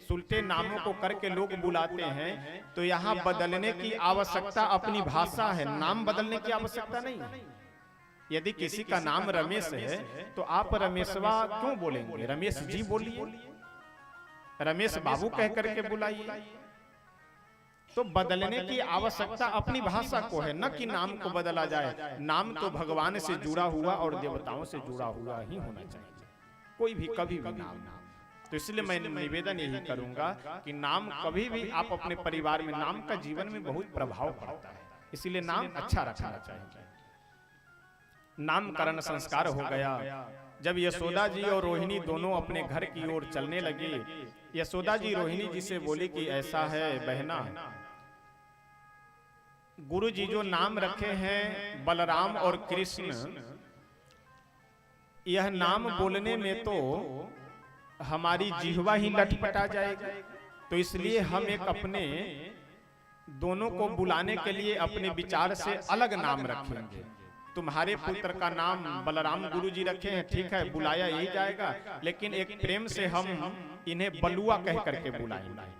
सुलटे नामों को करके लोग बुलाते हैं, तो यहाँ बदलने की आवश्यकता अपनी भाषा है, नाम बदलने की आवश्यकता नहीं। यदि किसी का नाम रमेश है तो आप रमेशवा क्यों बोलेंगे? रमेश जी बोलिए, रमेश बाबू कह करके बुलाइए। तो बदलने की आवश्यकता अपनी भाषा को है, न कि नाम को बदला जाए। नाम तो भगवान से जुड़ा हुआ और देवताओं से जुड़ा हुआ ही होना चाहिए, कोई भी कभी भी नाम। तो इसलिए मैं निवेदन यही करूंगा कि नाम कभी भी आप अपने परिवार में, नाम का जीवन में बहुत प्रभाव पड़ता है, इसीलिए नाम अच्छा रखना चाहिए। नामकरण संस्कार हो गया। जब यशोदा जी और रोहिणी दोनों अपने घर की ओर चलने लगे, यशोदा जी रोहिणी जी से बोली कि ऐसा है बहना गुरु जी जो नाम रखे हैं बलराम और कृष्ण, यह नाम बोलने में तो हमारी जिह्वा ही लटपटा जाएगी। तो इसलिए हम एक अपने दोनों को बुलाने के लिए अपने विचार से अलग नाम रखेंगे। तुम्हारे पुत्र का नाम बलराम गुरु जी रखे हैं, ठीक है, बुलाया यही जाएगा, लेकिन एक प्रेम से हम इन्हें बलुआ कह करके बुलाएंगे।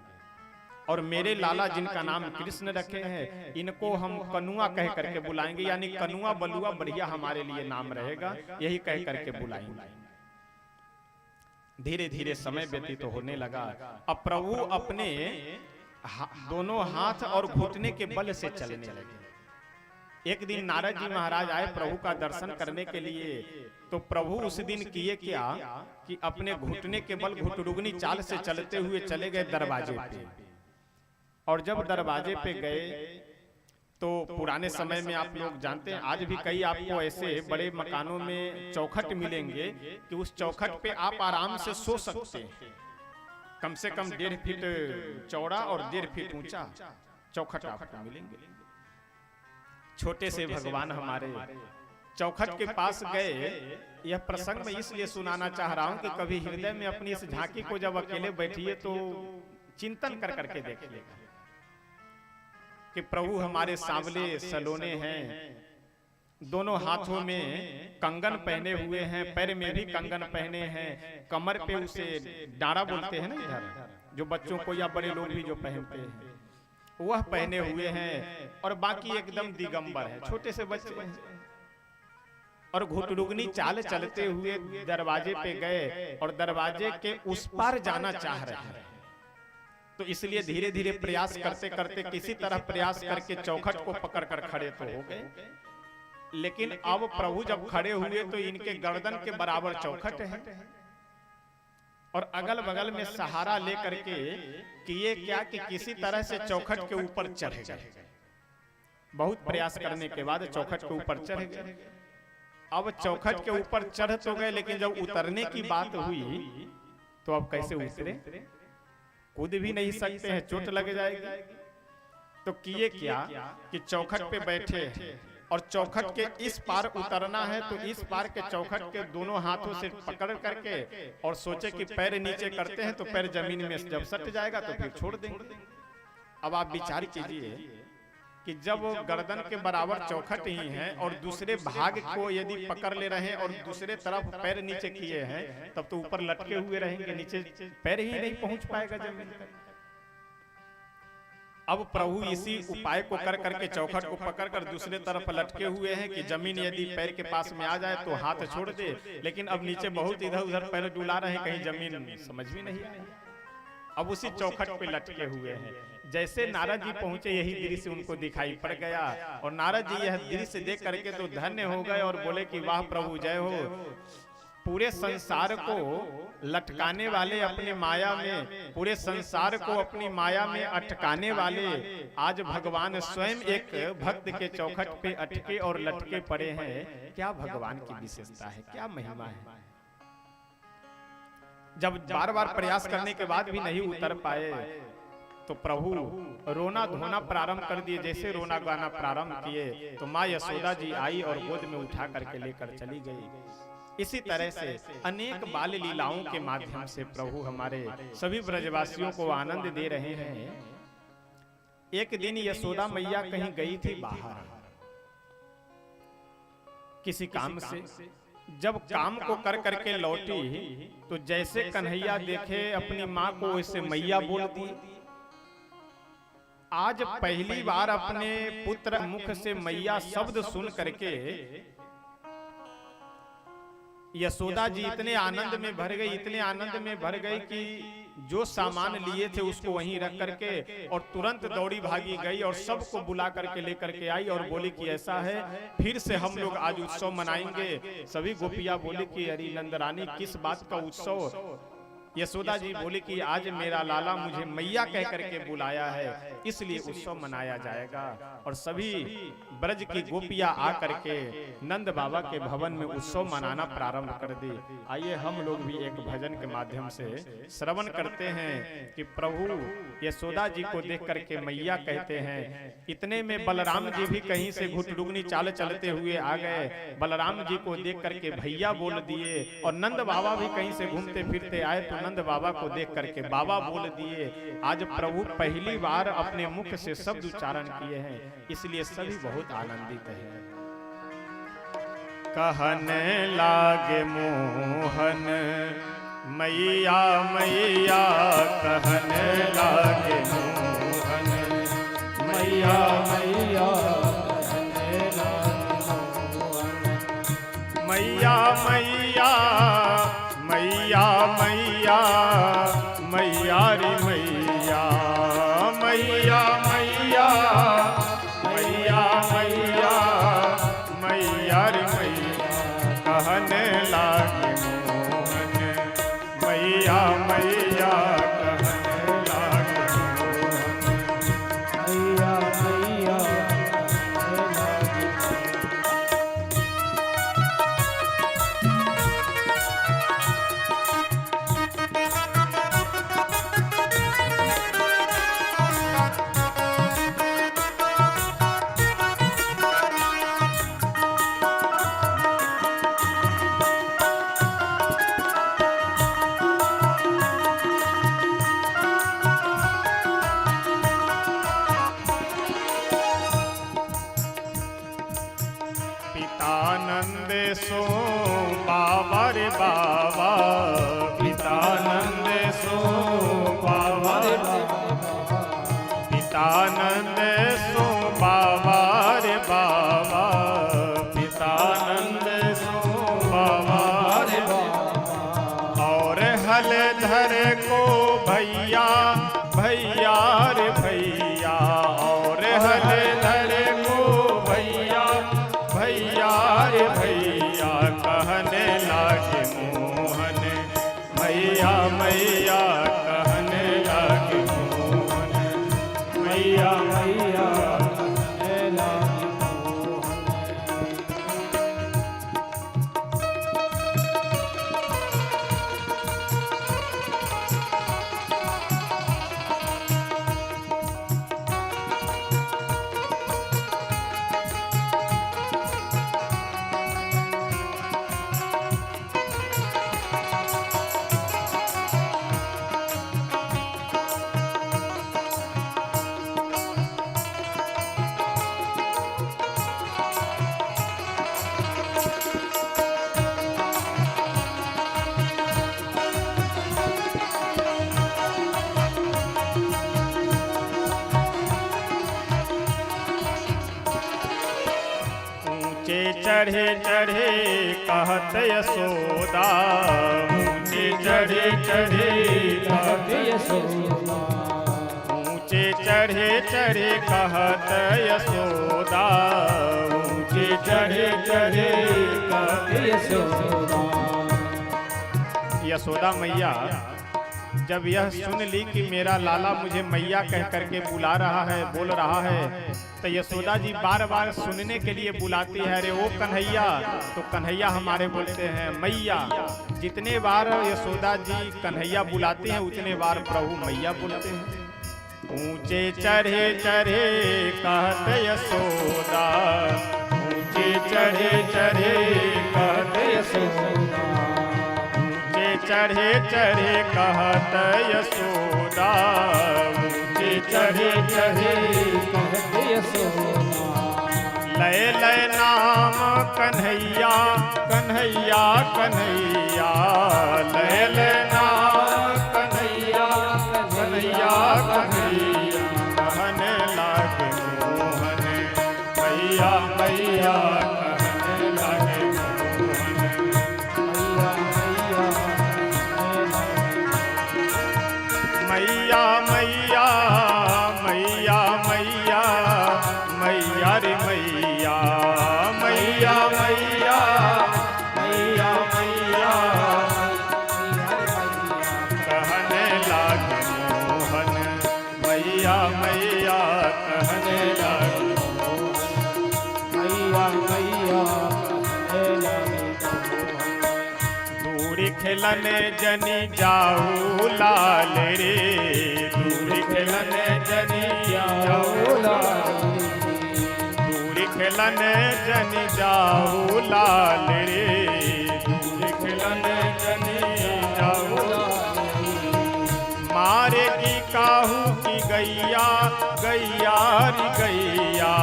और मेरे लाला जिनका नाम कृष्ण रखे हैं, इनको हम कनुआ कह करके बुलाएंगे, यानी कनुआ बलुआ बढ़िया हमारे लिए नाम रहेगा, यही कह करके बुलाएंगे। धीरे धीरे समय व्यतीत तो होने लगा। अब प्रभु अपने दोनों हाथ और घुटने के बल से चलने लगे। एक दिन नारद जी महाराज आए प्रभु का दर्शन करने के लिए, तो प्रभु उस दिन किए क्या कि अपने घुटने के बल घुटरुगनी चाल से चलते हुए चले गए दरवाजे पे। और जब दरवाजे पे गए तो पुराने समय में आप लोग जानते हैं, आज भी कई आपको ऐसे बड़े मकानों में चौखट मिलेंगे कि उस चौखट पे आप आराम से सो सकते हैं। कम से कम 1.5 फीट चौड़ा और 1.5 फीट ऊंचा चौखट आपको मिलेंगे। छोटे से भगवान हमारे चौखट के पास गए। यह प्रसंग मैं इसलिए सुनाना चाह रहा हूं कि कभी हृदय में अपनी इस झांकी को जब अकेले बैठिए तो चिंतन कर करके देखिएगा कि प्रभु हमारे सांवले सलोने हैं, दोनों हाथों में कंगन पहने हुए हैं, पैर में भी कंगन पहने हैं, कमर पे उसे डांडा बोलते हैं ना इधर, जो बच्चों को या बड़े लोग भी जो पहनते हैं वह पहने हुए हैं, और बाकी एकदम दिगंबर है, छोटे से बच्चे हैं। और घुटरुगनी चाल चलते हुए दरवाजे पे गए और दरवाजे के उस पार जाना चाह रहे हैं। तो इसलिए धीरे धीरे प्रयास करते करते किसी तरह प्रयास करके चौखट को पकड़ कर खड़े तो हो गए। लेकिन अब प्रभु जब खड़े हुए तो इनके गर्दन के बराबर चौखट है, और अगल बगल में सहारा लेकर के किए क्या कि किसी तरह से चौखट के ऊपर चढ़ गए। बहुत प्रयास करने के बाद चौखट के ऊपर चढ़ गए। अब चौखट के ऊपर चढ़ तो गए, लेकिन जब उतरने की बात हुई तो अब कैसे उतरे? कूद भी नहीं सकते हैं, चोट लग जाएगी। तो किए क्या कि चौखट पे बैठे और चौखट के इस पार उतरना है, तो इस पार के चौखट के दोनों हाथों से पकड़ करके और सोचे कि पैर नीचे करते हैं तो पैर जमीन में जब सट जाएगा तो फिर छोड़ देंगे। अब आप विचार कीजिए कि जब गर्दन के बराबर चौखट ही है और दूसरे भाग को यदि पकड़ ले रहे हैं और दूसरे तरफ पैर नीचे किए हैं, तब तो ऊपर लटके हुए रहेंगे, नीचे पैर ही नहीं पहुंच पाएगा जमीन तक। अब प्रभु इसी उपाय को कर करके चौखट को पकड़ कर दूसरे तरफ लटके हुए हैं कि जमीन यदि पैर के पास में आ जाए तो हाथ छोड़ दे, लेकिन अब नीचे बहुत इधर उधर पैर डुला रहे हैं, कहीं जमीन समझ भी नहीं आई। अब उसी चौखट पे लटके हुए हैं। जैसे नारद जी पहुंचे यही दृश्य उनको दिखाई पड़ गया, और नारद जी यह दृश्य देख करके तो धन्य हो गए और बोले कि वाह प्रभु जय हो, पूरे संसार को लटकाने वाले अपने माया में, पूरे संसार को अपनी माया में अटकाने वाले आज भगवान स्वयं एक भक्त के चौखट पे अटके और लटके पड़े हैं। क्या भगवान की विशेषता है, क्या महिमा है। जब बार बार प्रयास करने के बाद भी नहीं उतर पाए तो प्रभु रोना धोना प्रारंभ कर दिए। जैसे रोना गाना प्रारंभ किए तो माँ यशोदा जी आई और गोद में उठा करके लेकर चली गई। इसी तरह से अनेक बाल लीलाओं के माध्यम से प्रभु हमारे सभी ब्रजवासियों को आनंद दे रहे हैं। एक दिन यशोदा मैया कहीं गई थी बाहर किसी काम से। जब काम को कर करके लौटी तो जैसे कन्हैया देखे अपनी माँ को वैसे मैया बोल दी। आज पहली बार अपने पुत्र मुख से मैया शब्द सुन करके यशोदा जी इतने आनंद में भर गई, इतने आनंद में भर गई कि जो सामान लिए थे उसको वहीं रख करके और तुरंत दौड़ी भागी गई और सबको बुला करके लेकर के आई और बोली कि ऐसा है फिर से हम लोग आज उत्सव मनाएंगे। सभी गोपियां बोली कि अरे नंदरानी किस बात का उत्सव? यशोदा जी बोली कि आज मेरा लाला मुझे मैया कह करके बुलाया है, इसलिए उत्सव मनाया जाएगा। और सभी ब्रज की गोपियां आकर के नंद बाबा के भवन में उत्सव मनाना प्रारंभ कर दी। आइए हम लोग भी एक भजन के माध्यम से श्रवण करते हैं कि प्रभु यशोदा जी को देख करके मैया कहते हैं। इतने में बलराम जी भी कहीं से घुटडुगनी चाल चलते हुए आ गए। बलराम जी को देख करके भैया बोल दिए, और नंद बाबा भी कहीं से घूमते फिरते आए तो नंद बाबा को देख करके बाबा बोल दिए। आज प्रभु पहली बार अपने मुख से शब्द उच्चारण किए हैं, इसलिए सभी बहुत आनंदित हैं। कहने लागे मोहन मैया मैया, कहने लागे मोहन मैया मैया, मैया मैया मैया मैया मैया रे मैया, मैया मैया मैया मैया मैया रे मैया, कहने लागे मोहन मैया मैया, कहने लागे मोहन मैया मैया। पितानंद सो बाबा रे बाबा, पितानंद सो बाबा रे बाबा, पितानंद सो बाबा रे बाबा, पितानंद सो बाबा रे बाबा। और हल धर को भैया भैया रे भैया, और हल धर को भैया भैया रे भैया, कहने लागे मोहन मैया मैया, कहने लागे मोहन मैया मैया। ऊंचे चढ़े चढ़े कहत यशोदा, ऊंचे चढ़े चढ़े कहत यशोदा, ऊंचे चढ़े चढ़े कहत यशोदा, ऊंचे चढ़े चढ़े कहत यशोदा। यशोदा मैया जब यह सुन ली कि मेरा लाला मुझे मैया कह करके बुला रहा है, बोल रहा है, तो यशोदा जी बार बार सुनने के लिए बुलाती है। अरे ओ कन्हैया, तो कन्हैया हमारे बोलते हैं मैया। जितने बार यशोदा जी कन्हैया बुलाते हैं उतने बार प्रभु मैया बोलते हैं। ऊंचे चढ़े चढ़े कहत यशोदा, ऊंचे चढ़े चढ़े कहत यशोदा, ऊंचे चढ़े चढ़े कहत यशोदा, ऊंचे चढ़े चढ़े कहत यशोदा। लय लय नाम कन्हैया कन्हैया कन्हैया, लय लय नाम कन्हैया कन्हैया कन्हैया, कहने लागे मोहन मैया मैया, कहने लागे मोहन मैया मैया मैया मैया मैया रे मैया, मैया मैया मैया मैया, मैया मैया कहने लगी दूरी खेलन जनी जाऊ लाल रे, दूरी खेलन जनी जाऊ लाल, दूरी खेलन जनी जाऊ लाल रे, दूरी खेलन जनी जाऊ लाल, मारेगी काहू की गैया गैया री गैया,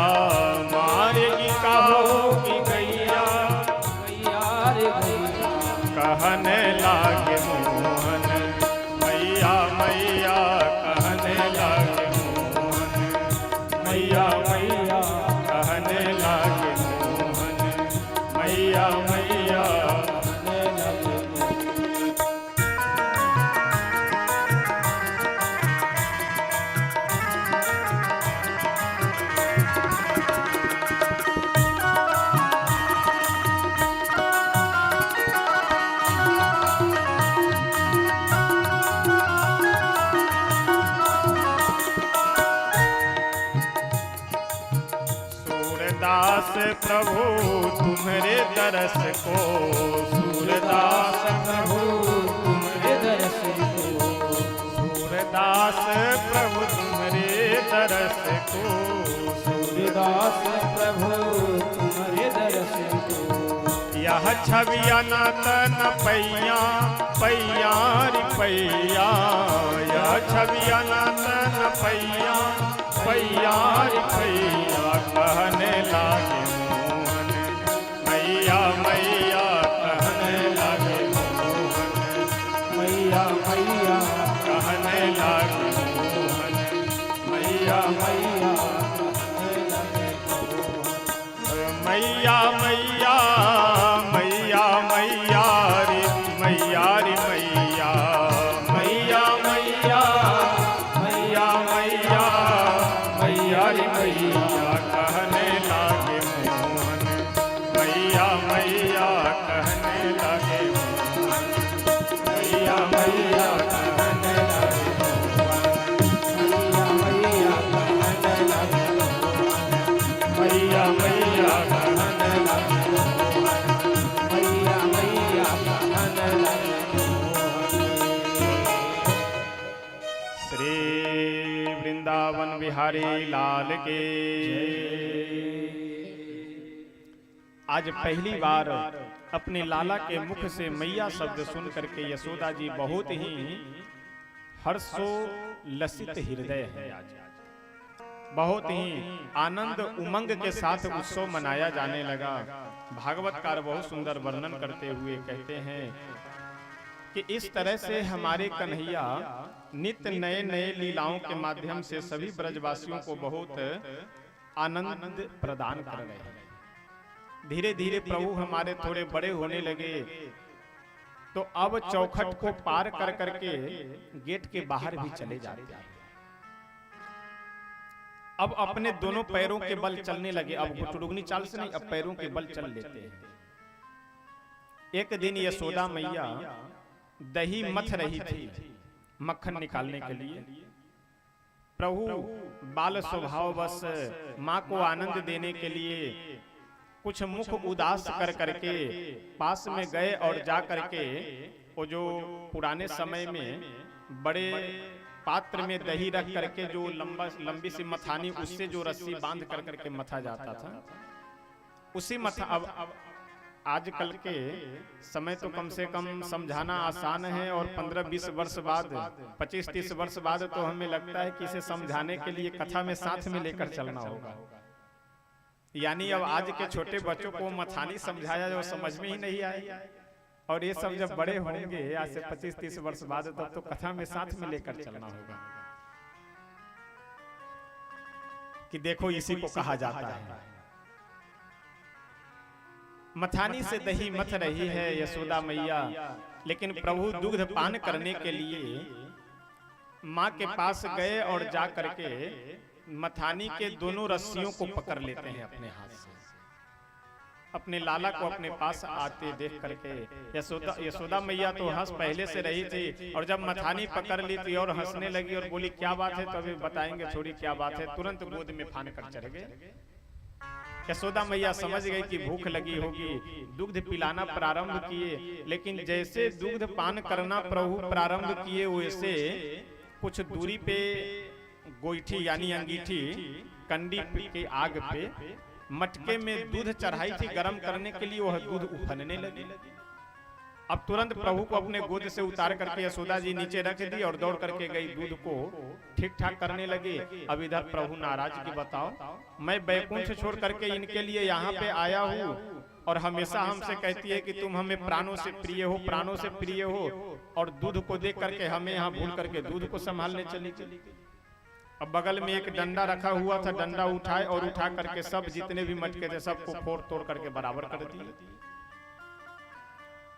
मारेगी काहू की गैया कहने लागे मोहन मैया मैया, कहने लागे मोहन मैया मैया, कहने लागे मोहन मैया मैया। सूरदास प्रभु तुम्हारे दरस को, सूरदास प्रभु तुम्हारे दरस को, सूरदास प्रभु तुम्हारे दरस को, सूरदास प्रभु तुम्हारे दरस को, यह छवि अनतन पैया पैया रि पैया, यह छवि अनतन पैया पैया रि पैया, कहने लागे मोहन मैया मैया, कहने लागे मोहन मैया मैया कहने लागे मोहन मैया मैया, मैया मैया मैया मैया रे मैया रे मैया, मैया मैया मैया मैया मैया रे मैया, कहने लागे मोहन मैया मैया, कहने लागे मोहन मैया मैया, कहने लागे मैया मैया कहने लगी मैया मैया कहने लागे मैया मैया कहने लगी। श्री वृंदावन बिहारी लाल के। आज पहली बार अपने लाला के मुख से मैया शब्द सुन करके यशोदा जी बहुत ही हर्षोल्लसित हृदय है। आज बहुत ही आनंद उमंग के साथ उत्सव मनाया जाने लगा। भागवतकार बहुत सुंदर वर्णन करते हुए कहते हैं कि इस तरह से हमारे कन्हैया नित्य नए नए लीलाओं के माध्यम से सभी ब्रजवासियों को बहुत आनंद प्रदान कर रहे हैं। धीरे धीरे प्रभु हमारे थोड़े बड़े होने लगे तो अब चौखट को पार कर करके गेट के बाहर भी चले जाते हैं। अब अपने दोनों पैरों के बल चलने लगे। अब गुटुडुगनी चाल से नहीं, अब पैरों के बल चल लेते हैं। एक दिन यशोदा मैया दही मथ रही थी मक्खन निकालने के लिए। प्रभु बाल स्वभाव बस माँ को आनंद देने के लिए कुछ मुख उदास कर करके पास में गए और जा करके वो जो पुराने समय में बड़े पात्र में दही रख करके जो लंबी सी मथानी उससे जो रस्सी बांध कर करके मथा जाता था, उसी मथा। अब आजकल के समय तो कम से कम समझाना आसान है और 15-20 वर्ष बाद 25-30 वर्ष बाद तो हमें लगता है कि इसे समझाने के लिए कथा में साथ में लेकर चलना होगा। यानी अब आज के छोटे बच्चों को मथानी समझाया जो समझ में ही नहीं आए, और ये सब जब बड़े होंगे आज से 25-30 वर्ष बाद तब तो कथा में साथ में लेकर चलना होगा कि देखो इसी को कहा जाता है। मथानी से दही मथ रही है यशोदा मैया, लेकिन प्रभु दुग्ध पान करने के लिए माँ के पास गए और जा करके मथानी के दोनों रस्सियों को पकड़ लेते हैं अपने हाथ से। अपने लाला को अपने पास आते देख करके यशोदा मैया तो हंस पहले से रही थी, और जब मथानी पकड़ ली थी और हंसने लगी और बोली क्या बात है, तो अभी बताएंगे थोड़ी क्या बात है। तुरंत गोद में फान कर चढ़ गए। यशोदा मैया समझ गई कि भूख लगी होगी, दुग्ध पिलाना प्रारंभ किए। लेकिन जैसे दुग्ध पान करना प्रभु प्रारंभ किए, वैसे कुछ दूरी पे गोईठी यानी अंगीठी कंडी के आग पे मटके में दूध चढ़ाई थी गर्म करने के लिए, वह दूध उफनने लगी। अब तुरंत प्रभु को अपने गोद से उतार करके यशोदा जी नीचे रख दी और दौड़ करके गई, दूध को ठीक ठाक करने लगे। अब इधर प्रभु नाराज की बताओ, मैं बैकुंठ छोड़ करके इनके लिए यहाँ पे आया हूँ और हमेशा हमसे कहती है कि तुम हमें प्राणों से प्रिय हो, प्राणों से प्रिय हो, और दूध को देख करके हमें यहाँ भूल करके दूध को संभालने चली गई। अब बगल में एक डंडा रखा हुआ था, डंडा उठाए और उठा करके सब जितने भी मटके थे सबको फोड़ तोड़ करके बराबर कर दिए।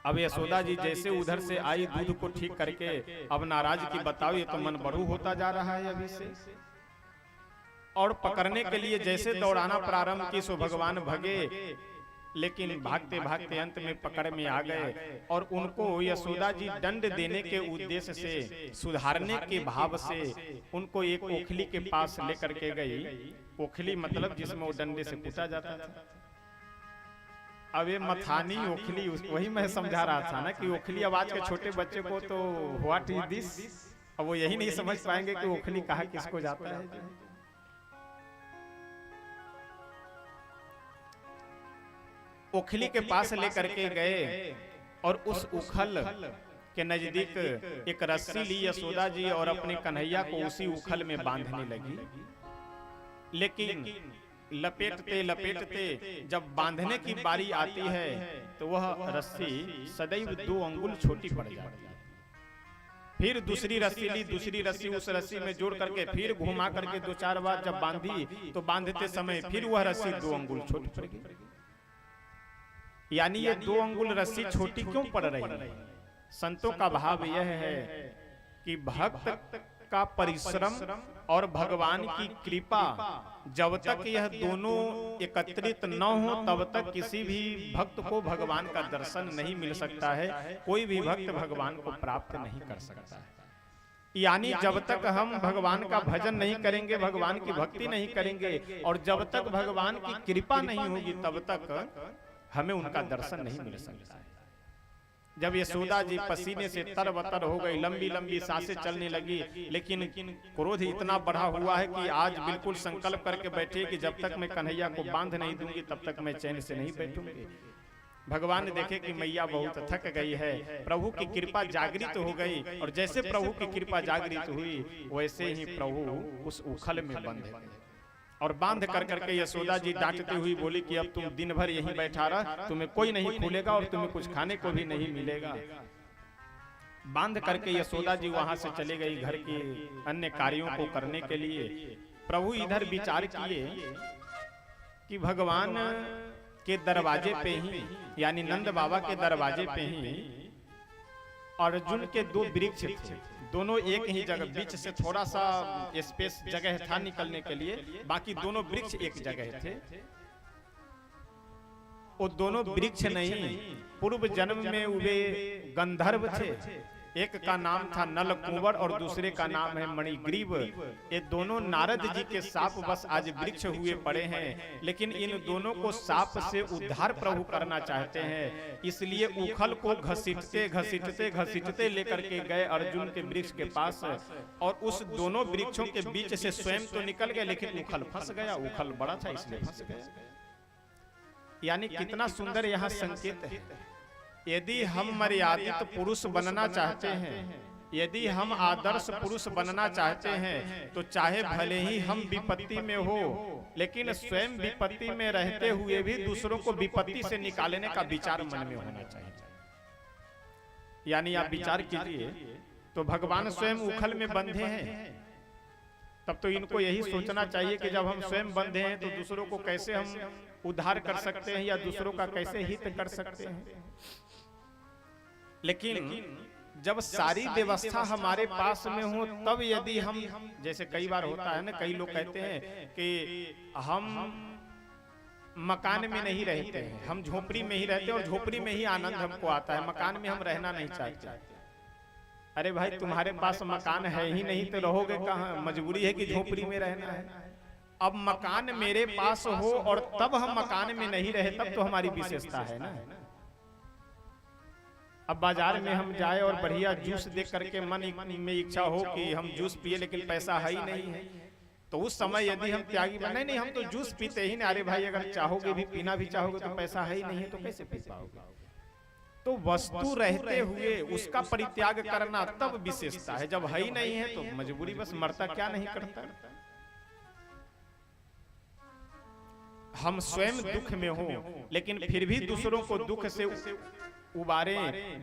अब यशोदा जी जैसे उधर से आई दूध को ठीक करके, अब नाराज की बताओ, ये तो मन बढ़ू होता जा रहा है अभी से। और पकड़ने के लिए जैसे दौड़ाना प्रारंभ की, सो भगवान भगे, लेकिन भागते भागते अंत में पकड़ में आ गए। और उनको यशोदा जी दंड देने के उद्देश्य से, सुधारने के भाव से उनको एक ओखली के पास लेकर के गई। ओखली मतलब जिसमें वो डंडे से कूटा जाता था। अब ये मथानी ओखली, वही मैं समझा रहा था ना कि ओखली अब आज के छोटे बच्चे को तो व्हाट इज दिस, अब वो यही नहीं समझ पाएंगे कि ओखली कहा किसको जाता है। ओखली के पास लेकर के गए और उस उखल के नजदीक एक रस्सी ली यशोदा जी और अपने कन्हैया को उसी उखल में बांधने लगी। लेकिन लपेटते लपेटते जब बांधने की बारी आती है तो वह रस्सी सदैव 2 अंगुल छोटी पड़ जाती है। फिर दूसरी रस्सी ली, दूसरी रस्सी उस रस्सी में जोड़ करके फिर घुमा करके 2-4 बार जब बांधी तो बांधते समय फिर वह रस्सी 2 अंगुल छोटी पड़ गई। यानी ये 2 अंगुल रस्सी छोटी क्यों पड़ रही है? संतों का भाव यह है कि भक्त का परिश्रम और भगवान की कृपा, जब तक यह दोनों एकत्रित न हो तब तक किसी भी भक्त को भगवान का दर्शन नहीं मिल सकता है, कोई भी भक्त भगवान को प्राप्त नहीं कर सकता है। यानी जब तक हम भगवान का भजन नहीं करेंगे, भगवान की भक्ति नहीं करेंगे और जब तक भगवान की कृपा नहीं होगी तब तक हमें उनका दर्शन नहीं मिल सकता है। जब यशोदा जी पसीने से तरबतर हो गई, लंबी लंबी सांसें चलने लगी, लेकिन क्रोध इतना बढ़ा हुआ है कि आज बिल्कुल संकल्प करके बैठे कि जब तक मैं कन्हैया को बांध नहीं दूंगी तब तक मैं चैन से नहीं बैठूंगी। भगवान देखे कि मैया बहुत थक गई है, प्रभु की कृपा जागृत हो गई और जैसे प्रभु की कृपा जागृत हुई वैसे ही प्रभु उस उखल में बंध गए। और बांध कर करके यशोदा जी डांटती हुई बोली कि अब तुम दिन भर यहीं बैठा रहा, तुम्हें कोई नहीं खोलेगा और तुम्हें कुछ खाने को भी नहीं मिलेगा। बांध करके यशोदा जी वहां से चले गई घर के अन्य कार्यों को करने के लिए। प्रभु इधर विचार किए कि भगवान के दरवाजे पे ही, यानी नंद बाबा के दरवाजे पे ही अर्जुन के 2 वृक्ष थे, दोनों एक ही जगह, बीच से थोड़ा सा स्पेस जगह था निकलने के लिए, बाकी दोनों वृक्ष एक जगह थे। वो दोनों वृक्ष नहीं, पूर्व जन्म में वे गंधर्व थे। एक का नाम था नलकुंवर और दूसरे का नाम है मणिग्रीव। ये दोनों नारद जी के साप बस आज वृक्ष हुए पड़े हैं, लेकिन इन दोनों को साप से उद्धार प्रभु करना चाहते हैं। इसलिए उखल को घसीटते घसीटते घसीटते लेकर के गए अर्जुन के वृक्ष के पास और उस दोनों वृक्षों के बीच से स्वयं तो निकल गए, लेकिन उखल फंस गया। उखल बड़ा था इसलिए फंस गया। यानी कितना सुंदर यहाँ संकेत है। यदि हम मर्यादित पुरुष बनना चाहते हैं, यदि हम आदर्श पुरुष बनना चाहते हैं, तो चाहे भले ही हम विपत्ति में हो, लेकिन स्वयं विपत्ति में रहते हुए भी दूसरों को विपत्ति से निकालने का विचार मन में होना चाहिए। यानी आप विचार कीजिए, तो भगवान स्वयं उखल में बंधे हैं, तब तो इनको यही सोचना चाहिए कि जब हम स्वयं बंधे हैं तो दूसरों को कैसे हम उद्धार कर सकते हैं या दूसरों का कैसे हित कर सकते हैं। लेकिन जब सारी व्यवस्था हमारे पास में हो तब यदि हम, जैसे कई बार होता है ना, कई लोग कहते हैं कि हम मकान में नहीं रहते हैं, हम झोपड़ी में ही रहते हैं और झोपड़ी में ही आनंद हमको आता है, मकान में हम रहना नहीं चाहते। अरे भाई, तुम्हारे पास मकान है ही नहीं तो रहोगे कहाँ? मजबूरी है कि झोपड़ी में रहना है। अब मकान मेरे पास हो और तब हम मकान में नहीं रहे, तब तो हमारी विशेषता है ना। अब बाजार में हम जाए और बढ़िया जूस देख करके मन में इच्छा हो कि हम जूस पिए, लेकिन पैसा है ही नहीं है, तो उस समय यदि हम त्यागी बने, नहीं हम तो जूस पीते ही नहीं, अरे भाई अगर चाहोगे भी पीना भी चाहोगे तो पैसा है ही नहीं है, तो कैसे पी पाओगे। तो वस्तु रहते हुए उसका परित्याग करना तब विशेषता है, जब है ही नहीं है तो मजबूरी, बस मरता क्या नहीं करता। हम स्वयं दुख में हो लेकिन फिर भी दूसरों को दुख से उबारे,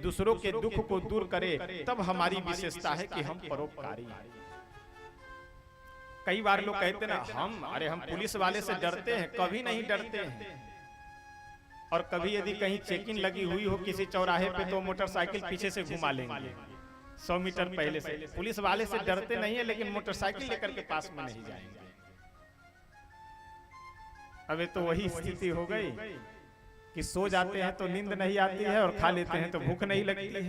दूसरों के दुख को दूर करे, तब हमारी विशेषता है कि हम परोपकारी हैं। कई बार लोग कहते ना हम पुलिस वाले से डरते हैं, कभी नहीं डरते हैं। और कभी यदि कहीं चेकिंग लगी हुई हो किसी चौराहे पे तो मोटरसाइकिल पीछे से घुमा लेंगे 100 मीटर पहले से। पुलिस वाले से डरते नहीं है लेकिन मोटरसाइकिल लेकर के पास में नहीं जाएंगे। अबे तो वही स्थिति हो गई कि सो जाते हैं तो नींद नहीं आती है और खा लेते हैं तो भूख नहीं लगती है।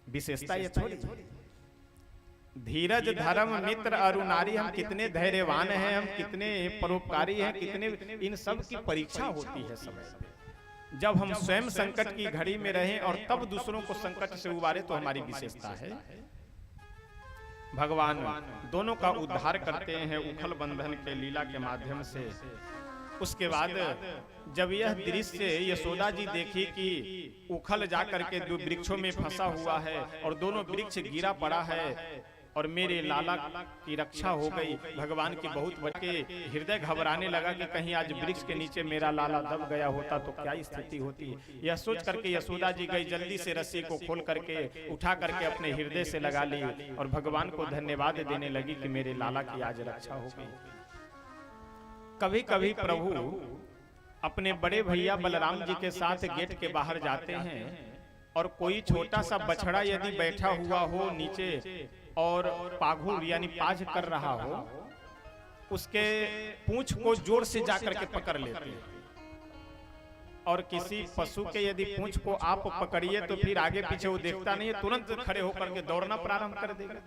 विशेषता ये थोड़ी। धीरज धर्म मित्र अरु नारी, हम कितने धैर्यवान हैं, हम कितने परोपकारी हैं, कितने, इन सब की परीक्षा होती है समय जब हम स्वयं संकट की घड़ी में रहें और तब दूसरों को संकट से उबारे, तो हमारी विशेषता है। भगवान दोनों का उद्धार करते हैं उखल बंधन के लीला के माध्यम से। उसके बाद जब यह दृश्य यशोदा जी देखी कि उखल जाकर के दो वृक्षों में फंसा हुआ है और दोनों वृक्ष गिरा पड़ा है और मेरे लाला की रक्षा हो गई, भगवान की बहुत बच्चे हृदय घबराने लगा कि कहीं आज वृक्ष के नीचे मेरा लाला दब गया होता तो क्या स्थिति होती। यह सोच करके यशोदा जी गई, जल्दी से रस्सी को खोल करके उठा करके अपने हृदय से लगा ली और भगवान को धन्यवाद देने लगी कि मेरे लाला की आज रक्षा हो गई। कभी कभी प्रभु अपने बड़े भैया बलराम जी के साथ गेट के बाहर जाते हैं और कोई छोटा सा बछड़ा यदि बैठा हुआ हो नीचे और पाघुर यानी पाज कर रहा हो, उसके पूंछ को जोर से जाकर के पकड़ लेते हैं। और किसी पशु के यदि पूंछ को आप पकड़िए तो फिर आगे पीछे वो देखता नहीं है, तुरंत खड़े होकर के दौड़ना प्रारंभ कर देगा।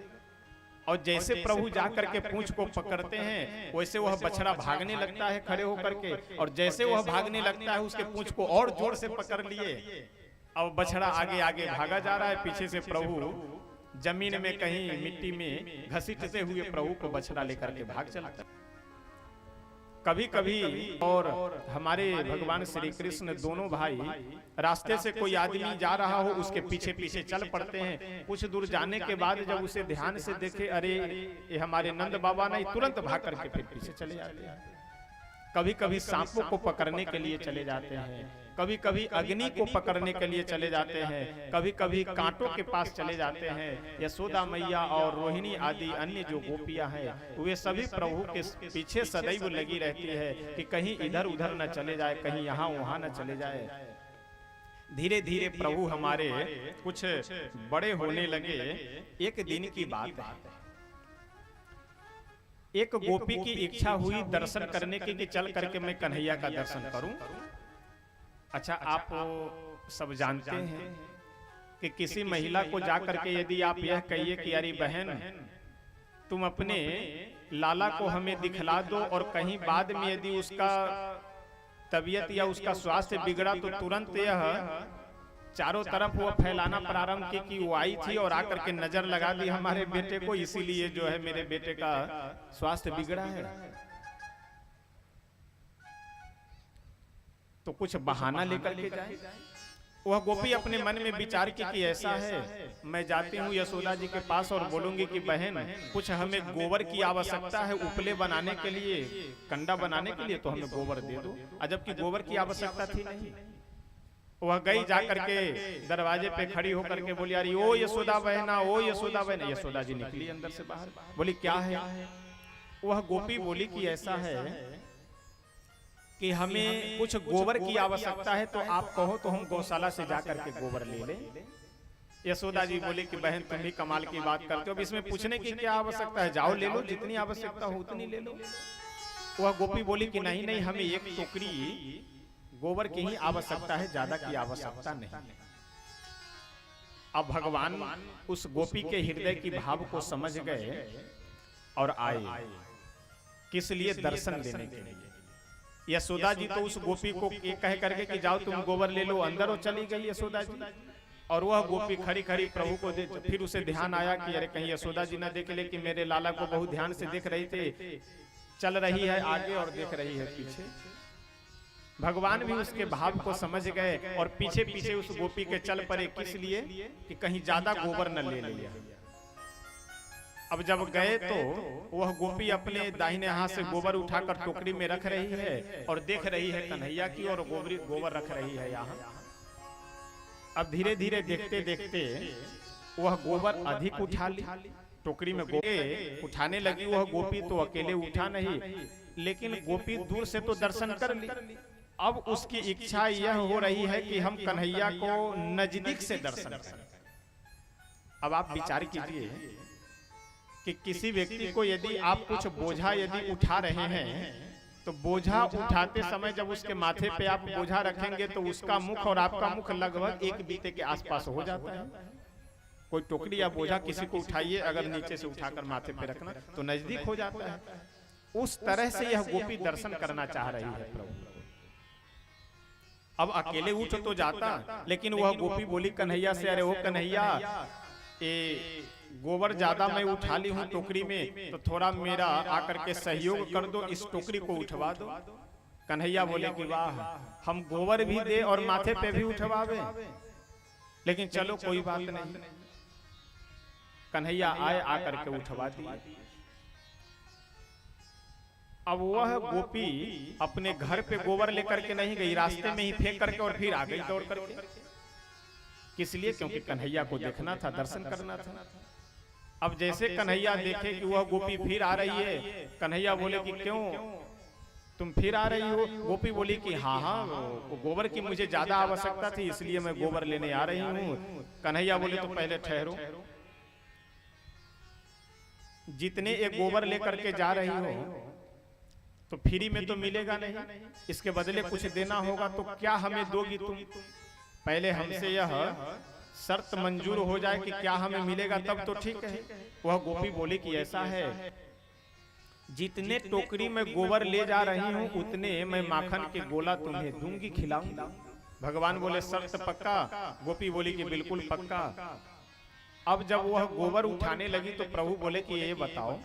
और जैसे प्रभु जाकर के पूंछ को पकड़ते हैं वैसे वह बछड़ा भागने लगता है खड़े होकर के, और जैसे वह भागने लगता है उसके पूंछ को और जोर से पकड़ लिए। अब बछड़ा आगे आगे भागा जा रहा है, पीछे से प्रभु जमीन में कहीं मिट्टी में घसीटते हुए प्रभु को बछड़ा लेकर के भाग चलता। कभी कभी और हमारे भगवान श्री कृष्ण दोनों भाई रास्ते से कोई आदमी जा रहा हो उसके पीछे पीछे चल पड़ते हैं। कुछ दूर जाने के बाद जब उसे ध्यान से देखे, अरे ये हमारे नंद बाबा नहीं, तुरंत भाग करके फिर पीछे चले जाते हैं। कभी कभी सांपों को पकड़ने के लिए चले जाते हैं, कभी कभी अग्नि को पकड़ने के लिए चले जाते हैं, कभी कभी कांटों के पास चले जाते हैं। यशोदा मैया और रोहिणी आदि अन्य जो गोपियां हैं वे सभी प्रभु के पीछे सदैव लगी रहती है कि कहीं इधर उधर न चले जाए, कहीं यहाँ वहां न चले जाए। धीरे धीरे प्रभु हमारे कुछ बड़े होने लगे। एक दिन की बात है, एक गोपी की इच्छा हुई दर्शन करने की कि चल करके मैं कन्हैया का दर्शन करूं। अच्छा, आप सब जानते हैं कि किसी महिला को जाकर के यदि आप यह कहिए कि अरे बहन तुम अपने लाला को हमें दिखला दो, और कहीं बाद में यदि उसका तबीयत या उसका स्वास्थ्य बिगड़ा तो तुरंत यह चारों तरफ वो फैलाना प्रारंभ की कि वो आई थी और आकर के नजर लगा दी हमारे बेटे को, इसीलिए जो है मेरे बेटे का स्वास्थ्य बिगड़ा है। तो कुछ बहाना लेकर के जाए। वह गोपी अपने मन में विचार की कि ऐसा है, मैं जाती हूँ यशोदा जी के पास और बोलूंगी कि बहन कुछ हमें गोबर की आवश्यकता है उपले बनाने के लिए, कंडा बनाने के लिए, तो हमें गोबर दे दो। जबकि गोबर की आवश्यकता थी नहीं। वह गई जाकर के दरवाजे पे खड़ी होकर के बोली, अरे ओ यशोदा बहना, ओ यशोदा बहना। यशोदा जी निकली अंदर से बाहर, बोली क्या है। वह गोपी बोली कि ऐसा है कि हमें कुछ गोबर की आवश्यकता है, तो आप कहो तो हम गौशाला से जाकर के गोबर ले लें। यशोदा जी बोली कि बहन तुम भी कमाल की बात करते हो, अब इसमें पूछने की क्या आवश्यकता है, जाओ ले लो, जितनी आवश्यकता हो उतनी ले लो। वह गोपी बोली कि नहीं नहीं, हमें एक टोकरी गोबर की ही आवश्यकता है, ज्यादा की आवश्यकता नहीं। अब भगवान उस गोपी के हृदय की भाव को समझ गए और आए। किस लिए? दर्शन देने के लिए। यशोदा जी तो उस गोपी को ये कह करके कि जाओ तुम गोबर ले लो, अंदर वो चली गई यशोदा जी। और वह गोपी खड़ी खड़ी प्रभु को फिर उसे ध्यान आया कि अरे कहीं यशोदा जी ना देख ले कि मेरे लाला को बहुत ध्यान से देख रही थे, चल रही है आगे और देख रही है पीछे। भगवान भी उसके भाव को समझ गए और पीछे पीछे उस गोपी के चल पड़े। किस लिए? कि कहीं ज्यादा गोबर न ले लिया। अब जब गए तो वह गोपी अपने दाहिने हाथ से गोबर उठाकर टोकरी में रख रही है और देख रही है कन्हैया की, और गोबर रख रही है यहाँ। अब धीरे धीरे देखते देखते वह गोबर अधिक उठा ली, टोकरी में गोबर उठाने लगी। वह गोपी तो अकेले उठा नहीं, लेकिन गोपी दूर से तो दर्शन कर ली। अब उसकी इच्छा यह हो रही है कि हम कन्हैया को नजदीक से दर्शन करें। अब आप विचार कीजिए कि किसी व्यक्ति को यदि आप कुछ बोझा यदि उठा रहे हैं, तो बोझा उठाते समय जब उसके माथे पे आप बोझा रखेंगे तो उसका मुख और आपका मुख लगभग एक बीते के आसपास हो जाता है। कोई टोकरी या बोझा किसी को उठाइए, अगर नीचे से उठाकर माथे पे रखना तो नजदीक हो जाता है। उस तरह से यह गोपी दर्शन करना चाह रही है प्रभु। अब अकेले उठ तो जाता, लेकिन वह गोपी बोली कन्हैया से, अरे वो कन्हैया, ये गोबर ज्यादा मैं उठा ली हूँ टोकरी में, तो थोड़ा मेरा आकर के सहयोग कर दो, इस टोकरी को उठवा दो। कन्हैया बोले कि वाह, हम गोबर भी दे और माथे पे भी उठवावे, लेकिन चलो कोई बात नहीं। कन्हैया आए, आकर के उठवा दिए। अब वह गोपी अपने घर पे गोबर लेकर के नहीं गई, रास्ते में ही फेंक करके और फिर आ गई दौड़ करके। किस लिए? क्योंकि कन्हैया को देखना था, दर्शन करना था। अब जैसे कन्हैया देखे कि वह गोपी फिर आ रही है, कन्हैया बोले कि क्यों तुम फिर आ रही हो? गोपी बोली कि हाँ हाँ, गोबर की मुझे ज्यादा आवश्यकता थी, इसलिए मैं गोबर लेने आ रही हूँ। कन्हैया बोले तो पहले ठहरो, जितने एक गोबर लेकर के जा रही हो तो फ्री में तो मिलेगा नहीं, इसके बदले कुछ देना होगा। तो क्या हमें दोगी तुम? पहले हमसे यह शर्त मंजूर हो जाए कि क्या हमें मिलेगा, तब तो ठीक है। वह गोपी बोली कि ऐसा है, जितने टोकरी में गोबर ले जा रही हूँ उतने मैं माखन के गोला तुम्हें दूंगी, खिलाऊंगी। भगवान बोले शर्त पक्का? गोपी बोली कि बिल्कुल पक्का। अब जब वह गोबर उठाने लगी तो प्रभु बोले कि ये बताओ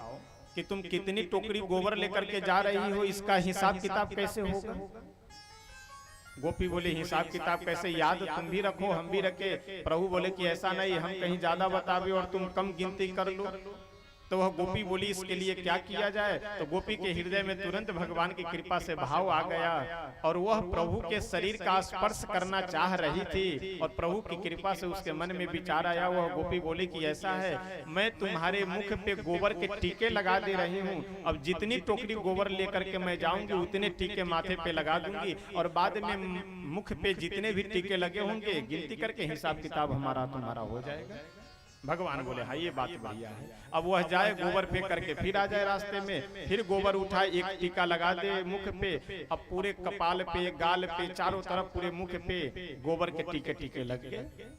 कि तुम कितनी टोकरी गोबर लेकर के जा रही हो, इसका हिसाब किताब कैसे होगा? गोपी बोले हिसाब किताब कैसे, याद तुम भी रखो हम भी रखे। प्रभु बोले कि ऐसा नहीं, हम कहीं ज्यादा बतावे और तुम कम गिनती कर लो। तो वह गोपी बोली इसके लिए क्या किया जाए? तो गोपी के हृदय में तुरंत भगवान की कृपा से भाव आ गया और वह प्रभु के शरीर का स्पर्श करना चाह रही थी, और प्रभु की कृपा से उसके मन में विचार आया। वह गोपी बोली कि ऐसा है, मैं तुम्हारे मुख पे गोबर के टीके लगा दे रही हूँ। अब जितनी टोकरी गोबर लेकर के मैं जाऊंगी उतने टीके माथे पे लगा दूंगी, और बाद में मुख पे जितने भी टीके लगे होंगे गिनती करके हिसाब किताब हमारा तुम्हारा हो जाएगा। भगवान बोले हाँ ये बात बढ़िया है। अब वह जाए गोबर फेंक करके फिर आ जाए रास्ते में, फिर गोबर उठाए, एक टीका लगा दे मुख पे। अब पूरे कपाल पे, गाल पे, चारों तरफ पूरे मुख पे गोबर के टीके टीके लग गए।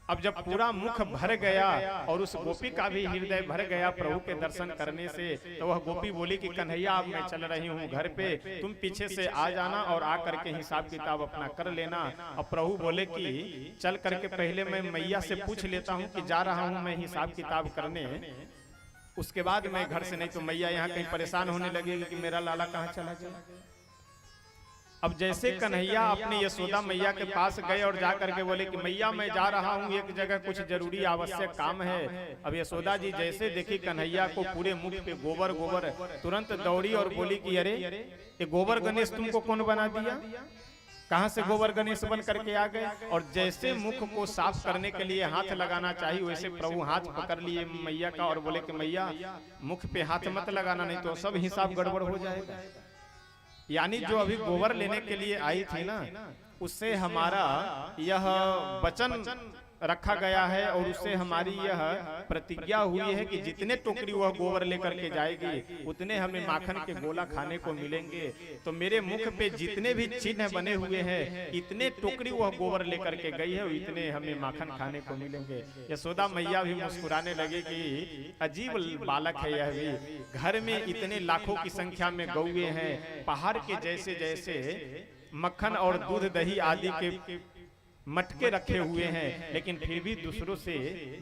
अब जब पूरा मुख भर गया और उस गोपी का भी हृदय भर गया प्रभु के दर्शन करने से, तो वह गोपी बोली कि कन्हैया अब मैं चल रही हूँ घर पे, तुम पीछे से आ जाना और आ करके हिसाब किताब अपना कर लेना। अब प्रभु बोले कि चल करके पहले मैं मैया से पूछ लेता हूँ कि जा रहा हूँ मैं हिसाब किताब करने, उसके बाद मैं घर से, नहीं तो मैया यहाँ कहीं परेशान होने लगेगी कि मेरा लाला कहाँ चला गया। अब जैसे कन्हैया अपनी यशोदा मैया के पास गए और जाकर के बोले कि मैया मैं जा रहा हूँ एक जगह, कुछ जरूरी आवश्यक काम है। अब यशोदा जी जैसे देखी कन्हैया को पूरे मुख पे गोबर गोबर, तुरंत दौड़ी और बोली कि अरे ये गोबर गणेश तुमको कौन बना दिया? कहाँ से गोबर गणेश बन करके आ गए? और जैसे मुख को साफ करने के लिए हाथ लगाना चाहिए, वैसे प्रभु हाथ पकड़ लिए मैया का और बोले कि मैया मुख पे हाथ मत लगाना, नहीं तो सब हिसाब गड़बड़ हो जाएगा। यानी जो अभी गोबर लेने के लिए आई थी ना, उससे हमारा यह वचन रखा गया है और उससे हमारी यह प्रतिज्ञा हुई है कि जितने टोकरी वह गोबर लेकर के जाएगी उतने हमें माखन के गोला खाने को मिलेंगे। तो मेरे मुख पे जितने भी चिन्ह बने हुए हैं, इतने टोकरी वह गोबर लेकर के गई है, इतने हमें माखन खाने को मिलेंगे। यशोदा मैया भी मुस्कुराने लगे कि अजीब बालक है यह भी, घर में इतने लाखों की संख्या में गौए हैं, पहाड़ के जैसे जैसे मक्खन और दूध दही आदि के मटके रखे हुए हैं, लेकिन फिर भी दूसरों से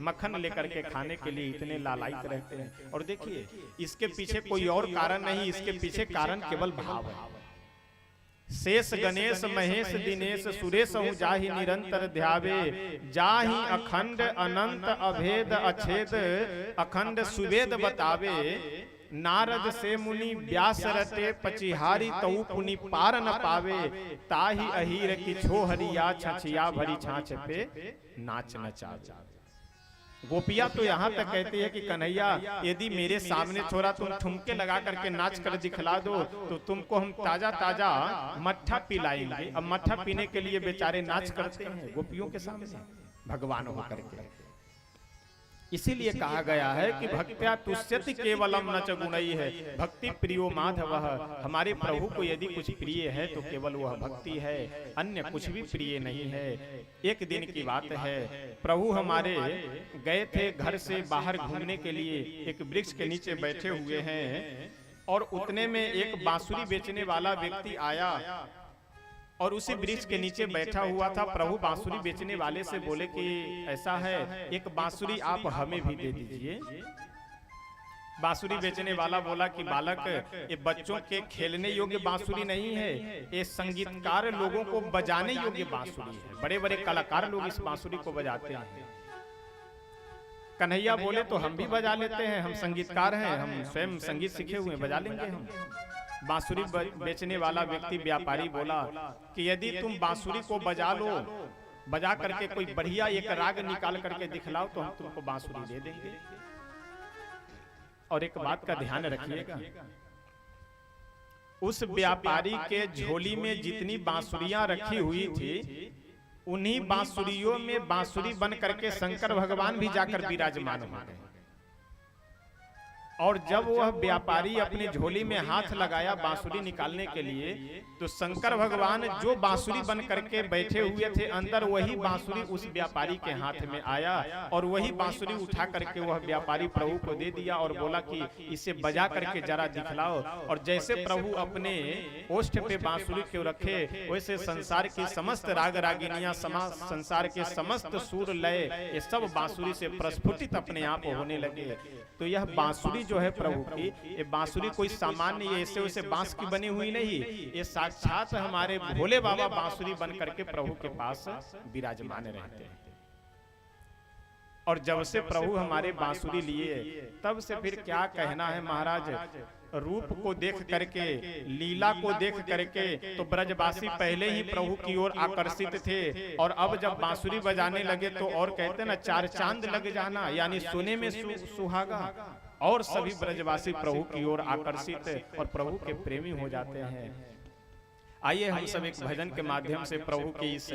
मक्खन लेकर के खाने के लिए इतने लालायित रहते हैं। और देखिए इसके पीछे कोई और कारण नहीं, इसके पीछे कारण केवल भाव है। शेष गणेश महेश दिनेश सुरेश हूँ जाहि निरंतर ध्यावे, जाहि अखंड अनंत अभेद अछेद अखंड सुवेद बतावे, नारद से मुनि व्यास रटे पचिहारी तऊ पुनि पार न पावे, ताहि अहीर की छोहरिया छछिया भरी छाछ पे नाच नचावे। गोपिया तो यहाँ तक कहती है कि कन्हैया यदि मेरे सामने छोरा तुम ठुमके लगा करके नाच कर दिखला दो तो तुमको हम ताजा ताजा मट्ठा पिलाएंगे। अब मट्ठा पीने के लिए बेचारे नाच करते हैं गोपियों के सामने भगवान होकर के। इसीलिए कहा गया है कि भक्त्या तुष्यति केवलम न च गुणई है, भक्ति प्रियो माधव। हमारे प्रभु को यदि कुछ प्रिय है तो केवल वह भक्ति है, अन्य कुछ भी प्रिय नहीं है। एक दिन की बात है, प्रभु हमारे गए थे घर से बाहर घूमने के लिए, एक वृक्ष के नीचे बैठे हुए हैं और उतने में एक बांसुरी बेचने वाला व्यक्ति आया और उसी वृक्ष के नीचे बैठा हुआ था। प्रभु बांसुरी बेचने वाले से बोले कि ऐसा है, एक बांसुरी आप हमें भी दे दीजिए। बांसुरी बेचने वाला बोला कि बालक, ये बच्चों के खेलने योग्य बांसुरी नहीं है, ये संगीतकार लोगों को बजाने योग्य बांसुरी है, बड़े बड़े कलाकार लोग इस बांसुरी को बजाते हैं। कन्हैया बोले तो हम भी बजा लेते हैं, हम संगीतकार हैं, हम स्वयं संगीत सीखे हुए, बजा लेंगे हम। बांसुरी बेचने वाला व्यक्ति व्यापारी बोला कि यदि तुम बांसुरी को बजा लो, बजा करके कोई बढ़िया एक राग निकाल करके दिखलाओ तो हम तुमको बांसुरी दे देंगे। और एक बात का ध्यान रखिएगा, उस व्यापारी के झोली में जितनी बांसुरियां रखी हुई थी, उन्हीं बांसुरियों में बांसुरी बन करके शंकर भगवान भी जाकर विराजमान हो गए। और जब वह व्यापारी अपनी झोली में हाथ लगाया बांसुरी निकालने के लिए, तो शंकर भगवान जो बांसुरी बन करके बैठे हुए थे अंदर, वही बांसुरी उस व्यापारी के हाथ में आया और वही बांसुरी उठा करके वह व्यापारी प्रभु को दे दिया और बोला कि इसे बजा करके जरा दिखलाओ। और जैसे प्रभु अपने ओष्ठ पे बांसुरी को रखे, वैसे संसार की समस्त राग रागिनियां, संसार के समस्त सुर लय, ये सब बांसुरी से प्रस्फुटित अपने आप होने लगे। तो यह बांसुरी जो है प्रभु की, ये बांसुरी कोई सामान्य ऐसे वैसे बांस की बनी हुई नहीं, ये साक्षात हमारे भोले बाबा बांसुरी बन करके प्रभु के पास विराजमान रहते हैं। और जब से प्रभु हमारे बांसुरी लिए, तब से फिर क्या कहना है महाराज। रूप को देख करके, लीला को देख करके तो ब्रजवासी पहले ही प्रभु की ओर आकर्षित थे, और अब जब बांसुरी बजाने लगे तो और कहते ना, चार चांद लग जाना, यानी सोने में सुहागा। और सभी ब्रजवासी प्रभु की ओर आकर्षित और प्रभु के प्रेमी हो जाते हैं। आइए हम सब एक भजन के माध्यम से प्रभु की इस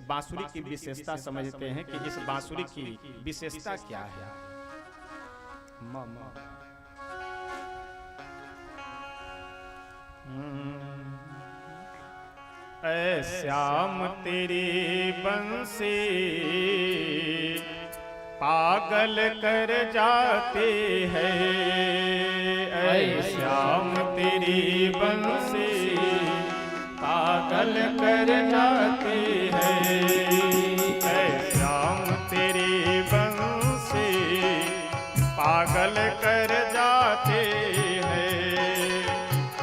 बांसुरी की विशेषता समझते हैं कि इस बांसुरी की विशेषता क्या है। ऐ श्याम तेरी बंसी पागल कर जाते हैं, ऐ श्याम तेरी बंसी पागल कर जाते हैं, ऐ श्याम तेरी बंसी पागल कर जाते हैं,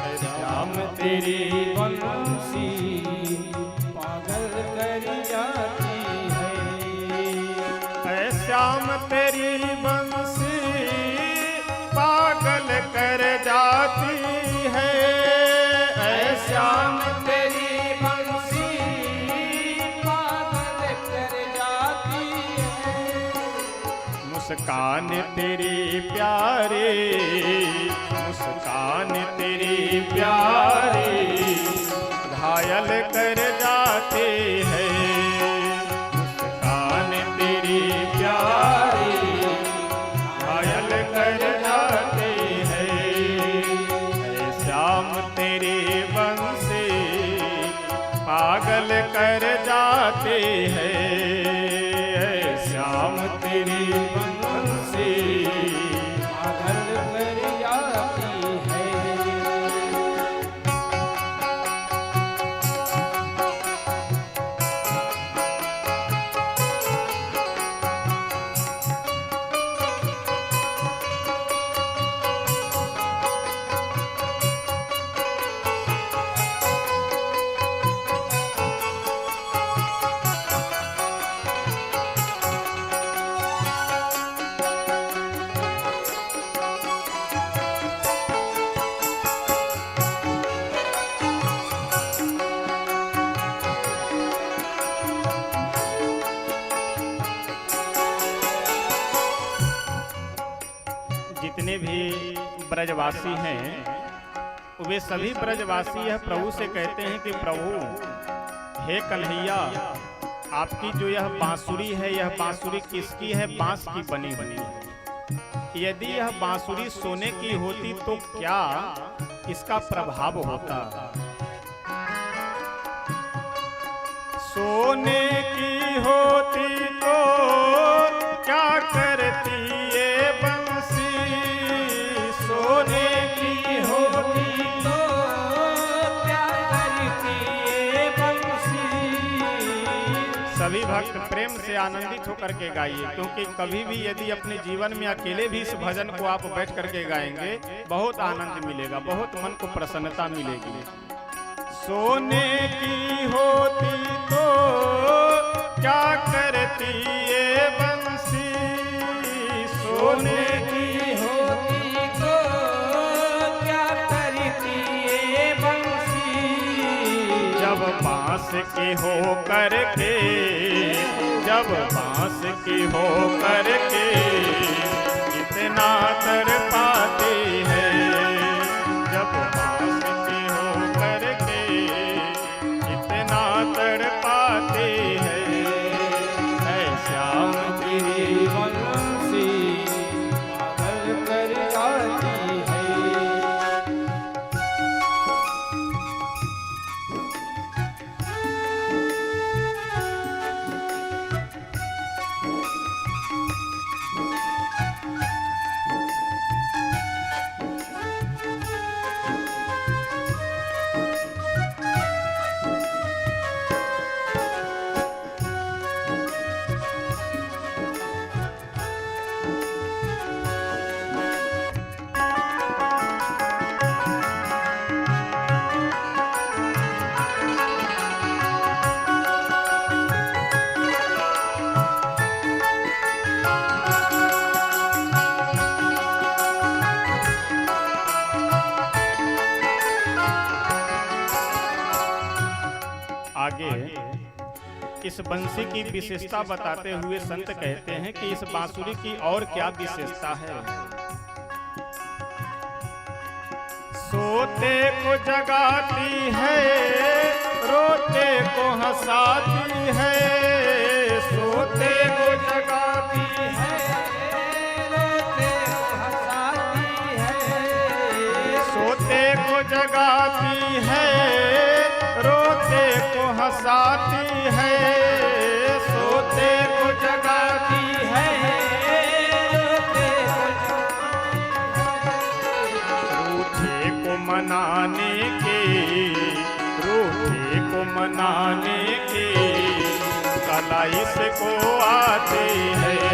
ऐ श्याम तेरी बंसी पागल कर जाती है, श्याम तेरी बंसी पागल कर जाती है, ऐ श्याम तेरी बंसी पागल कर जाती है, मुस्कान तेरी प्यारी, मुस्कान तेरी प्यारी घायल कर जाते हैं, मुस्कान तेरी कर जाते हैं श्याम तेरी बंसी पागल कर जाती है। जितने भी ब्रजवासी हैं वे सभी ब्रजवासी यह प्रभु से कहते हैं कि प्रभु हे कन्हैया, आपकी जो यह बांसुरी है, यह बांसुरी किसकी है? बांस की बनी हुई है। यदि यह बांसुरी सोने की होती तो क्या इसका प्रभाव होता? सोने की होती तो क्या करती ये बंसी? सोने की होती तो क्या करती ये बंसी? सभी भक्त प्रेम से आनंदित होकर के गाइए, क्योंकि कभी भी यदि अपने जीवन में अकेले भी इस भजन को आप बैठ करके गाएंगे बहुत आनंद मिलेगा, बहुत मन को प्रसन्नता मिलेगी। सोने की होती तो क्या करती ये बंसी? सोने की होती तो क्या करती ये बंसी? जब बांस की हो करके, जब बांस की हो करके इतना तर पाते हैं, जब बांस की हो करके इतना तर पाते हैं, ऐ श्याम तेरी बंसी पागल कर जाती है। आगे इस बंसी की विशेषता बताते हुए संत कहते हैं कि इस बांसुरी की और क्या विशेषता है। सोते को जगाती है, रोते को हंसाती है, सोते को जगाती है, रोते को हंसाती है। सोते को जगाती है, रोते को हंसाती है, सोते को जगाती है, रूठे को मनाने के, रूठे को मनाने के कला इसको आते हैं,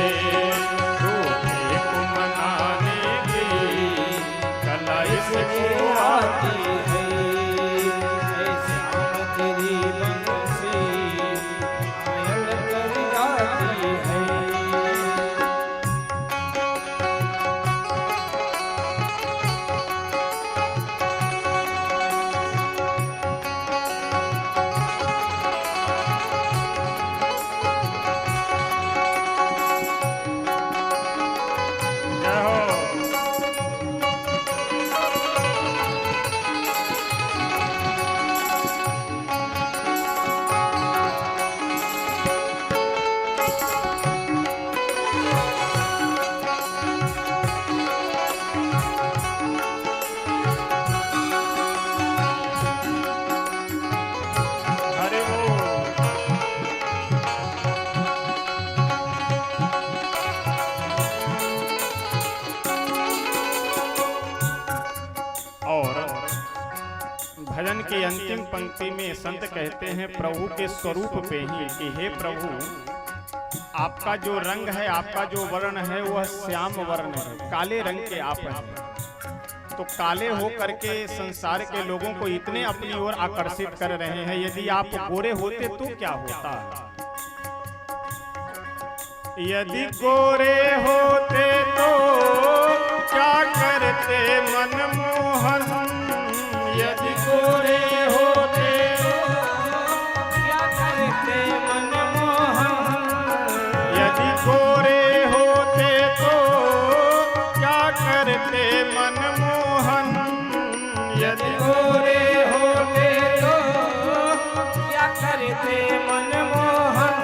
रूठे को मनाने के कला इसको आती है। तेरी बंसी पायल कर जाती है। पंक्ति में संत कहते हैं प्रभु के स्वरूप पे ही कि हे प्रभु, आपका जो रंग है, आपका जो वर्ण है वह श्याम वर्ण है, काले रंग के आप हैं। तो काले हो करके संसार के लोगों को इतने अपनी ओर आकर्षित कर रहे हैं, यदि आप गोरे होते तो क्या होता? यदि गोरे होते तो क्या करते मनमोहन, यदि गोरे होते क्या करते मनमोहन, यदि गोरे होते तो क्या करते मनमोहन, यदि गोरे होते तो क्या करते मनमोहन।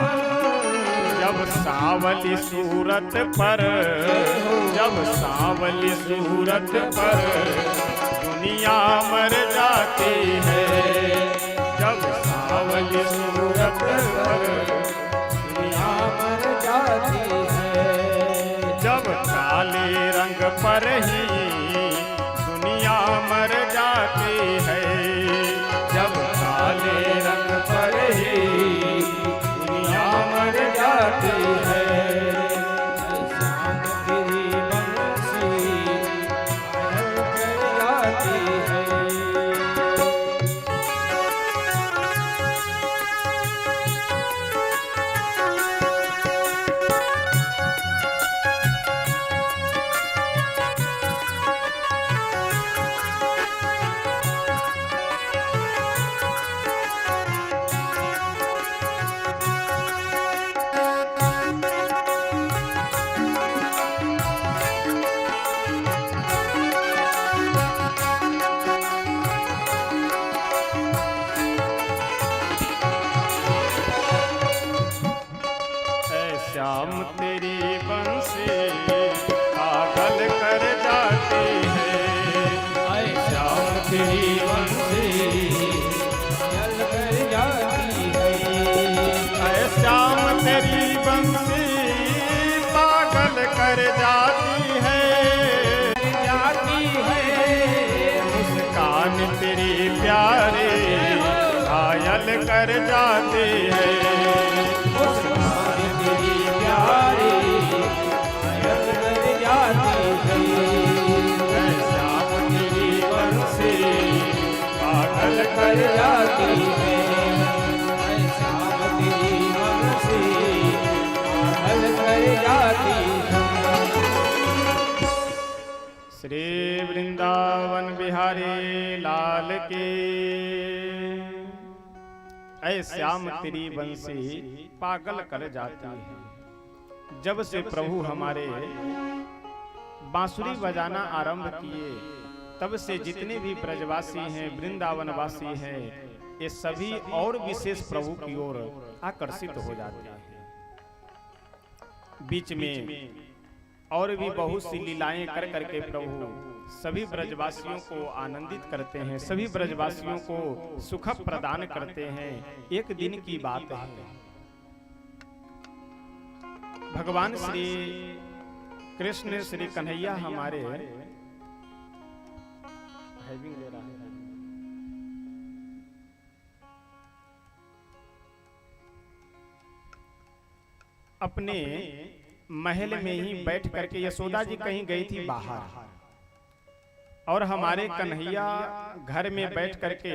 जब सांवली सूरत पर, जब सांवली सूरत पर दुनिया मर जाती है, जब सांवली सूरत पर दुनिया मर जाती है, जब काले रंग पर ही दुनिया मर जाती है, जब काले रंग पर ही दुनिया मर जाती है। शाम तेरी बंसी घायल कर जाती है। श्याम तेरी बंसी पागल कर जाती है, श्याम तेरी बंसी घायल कर जाती है। श्याम तेरी बंसी पागल कर जाती है, जाती है। मुस्कान तेरी प्यारे घायल कर जाती है, मुस्कान तेरी प्यारी घायल कर जाती है। श्याम तेरी बंसी पागल कर जाती है। शाम तेरी बंसी घायल कर जाती है। श्री वृंदावन बिहारी लाल की। ऐ श्याम तेरी बंसी पागल कर जाती है। जब से प्रभु हमारे बांसुरी बजाना आरंभ किए, तब से जितने भी ब्रजवासी हैं, वृंदावनवासी हैं, ये सभी और विशेष प्रभु की ओर आकर्षित हो जाते हैं। बीच में और भी बहुत सी लीलाएं कर करके प्रभु सभी ब्रजवासियों को आनंदित करते हैं, सभी ब्रजवासियों को सुख प्रदान करते हैं। एक दिन की बात है, भगवान श्री कृष्ण श्री कन्हैया हमारे हैविंग ले रहा है, अपने महल में ही बैठ करके, यशोदा जी कहीं गई थी बाहर और हमारे कन्हैया घर में बैठ करके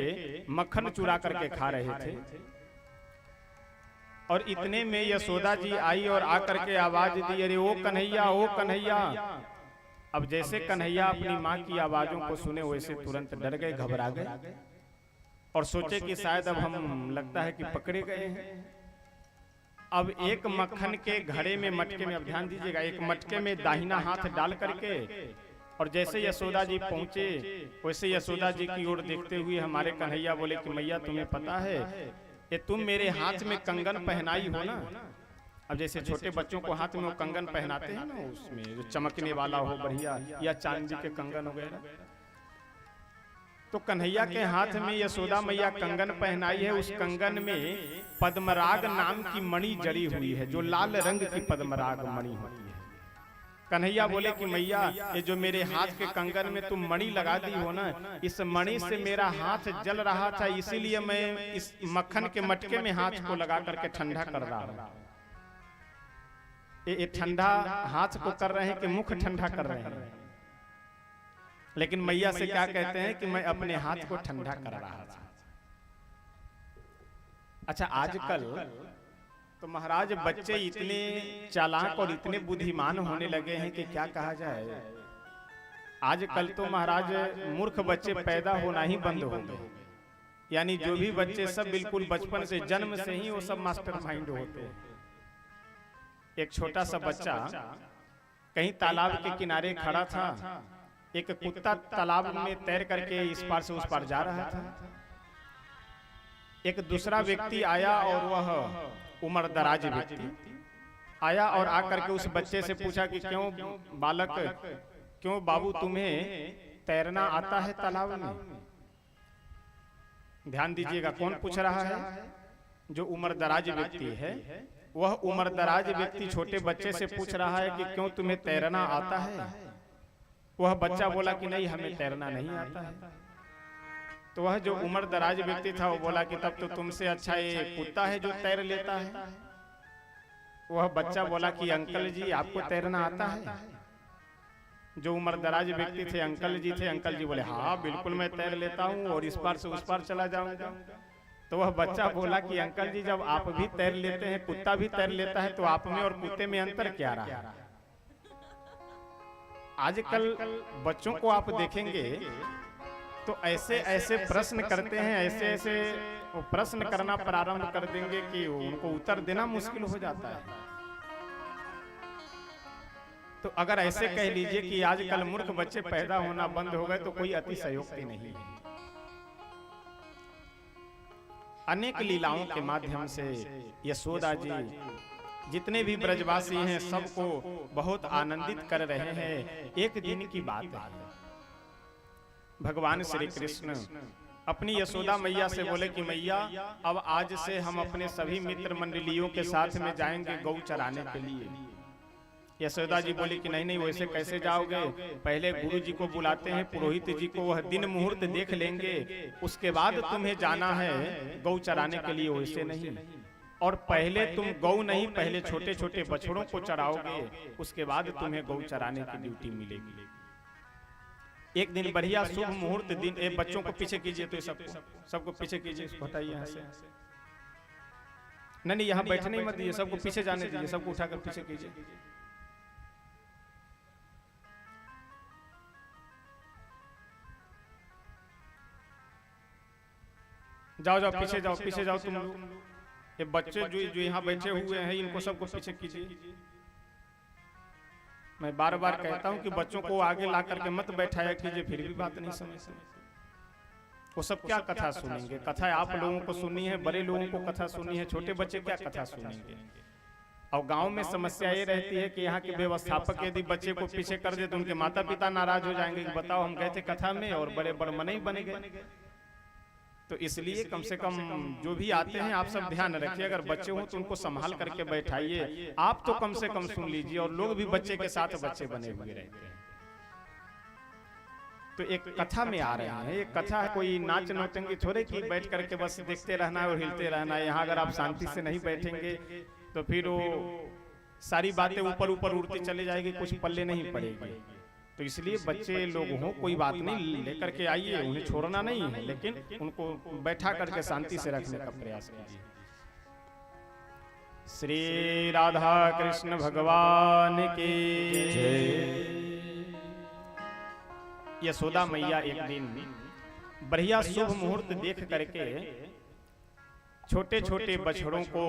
मक्खन चुरा करके खा रहे थे। और इतने में यशोदा जी आई और आकर के आवाज दी, अरे ओ कन्हैया, ओ कन्हैया। अब जैसे कन्हैया अपनी माँ की आवाजों को सुने, वैसे तुरंत डर गए, घबरा गए और सोचे कि शायद अब हम लगता है कि पकड़े गए हैं। अब एक मक्खन के घड़े में, मटके में, अब ध्यान दीजिएगा, एक मटके में दाहिना हाथ डाल करके और जैसे यशोदा जी पहुंचे, वैसे यशोदा जी की ओर देखते हुए हमारे कन्हैया बोले कि मैया तुम्हें पता है ये तुम मेरे हाथ में कंगन पहनाई हो ना। अब जैसे छोटे बच्चों को हाथ में वो कंगन पहनाते हैं ना, उसमें जो चमकने वाला हो बढ़िया, या चांदी के कंगन वगैरह, तो कन्हैया के हाथ में यशोदा मैया कंगन पहनाई है। उस कंगन में पद्मराग नाम की मणि जड़ी हुई है, जो लाल रंग की पद्मराग मणि होती है। कन्हैया बोले कि मैया ये जो मेरे हाथ के कंगन में तुम मणि लगा दी हो ना, इस मणि से मेरा हाथ जल रहा था, इसीलिए मैं इस मक्खन के मटके में हाथ को लगा करके ठंडा कर रहा हूं। ये ठंडा हाथ को कर रहे हैं कि मुख ठंडा कर रहे हैं, लेकिन मैया से क्या कहते हैं कि मैं अपने हाथ को ठंडा कर रहा था। अच्छा, आजकल तो महाराज बच्चे इतने चालाक और इतने बुद्धिमान होने लगे हैं कि क्या कहा जाए। आजकल तो महाराज मूर्ख बच्चे पैदा होना ही बंद हो गए। यानी जो भी बच्चे सब बिल्कुल बचपन से, जन्म से ही वो सब मास्टरमाइंड होते हैं। एक छोटा सा बच्चा कहीं तालाब के किनारे खड़ा था, एक कुत्ता तालाब में तैर करके इस पार से उस पार जा रहा था। एक दूसरा व्यक्ति आया और वह उम्र दराज व्यक्ति आया और आकर के उस बच्चे से पूछा कि क्यों बालक, क्यों बाबू तुम्हें तैरना आता है तालाब में? ध्यान दीजिएगा, कौन पूछ रहा है? जो उम्र दराज व्यक्ति है, वह उम्र दराज व्यक्ति छोटे बच्चे से पूछ रहा है कि क्यों तुम्हें तैरना आता है? वह बच्चा बोला कि नहीं, हमें तैरना नहीं आता है। तो वह जो उम्र दराज व्यक्ति था वो बोला कि तब तो तुमसे अच्छा ये कुत्ता है जो तैर लेता है। वह बच्चा बोला कि अंकल जी आपको तैरना आता है? जो उम्र दराज व्यक्ति थे अंकल जी थे। अंकल जी बोले हाँ बिल्कुल मैं तैर लेता हूँ और इस पार से उस पार चला जाऊंगा। तो वह बच्चा बोला कि अंकल जी जब आप भी तैर लेते हैं, कुत्ता भी तैर लेता है, तो आप में और कुत्ते में अंतर क्या रहा? आजकल बच्चों को आप देखेंगे तो ऐसे ऐसे प्रश्न करते हैं, ऐसे ऐसे वो प्रश्न करना प्रारंभ कर देंगे कि उनको उत्तर देना मुश्किल हो जाता है। तो अगर ऐसे कह लीजिए कि आजकल मूर्ख बच्चे पैदा होना बंद हो गए तो कोई अतिशयोक्ति नहीं है। अनेक लीलाओं के माध्यम से यशोदा जी जितने भी ब्रजवासी हैं सबको बहुत आनंदित कर रहे हैं। एक दिन की बात है, भगवान श्री कृष्ण अपनी यशोदा मैया से बोले कि मैया अब आज से हम अपने सभी मित्र मंडलियों के साथ में जाएंगे गौ चराने के लिए। यशोदा जी बोली कि नहीं नहीं, वैसे कैसे जाओगे? पहले गुरु जी को बुलाते हैं, पुरोहित जी को, वह दिन मुहूर्त देख लेंगे, उसके बाद तुम्हें जाना है गौ चराने के लिए। वैसे नहीं, और पहले तुम गौ नहीं, पहले छोटे छोटे बछड़ों को चराओगे, उसके बाद तुम्हें गौ चराने की ड्यूटी मिलेगी। एक दिन बढ़िया शुभ मुहूर्त दिन, एक बच्चों को पीछे कीजिए, तो सबको पीछे कीजिए, हटाइए यहाँ से। नहीं यहाँ बैठने ही मत दीजिए, सबको पीछे जाने दीजिए, सबको उठाकर पीछे कीजिए। जाओ जाओ पीछे जाओ, पीछे जाओ तुम लोग। ये बच्चे जो यहाँ बैठे हुए हैं इनको सबको पीछे कीजिए। मैं बार बार कहता हूँ कि बच्चों को आगे ला करके मत बैठाया कीजिए, फिर भी बात नहीं समझते। वो सब क्या कथा सुनेंगे? कथा आप लोगों को सुननी है, बड़े लोगों को कथा सुननी है, छोटे बच्चे क्या कथा सुनेंगे? और गांव में समस्या ये रहती है कि यहाँ के व्यवस्थापक यदि बच्चे को पीछे कर दे तो उनके माता पिता नाराज हो जाएंगे कि बताओ हम गए थे कथा में और बड़े बड़मने ही बने गए। तो इसलिए कम से कम जो भी आते हैं आप सब ध्यान रखिए, अगर बच्चे हों तो उनको संभाल करके बैठाइए। आप तो कम से कम सुन लीजिए और लोग भी बच्चे के साथ बच्चे बने हुए रहते हैं। तो एक कथा में आ रहे हैं, एक कथा है, कोई नाच नौटंकी थोड़े कि बैठ करके बस देखते रहना है और हिलते रहना है। यहाँ अगर आप शांति से नहीं बैठेंगे तो फिर वो सारी बातें ऊपर ऊपर उड़ती चली जाएगी, कुछ पल्ले नहीं पड़ेगी। तो इसलिए बच्चे लोग हों कोई बात नहीं, लेकर के आइए, उन्हें छोड़ना नहीं है, लेकिन उनको बैठा करके शांति से रखने का प्रयास कीजिए। श्री राधा कृष्ण भगवान की जय। यशोदा मैया एक दिन बढ़िया शुभ मुहूर्त देख करके छोटे छोटे बछड़ों को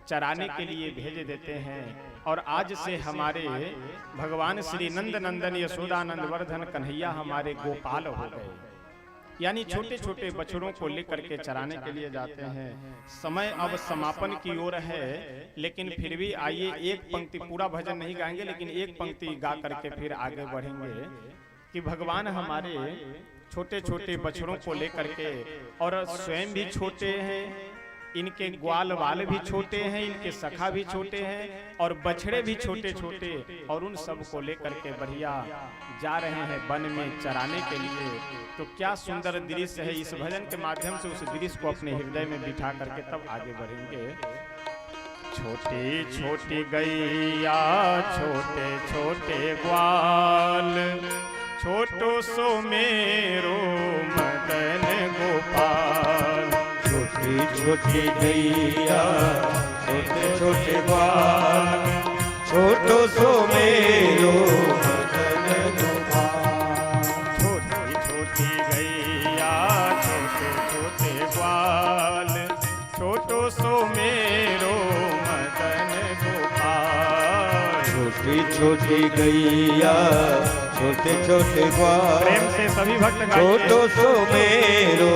चराने के लिए भेज देते हैं। और आज से हमारे भगवान श्री नंद नंदन यशोदानंद वर्धन कन्हैया हमारे गोपाल हो गए, यानी छोटे छोटे बछड़ों को लेकर के चराने के लिए जाते हैं। समय अब समापन की ओर है, लेकिन फिर भी आइए एक पंक्ति, पूरा भजन नहीं गाएंगे लेकिन एक पंक्ति गा करके फिर आगे बढ़ेंगे कि भगवान हमारे छोटे छोटे बछड़ों को लेकर के, और स्वयं भी छोटे हैं इनके ग्वाल वाल भी छोटे हैं, इनके सखा भी छोटे हैं और बछड़े भी छोटे छोटे, और उन सब को लेकर के बढ़िया जा रहे हैं वन में चराने के लिए। तो क्या सुंदर दृश्य है। इस भजन के माध्यम से उस दृश्य को अपने हृदय में बिठा करके तब आगे बढ़ेंगे। छोटी छोटी गैया छोटे छोटे ग्वाल, छोटो सो मेरो मदन गोपाल। छोटी छोटी गैया छोटे छोटे ग्वाल, छोटो सो मेरो मदन गोपाल। छोटी छोटी गैया छोटे छोटे ग्वाल, छोटो सो मेरो मदन गोपाल। छोटी छोटी गैया छोटे छोटे ग्वाल, प्रेम से सभी भक्त गाइए। छोटो सो मेरो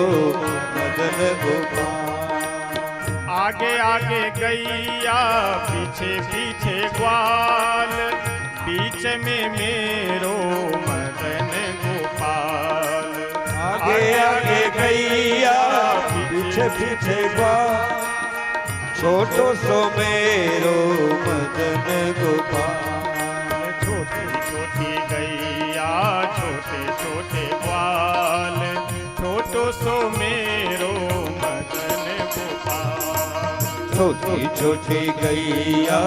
मदन गोपाल। आगे आगे गैया पीछे पीछे ग्वाल, बीच में मेरो मदन गोपाल। आगे आगे गैया पीछे पीछे ग्वाल, छोटो सो मेरो मदन गोपाल। छोटी छोटी गैया छोटे छोटे ग्वाल, छोटो सो मेरो मदन गोपाल। छोटी छोटी गैया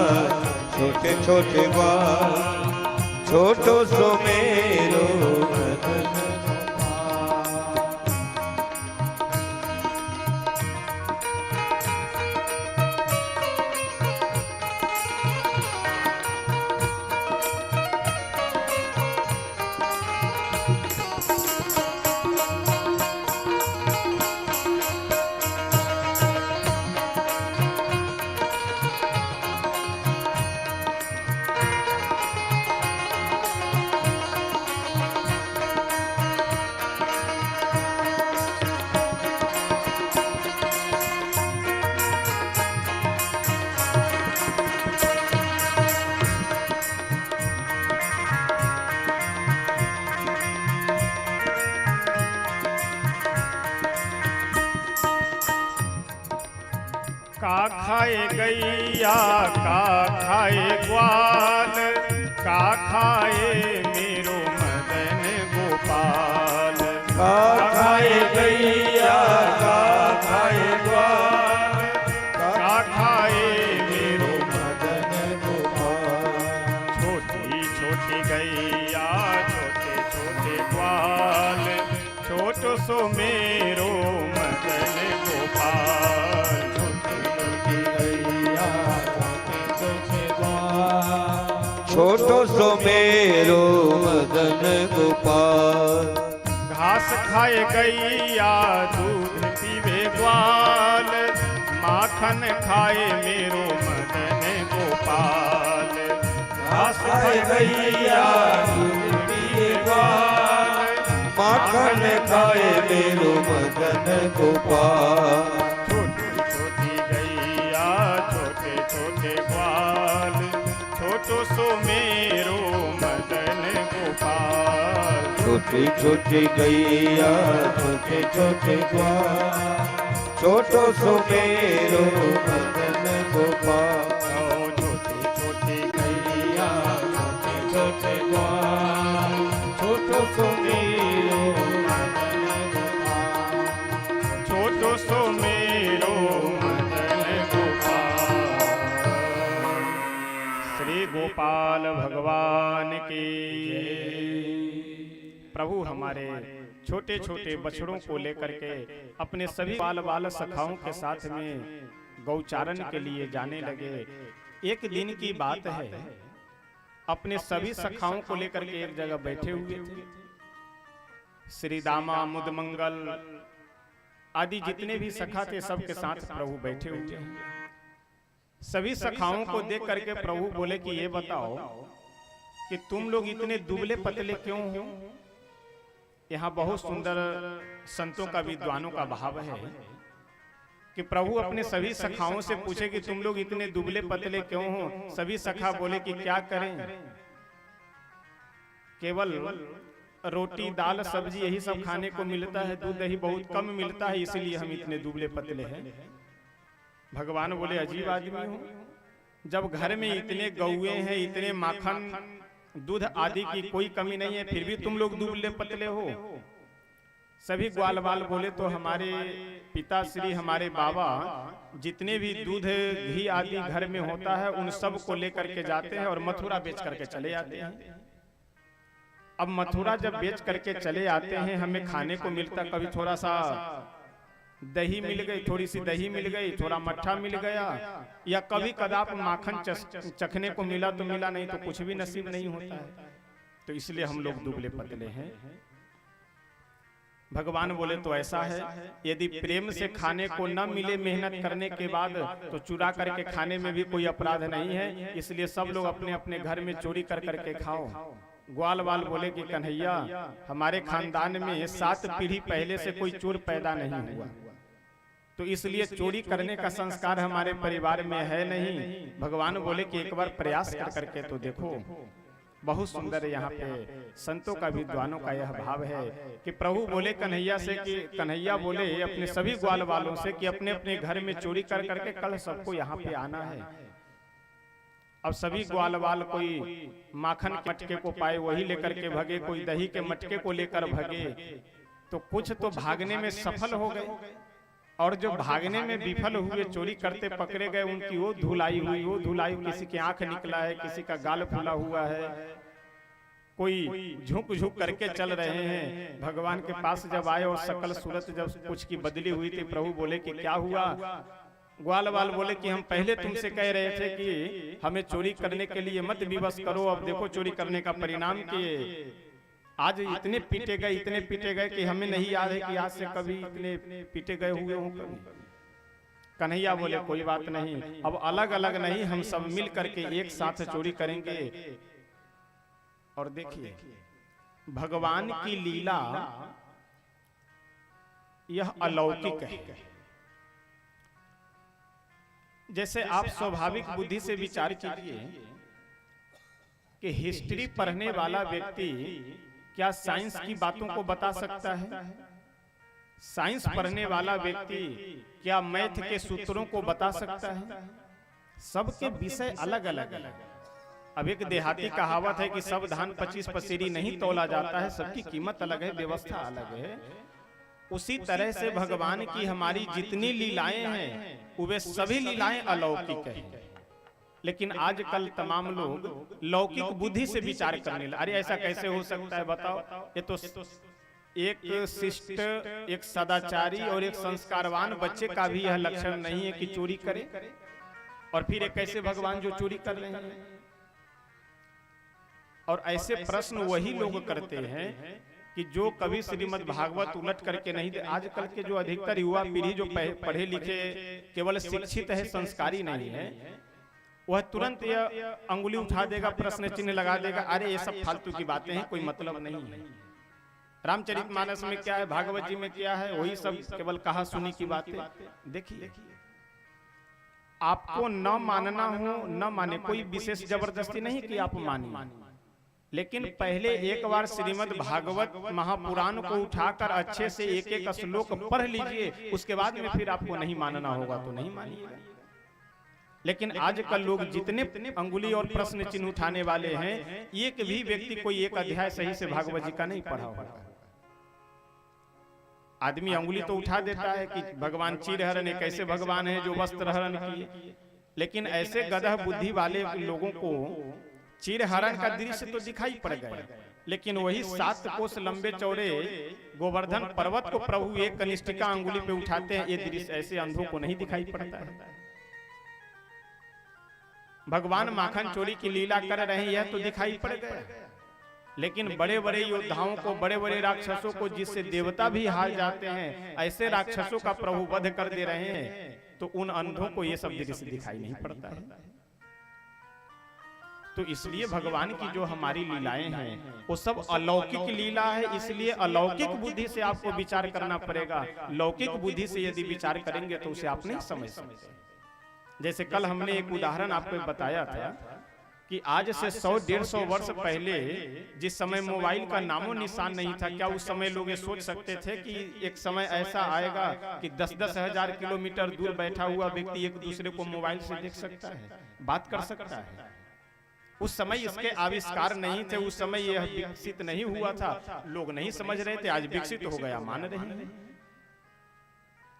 छोटे छोटे ग्वाल, छोटो सो मेरो मदन गोपाल। का खाए गैया का खाए ग्वाल, का खाए मेरो मदन गोपाल। का खाए गैया का खाए ग्वाल, का खाए मेरो मदन गोपाल। छोटी छोटी गैया छोटे छोटे ग्वाल, छोटो सो मेरो मदन गोपाल। छोटो सो मेरो मदन गोपाल। घास खाए गैया दूध पीवे ग्वाल, माखन खाए मेरो मदन गोपाल। घास खाए गैया दूध पिए ग्वाल, माखन खाए मेरो मदन गोपाल। छोटी छोटी गैया छोटे छोटे ग्वाल, छोटो सो मेरो मदन गोपाल। छोटी छोटी गैया छोटे छोटे ग्वाल, छोटो सो मेरो मदन गोपाल। छोटी छोटी गैया छोटे छोटे ग्वाल, छोटो सो मेरो मदन गोपाल। छोटो सो मेरो मदन गोपाल। श्री गोपाल भगवान की। प्रभु हमारे छोटे छोटे बछड़ों को लेकर के अपने सभी बाल बाल सखाओं के साथ में गौचारण के लिए जाने लगे। एक दिन की बात है, अपने सभी सखाओं को लेकर के एक जगह बैठे हुए थे। श्री दामा मुदमंगल आदि जितने भी सखा थे सबके साथ प्रभु बैठे हुए हैं। सभी सखाओं को देख करके प्रभु बोले कि ये बताओ कि तुम लोग इतने दुबले पतले क्यों हो। यहाँ बहुत सुंदर संतों का विद्वानों का भाव है कि प्रभु अपने सभी सखाओं से पूछे कि तुम लोग इतने दुबले पतले क्यों हो। सभी सखा बोले कि क्या करें, केवल रोटी दाल सब्जी यही सब खाने को मिलता है, दूध दही बहुत कम मिलता है, इसीलिए हम इतने दुबले पतले हैं। भगवान बोले अजीब आदमी हो, जब घर में इतने गौए हैं, इतने माखन दूध आदि की कोई कमी नहीं है, फिर भी तुम लोग दुबले पतले हो। सभी ग्वाल बाल बोले तो हमारे पिता श्री, हमारे बाबा जितने भी दूध घी आदि घर में होता है उन सब को लेकर के जाते हैं और मथुरा बेच करके चले आते हैं। अब मथुरा जब बेच करके चले आते हैं, हमें खाने को मिलता, कभी थोड़ा सा दही मिल गई, थोड़ी सी दही मिल गई, थोड़ा मट्ठा मिल गया, या कभी कदाप माखन चखने को मिला तो मिला, नहीं तो कुछ भी नसीब नहीं होता है। तो इसलिए हम लोग दुबले पतले हैं। भगवान बोले तो ऐसा है, यदि प्रेम से खाने को न मिले मेहनत करने के बाद, तो चुरा करके खाने में भी कोई अपराध नहीं है। इसलिए सब लोग अपने अपने घर में चोरी कर करके खाओ। ग्वाल बाल बोले कि कन्हैया, हमारे खानदान में 7 पीढ़ी पहले से कोई चोर पैदा नहीं हुआ, तो इसलिए चोरी करने का संस्कार हमारे परिवार में है नहीं। भगवान बोले कि एक बार प्रयास कर करके तो देखो। बहुत सुंदर यहाँ पे संतों का, विद्वानों का यह भाव है कि प्रभु बोले कन्हैया से, कि कन्हैया बोले अपने सभी ग्वाल वालों से कि अपने अपने घर में चोरी कर करके कल सबको यहाँ पे आना है। अब सभी ग्वाल वाल कोई माखन के मटके को पाए वही लेकर के भगे, कोई दही के मटके को लेकर भगे, तो कुछ तो भागने में सफल हो गए, और जो भागने में विफल हुए, चोरी करते पकड़े गए, उनकी वो धुलाई हुई, वो धुलाई, किसी की आंख निकला है, किसी का गाल फूला हुआ है, कोई झुक झुक करके चल रहे हैं। भगवान के पास जब आए और सकल सूरत जब कुछ की बदली हुई थी, प्रभु बोले कि क्या हुआ? ग्वाल बाल बोले कि हम पहले तुमसे कह रहे थे कि हमें चोरी करने के लिए मत विवश करो, अब देखो चोरी करने का परिणाम कि आज इतने पीटे गए कि हमें नहीं याद है कि आज से कभी इतने पीटे गए हुए हों कभी। कन्हैया बोले कोई बात नहीं, अब अलग अलग नहीं, हम सब मिल करके एक साथ चोरी करेंगे। और देखिए भगवान की लीला यह अलौकिक है। जैसे आप स्वाभाविक बुद्धि से विचार कीजिए कि हिस्ट्री पढ़ने वाला व्यक्ति क्या साइंस की बातों को बता सकता है? साइंस पढ़ने वाला व्यक्ति क्या मैथ के सूत्रों को बता सकता है? सबके विषय अलग अलग है। अब एक देहाती कहावत है कि सब धान 25 पसेरी नहीं तौला जाता है, सबकी कीमत अलग है, व्यवस्था अलग है। उसी तरह से भगवान की हमारी जितनी लीलाएं हैं वे सभी लीलाएं अलौकिक हैं। लेकिन आजकल तमाम लोग लौकिक बुद्धि से विचार करने लगे। अरे ऐसा कैसे हो सकता है बताओ? ये तो एक शिष्ट, एक सदाचारी और एक संस्कारवान बच्चे का भी यह लक्षण नहीं है कि चोरी करे, और फिर एक कैसे भगवान जो चोरी कर रहे हैं। और ऐसे प्रश्न वही लोग करते हैं कि जो कभी श्रीमद् भागवत उलट करके नहीं दे। आजकल के जो अधिकतर युवा पीढ़ी जो पढ़े लिखे केवल शिक्षित है, संस्कारी नहीं है, वह तुरंत यह अंगुली उठा देगा, प्रश्न चिन्ह लगा देगा, अरे ये सब फालतू की बातें हैं, कोई मतलब नहीं है। रामचरितमानस में क्या है, भागवत जी में क्या है, वही सब केवल कहा सुनी की बातें। देखिए आपको न मानना हो न माने, कोई विशेष जबरदस्ती नहीं कि आप मानिए, लेकिन पहले एक बार श्रीमद् भागवत महापुराण को उठाकर अच्छे से एक एक श्लोक पढ़ लीजिए, उसके बाद में फिर आपको नहीं मानना होगा तो नहीं मानिएगा। लेकिन आजकल लोग जितने अंगुली और प्रश्न चिन्ह उठाने वाले हैं, एक भी व्यक्ति कोई एक अध्याय सही से भागवत जी का नहीं पढ़ा होगा। आदमी अंगुली तो उठा देता है कि भगवान चीरहरण एक ऐसे भगवान है जो वस्त्र हरण किए, लेकिन ऐसे गदह बुद्धि वाले लोगों को चीरहरण का दृश्य तो दिखाई पड़ गया, लेकिन वही 7 कोस लंबे चौड़े गोवर्धन पर्वत को प्रभु एक कनिष्ठिका अंगुली पे उठाते हैं, ये दृश्य ऐसे अंधों को नहीं दिखाई पड़ता है। भगवान माखन चोरी की लीला कर रहे हैं, यह तो दिखाई पड़ गया, लेकिन बड़े बड़े योद्धाओं को, बड़े बड़े राक्षसों को, जिससे देवता भी हार जाते हैं, ऐसे राक्षसों का प्रभु वध कर दे रहे हैं, तो उन अंधों को ये सब दृश्य दिखाई नहीं पड़ता है। तो इसलिए भगवान की जो हमारी लीलाएं हैं वो सब अलौकिक लीला है, इसलिए अलौकिक बुद्धि से आपको विचार करना पड़ेगा। लौकिक बुद्धि से यदि विचार करेंगे तो उसे आप नहीं समझ सकते। जैसे कल हमने एक उदाहरण आपको बताया था कि आज से 100-150 वर्ष पहले जिस समय मोबाइल का नामो निशान नहीं था, क्या उस समय लोग ये सोच सकते थे कि एक समय ऐसा आएगा कि 10-10 हजार किलोमीटर दूर बैठा हुआ व्यक्ति एक दूसरे को मोबाइल से देख सकता है, बात कर सकता है? उस समय इसके आविष्कार नहीं थे, उस समय यह विकसित नहीं हुआ था, लोग नहीं समझ रहे थे। आज विकसित हो गया, मान रहे हैं।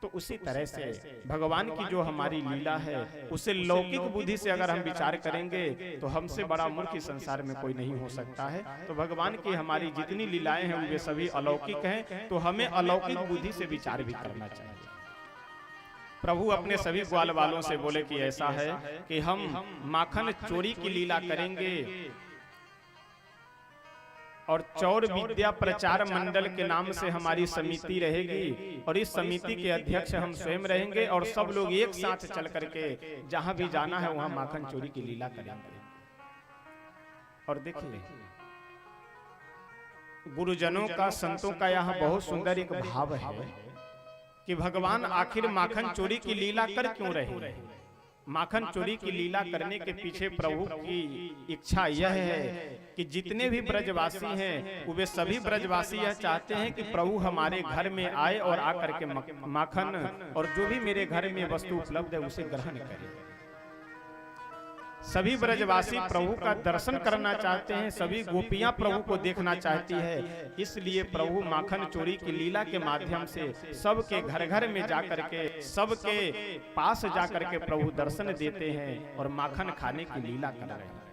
तो उसी तरह से भगवान की जो हमारी लीला है, उसे लौकिक बुद्धि से अगर हम विचार करेंगे तो हमसे बड़ा मूर्ख इस संसार में कोई नहीं हो सकता है। तो भगवान की हमारी जितनी लीलाएं हैं वे सभी अलौकिक हैं, तो हमें अलौकिक बुद्धि से विचार भी करना चाहिए। प्रभु अपने सभी ग्वाल वालों से बोले कि ऐसा है कि हम माखन चोरी की लीला करेंगे और चौर विद्या प्रचार मंडल के नाम से हमारी समिति रहेगी और इस समिति के अध्यक्ष हम स्वयं रहेंगे और सब लोग एक साथ चल करके जहां भी जाना है वहां माखन चोरी की लीला करेंगे। और देखिए गुरुजनों का, संतों का यहाँ बहुत सुंदर एक भाव है कि भगवान आखिर माखन चोरी की लीला कर क्यों रहे। माखन चोरी की लीला करने के पीछे प्रभु की इच्छा यह है कि जितने भी ब्रजवासी हैं वे सभी ब्रजवासी यह चाहते हैं कि प्रभु हमारे घर में आए और आकर के माखन और जो भी मेरे घर में वस्तु उपलब्ध है उसे ग्रहण करें। सभी ब्रजवासी प्रभु का दर्शन करना चाहते हैं, सभी गोपियां प्रभु को देखना चाहती है, इसलिए प्रभु माखन चोरी की लीला के माध्यम से सबके घर घर में जाकर के, सबके पास जाकर के प्रभु दर्शन देते हैं और माखन खाने की लीला कर रहे हैं।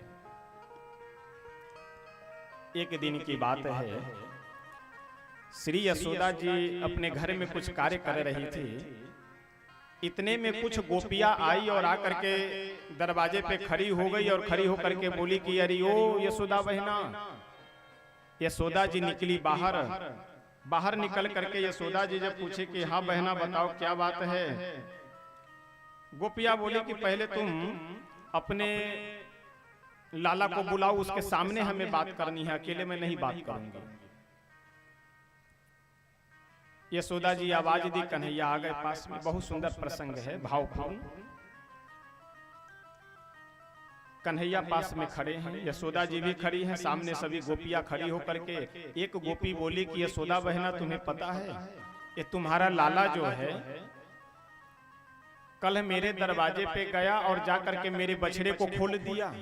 एक दिन की बात है, श्री यशोदा जी अपने घर में कुछ कार्य कर रही थी। इतने में कुछ गोपियां आई और आकर के दरवाजे पे खड़ी हो गई और खड़ी होकर के बोली कि अरे ओ यशोदा बहना। यशोदा जी निकली बाहर। बाहर निकल करके यशोदा जी जब पूछे कि हाँ बहना बताओ क्या बात है, गोपियां बोली कि पहले तुम अपने लाला को बुलाओ, उसके सामने हमें बात करनी है, अकेले में नहीं बात करूंगी। यशोदा जी आवाज दी, कन्हैया आ गए पास में। बहुत सुंदर प्रसंग है, भावपूर्ण। कन्हैया पास में खड़े हैं, यशोदा जी भी खड़ी हैं, सामने सभी गोपियां खड़ी होकर के। एक गोपी बोली कि यशोदा बहना तुम्हें पता है ये तुम्हारा लाला जो है कल मेरे दरवाजे पे गया और जाकर के मेरे बछड़े को खोल दिया।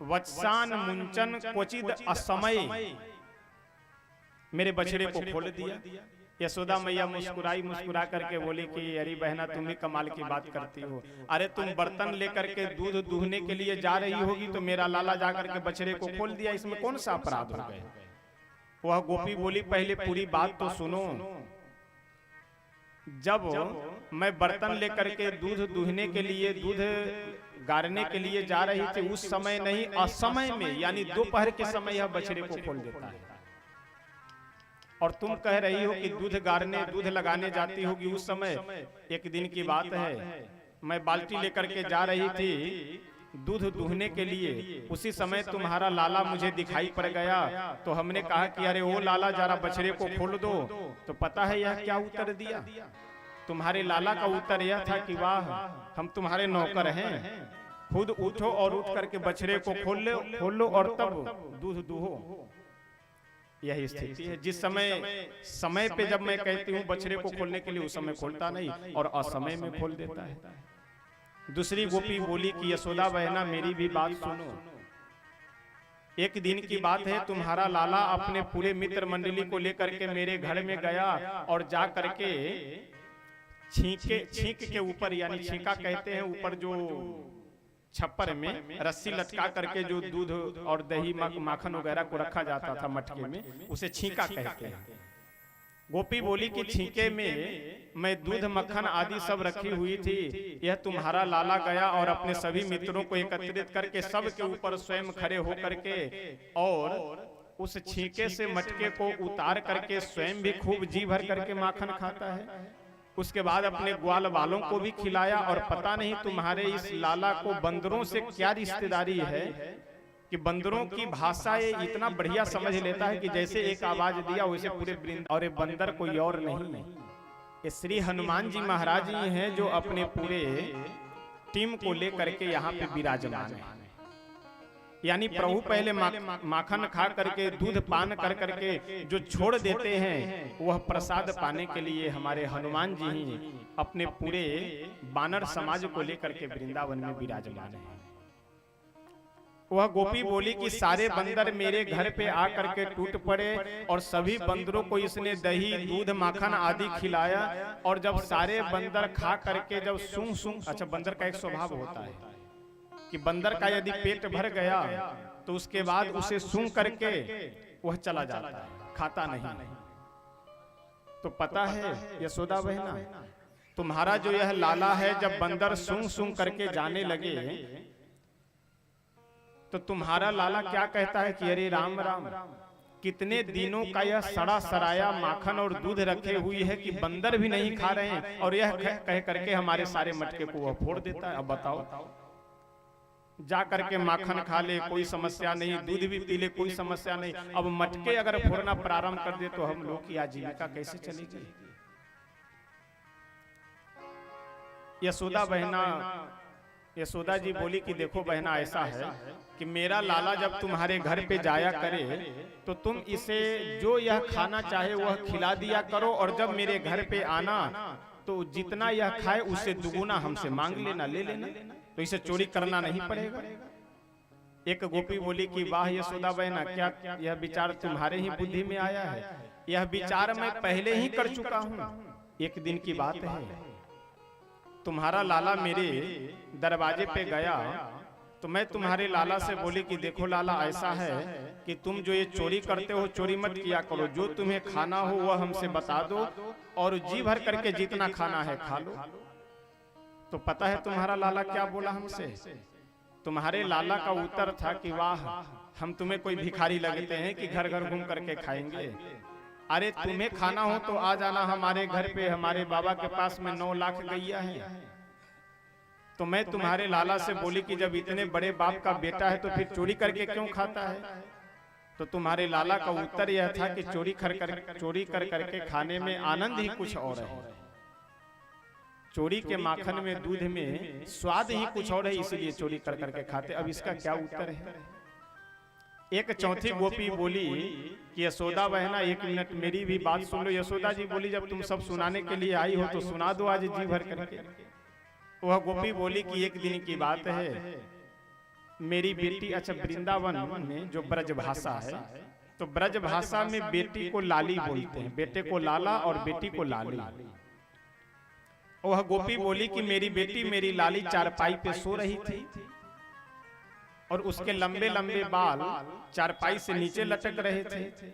वत्सान मुंचन क्वचिद असमय, मेरे बछड़े को खोल दिया। यशोदा मैया मुस्कुराई, मुस्कुरा करके बोली कि अरे बहना तुम भी कमाल की बात करती हो। अरे तुम बर्तन लेकर के दूध दूहने के लिए जा रही होगी तो मेरा लाला जाकर के बछड़े को खोल दिया, इसमें कौन सा अपराध हो गया? वह गोपी बोली पहले पूरी बात तो सुनो। जब मैं बर्तन लेकर के दूध दूहने के लिए, दूध गारने के लिए जा रही थी, उस समय नहीं असमय में, यानी दोपहर के समय यह बछड़े को खोल देता है। और तुम कह रही हो कि दूध गारने, दूध लगाने जाती होगी उस समय। एक दिन की बात है, मैं बाल्टी लेकर के जा रही थी दूध दूहने के लिए, उसी समय तुम्हारा लाला मुझे दिखाई पड़ गया। तो हमने कहा कि अरे ओ लाला जरा बछड़े को खोल दो। तो पता है यह क्या उत्तर दिया? तुम्हारे लाला का उत्तर यह था कि वाह हम तुम्हारे नौकर हैं, खुद उठो और उठ करके बछड़े को खोल लो और तब दूध दूहो। यही स्थिति है। जिस समय पे जब मैं कहती हूँ बछड़े को खोलने के लिए, उस समय खोलता नहीं और असमय में खोल देता है। दूसरी गोपी बोली कि यशोदा बहना मेरी भी बात सुनो। एक दिन की बात है, तुम्हारा लाला अपने पूरे मित्र मंडली को लेकर के मेरे घर में गया और जा करके छींक के ऊपर, यानी छींका कहते हैं, ऊपर जो छप्पर में रस्सी लटका करके जो दूध और दही माखन वगैरह को रखा जाता था मटके में, उसे छींका कहते हैं। गोपी बोली कि छींके में मैं दूध मक्खन आदि सब रखी हुई थी। यह तुम्हारा लाला गया और अपने सभी मित्रों को एकत्रित करके सब के ऊपर स्वयं खड़े होकर के और उस छींके से मटके को उतार करके स्वयं भी खूब जी भर करके माखन खाता है। उसके बाद अपने ग्वाल वालों को भी खिलाया। और पता नहीं तुम्हारे इस लाला को बंदरों से क्या रिश्तेदारी है कि बंदरों की भाषा ये इतना बढ़िया समझ लेता है कि जैसे एक आवाज दिया वैसे पूरे वृंद। और ये बंदर कोई और नहीं, ये श्री हनुमान जी महाराज ही हैं जो अपने पूरे टीम को लेकर के यहाँ पे विराजमान है। यानी प्रभु पहले माखन खा करके दूध पान कर करके जो छोड़ देते हैं, वह प्रसाद पाने के लिए हमारे हनुमान जी ही अपने पूरे बानर समाज को लेकर के वृंदावन में विराजमान है। वह गोपी बोली कि सारे बंदर मेरे घर पे आकर के टूट पड़े और सभी बंदरों को इसने दही दूध माखन आदि खिलाया। और जब सारे बंदर खा करके जब सूंघ सूंघ, अच्छा बंदर का एक स्वभाव होता है कि बंदर का यदि पेट भर गया तो उसके बाद उसे सूंघ करके वह चला जाता है, खाता नहीं। तो पता है यशोदा बहना, तुम्हारा जो यह लाला है जब बंदर सूंघ सूंघ करके जाने लगे तो तुम्हारा लाला क्या कहता है कि अरे राम राम, कितने दिनों का यह सड़ा सराया माखन और दूध रखे हुई है कि बंदर भी नहीं खा रहे हैं, और यह कह करके हमारे सारे मटके को वह फोड़ देता है। अब बताओ, जा करके माखन खा ले कोई समस्या नहीं, दूध भी पी ले कोई समस्या नहीं, अब मटके अगर फोड़ना प्रारंभ कर दे तो हम लोग की आजीविका कैसे चलेगी। यशोदा बहना, यशोदा जी बोली कि देखो बहना, ऐसा है कि मेरा लाला जब तुम्हारे घर पे जाया करे तो तुम इसे जो यह खाना चाहे वह खिला दिया करो, और जब मेरे घर पे आना तो जितना यह खाए उससे दुगुना हमसे मांग लेना, ले लेना, तो इसे चोरी करना नहीं पड़ेगा। एक गोपी बोली कि वाह यशोदा बहना, क्या यह विचार तुम्हारे ही बुद्धि में आया है? यह विचार मैं पहले ही कर चुका हूँ। एक दिन की बात है, तुम्हारा लाला मेरे दरवाजे पे गया तो मैं तुम्हारे लाला से बोली कि देखो लाला, ऐसा है कि तुम जो ये चोरी करते हो चोरी मत किया करो, जो तुम्हें खाना हो वह हमसे बता दो और जी भर करके जितना खाना है खा लो। तो पता है तुम्हारा लाला क्या बोला हमसे? तुम्हारे लाला का उत्तर था कि वाह, हम तुम्हें कोई भिखारी लगते हैं कि घर घर घूम करके खाएंगे? अरे तुम्हें खाना हो तो आ जाना हमारे घर पे, हमारे बाबा के पास में 9 लाख गैया है। तो मैं तुम्हारे लाला से बोली कि जब इतने बड़े बाप का बेटा है तो फिर चोरी करके क्यों खाता है? तो तुम्हारे लाला का उत्तर यह था कि चोरी कर करके खाने में आनंद ही कुछ और है, चोरी के माखन में दूध में स्वाद ही कुछ और है, इसलिए चोरी कर करके खाते। अब इसका क्या उत्तर है? एक चौथी गोपी बोली कि यशोदा बहना, एक मिनट मेरी भी बात सुन लो। यशोदा जी बोली जब तुम सब सुनाने के लिए आई हो तो सुना दो आज जी भर करके। वह गोपी बोली कि एक दिन की बात है, मेरी बेटी, अच्छा वृंदावन में जो ब्रज भाषा है तो ब्रज भाषा में बेटी को लाली बोलते हैं, बेटे को लाला और बेटी को लाली। वह गोपी बोली कि मेरी बेटी, मेरी लाली चारपाई पे सो रही थी और उसके लंबे लंबे बाल चारपाई से नीचे लटक रहे थे,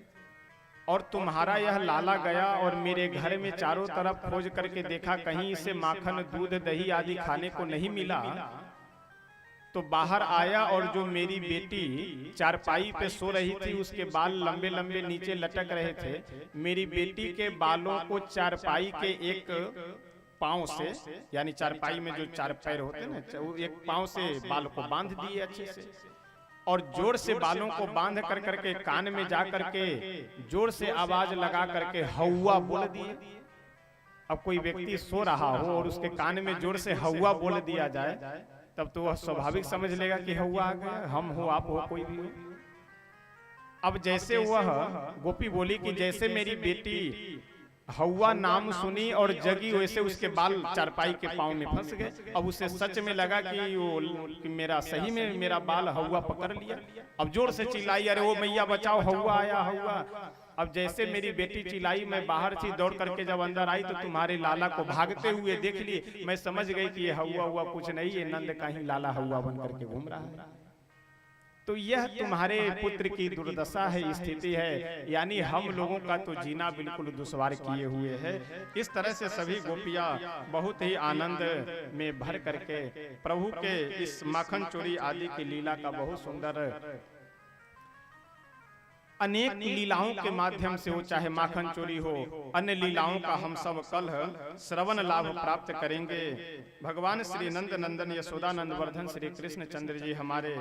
और तुम्हारा यह लाला गया और मेरे घर में चारों तरफ खोज करके देखा, कहीं इसे माखन दूध दही आदि खाने को नहीं मिला। तो बाहर आया और जो मेरी बेटी चारपाई पे सो रही थी उसके बाल लंबे लंबे नीचे लटक रहे थे, मेरी बेटी के बालों को चारपाई के एक पांव से, यानी चारपाई में जो 4 पैर होते हैं ना, एक पांव से बाल को बांध दिए अच्छे से, और जोर से बालों को बांध कर करके कान में जा करके जोर से आवाज लगा करके हौवा बोल दिए। अब कोई व्यक्ति सो रहा हो और उसके कान में जोर से हौवा बोल दिया जाए तब तो वह स्वाभाविक समझ लेगा कि हौवा आ गया, हम हो आप हो कोई भी हो। अब जैसे वह गोपी बोली कि जैसे मेरी बेटी हौवा नाम सुनी और जगी, वैसे उसके बाल चारपाई के पांव में फंस गए। अब उसे सच में लगा कि मेरा सही में मेरा बाल हौवा पकड़ लिया। अब जोर से चिल्लाई, अरे वो मैया बचाओ, हौवा आया हौवा। अब जैसे मेरी बेटी चिल्लाई, मैं बाहर से दौड़ करके जब अंदर आई तो तुम्हारे लाला को भागते हुए देख लिए। मैं समझ गई कि ये हौवा हुआ कुछ नहीं, ये नंद का ही लाला हौवा बन करके घूम रहा है। तो यह तुम्हारे पुत्र की दुर्दशा है, स्थिति है, यानी हम लोगों का तो जीना बिल्कुल दुश्वार किए हुए है। इस तरह से सभी गोपियां बहुत ही आनंद में भर करके प्रभु के इस माखन चोरी आदि की लीला का बहुत सुंदर, अनेक लीलाओं के माध्यम से हो, चाहे माखन चोरी हो, अन्य लीलाओं का हम सब कल श्रवण लाभ प्राप्त करेंगे। भगवान श्री नंद नंदन यशोदानंद वर्धन श्री कृष्ण चंद्र जी हमारे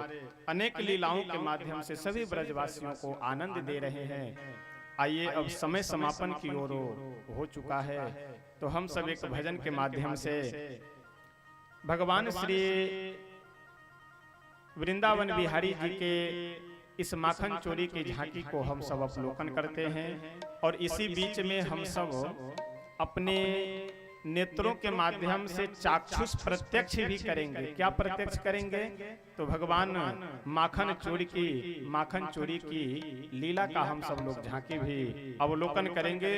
अनेक लीलाओं के माध्यम से सभी ब्रजवासियों को आनंद दे रहे हैं। आइए अब समय समापन की ओर हो चुका है, तो हम सब एक भजन के माध्यम से भगवान श्री वृंदावन बिहारी जी के इस माखन चोरी की झांकी को हम सब अवलोकन करते हैं और इसी बीच में हम सब अपने नेत्रों के माध्यम से चाक्षुष प्रत्यक्ष भी करेंगे। क्या प्रत्यक्ष करेंगे? तो भगवान माखन चोरी की लीला का हम सब लोग झांकी भी अवलोकन करेंगे,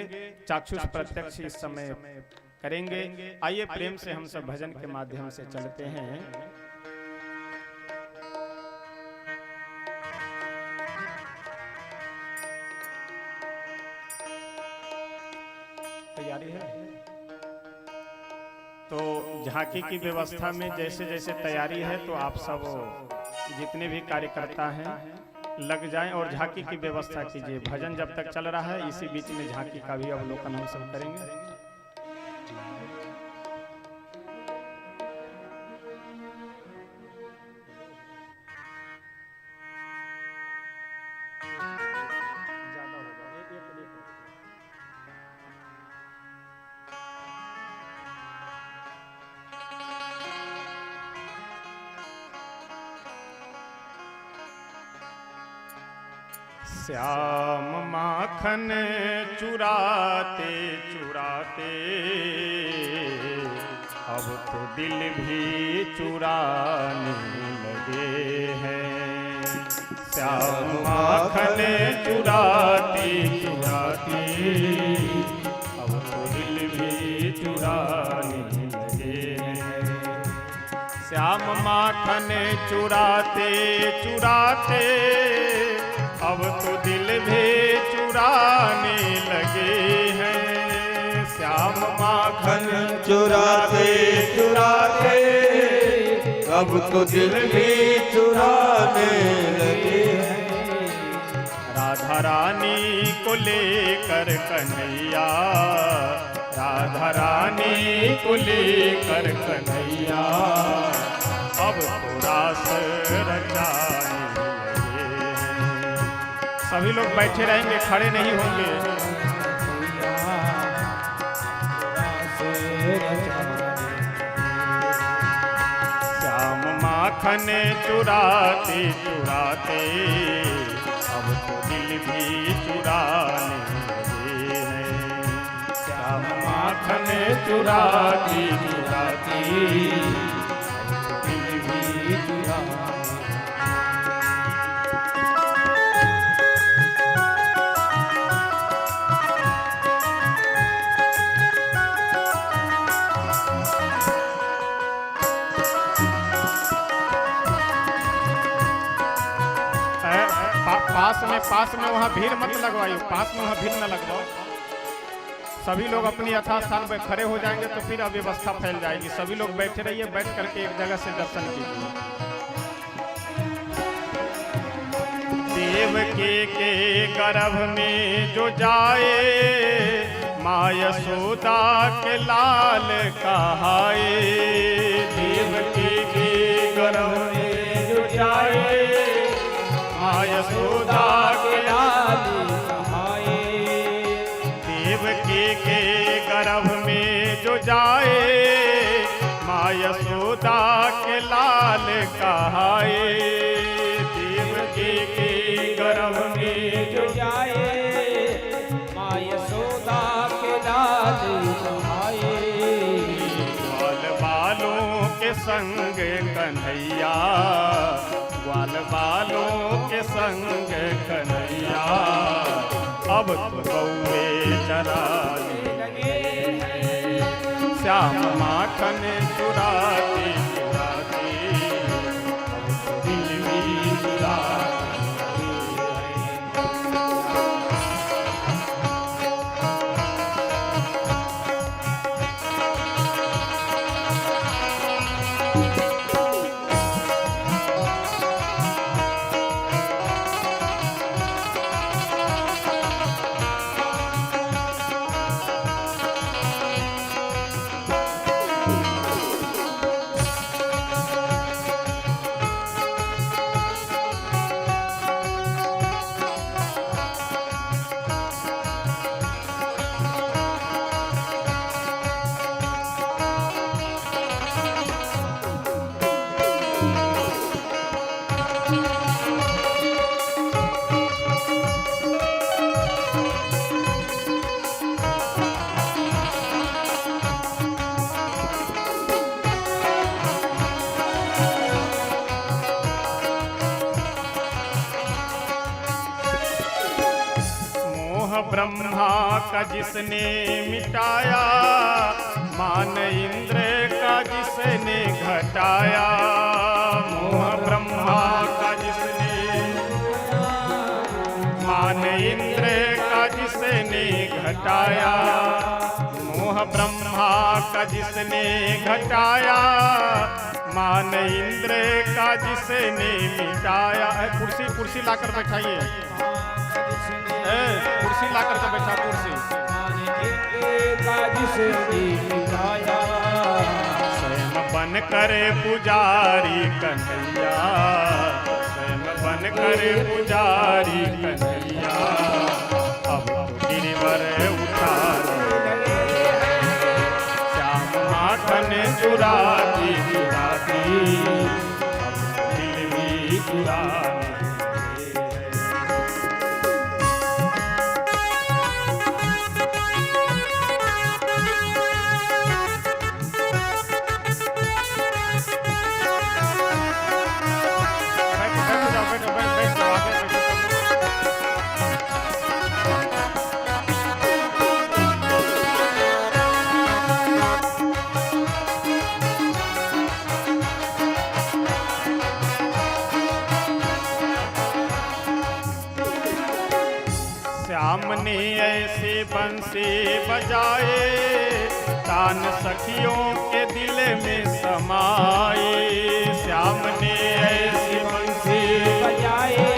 चाक्षुष प्रत्यक्ष इस समय करेंगे। आइए प्रेम से हम सब भजन के माध्यम से चलते हैं। तैयारी है? तो झांकी की व्यवस्था में जैसे जैसे तैयारी है तो आप सब जितने भी कार्यकर्ता हैं लग जाएं और झांकी की व्यवस्था कीजिए। भजन जब तक चल रहा है इसी बीच में झांकी का भी अवलोकन हम सब करेंगे। श्याम माखन चुराते चुराते अब तो दिल भी चुराने लगे हैं। श्याम माखन चुराते चुराते अब तो दिल भी चुराने लगे हैं। श्याम माखन चुराते चुराते अब तो दिल भी चुराने लगे हैं। श्याम माखन चुराते चुराते अब तो दिल भी चुराने लगे हैं। राधा रानी को लेकर कन्हैया, राधा रानी को लेकर कन्हैया अब तो रास रचाने। सभी लोग बैठे रहेंगे, खड़े नहीं होंगे। श्याम माखन चुराते चुराते अब तो दिल भी चुराने लगे हैं। श्याम माखन चुराते चुराते अब तो दिल भी चुराने। पास में वहाँ भीड़ मत लगवाइए, पास में वहाँ भीड़ न लगवाओ। सभी लोग अपनी यथास्थान पर खड़े हो जाएंगे तो फिर अव्यवस्था फैल जाएगी। सभी लोग बैठे रहिए, बैठ करके एक जगह से दर्शन कीजिए। देवकी के गर्भ में जो जाए माँ यशोदा के लाल कहाए। देवकी के गर्भ में जो जाए माँ यशोदा के लाल कहाए। देवकी के गर्भ में जो जाए माँ यशोदा के लाल कहाए। देवकी के गर्भ में जो जाए माँ यशोदा के लाल कहाए। ग्वाल बालों के संग कन्हैया, ग्वाल बालों के संग कन्हैया अब तो गौए चराने लगे हैं। श्याम माखन चुराते चुराते अब तो दिल भी चुराने ब्रह्मा का जिसने मिटाया, मान इंद्र का जिसने घटाया। मोह ब्रह्मा का जिसने, मान इंद्र का जिसने घटाया। मोह ब्रह्मा का जिसने घटाया, मान इंद्र का जिसने मिटाया। कुर्सी कुर्सी लाकर बैठाइए, कुर्सी लाकर के बैठा, कुर्सी। स्वयं बन करे पुजारी कन्हैया, स्वयं बन करे पुजारी कन्हैया। अब तो गिरवर उतारे, श्याम माखन चुराती चुराती, अब दिल भी चुराने। श्याम ने ऐसे बंसी बजाए, तान सखियों के दिल में समाए। श्याम ने ऐसे बंसी बजाए,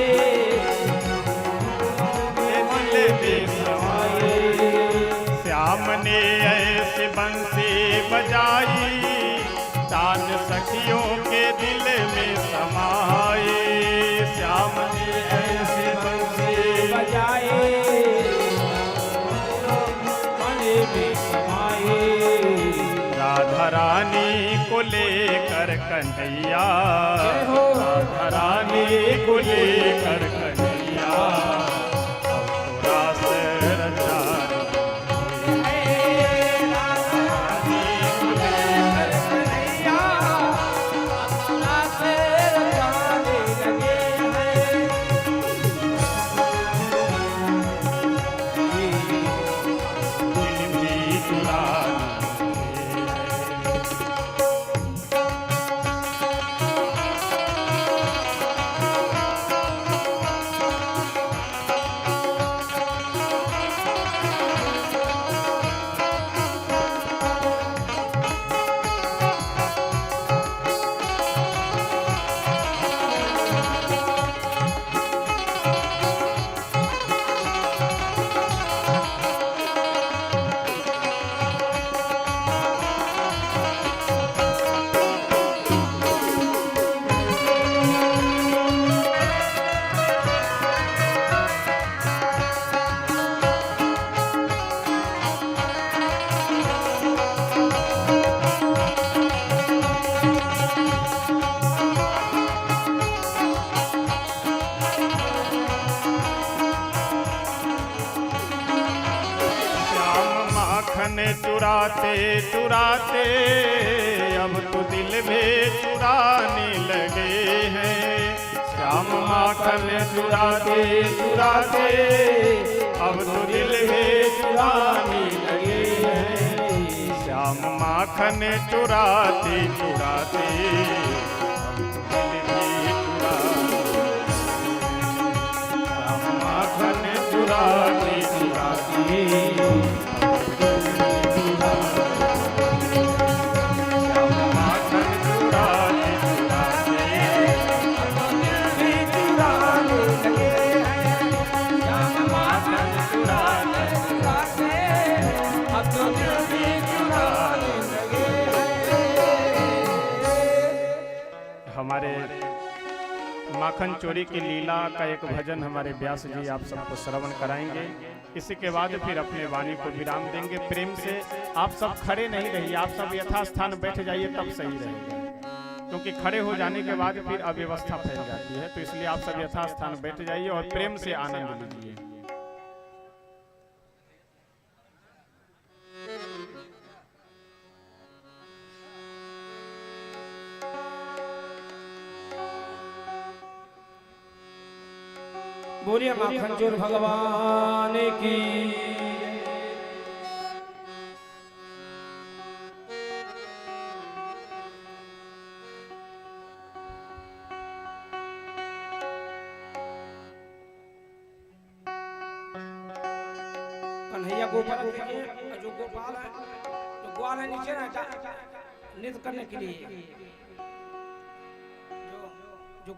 दिल में समाए। श्याम ने ऐसे बंसी बजाई, तान सखियों के दिल में समाए। श्याम ने ऐसे बंसी बजाए, राधा रानी को लेकर कन्हैया, राधा रानी को लेकर कन्हैया। अब तो रास रचा चुराते चुराते अब तो दिल में चुराने लगे हैं। श्याम माखन चुराते चुराते अब तो दिल में चुराने लगे हैं। श्याम माखन चुराते चुराते अब तो दिल में चुराने। श्याम माखन चुराते चुराते हमारे माखन चोरी की लीला का एक भजन हमारे व्यास जी आप सबको श्रवण कराएंगे। इसी के बाद फिर अपने वाणी को विराम देंगे। प्रेम से आप सब खड़े नहीं रहिए, आप सब यथास्थान बैठ जाइए तब सही रहेगा, क्योंकि खड़े हो जाने के बाद फिर अव्यवस्था फैल जाती है। तो इसलिए आप सब यथास्थान बैठ जाइए और प्रेम से आनंद लीजिए। बोलिए माखन चोर भगवान की। कन्हैया गोपाल देखिए, जो गोपाल है, जो ग्वाल है नीचे ना नृत्य करने के लिए जो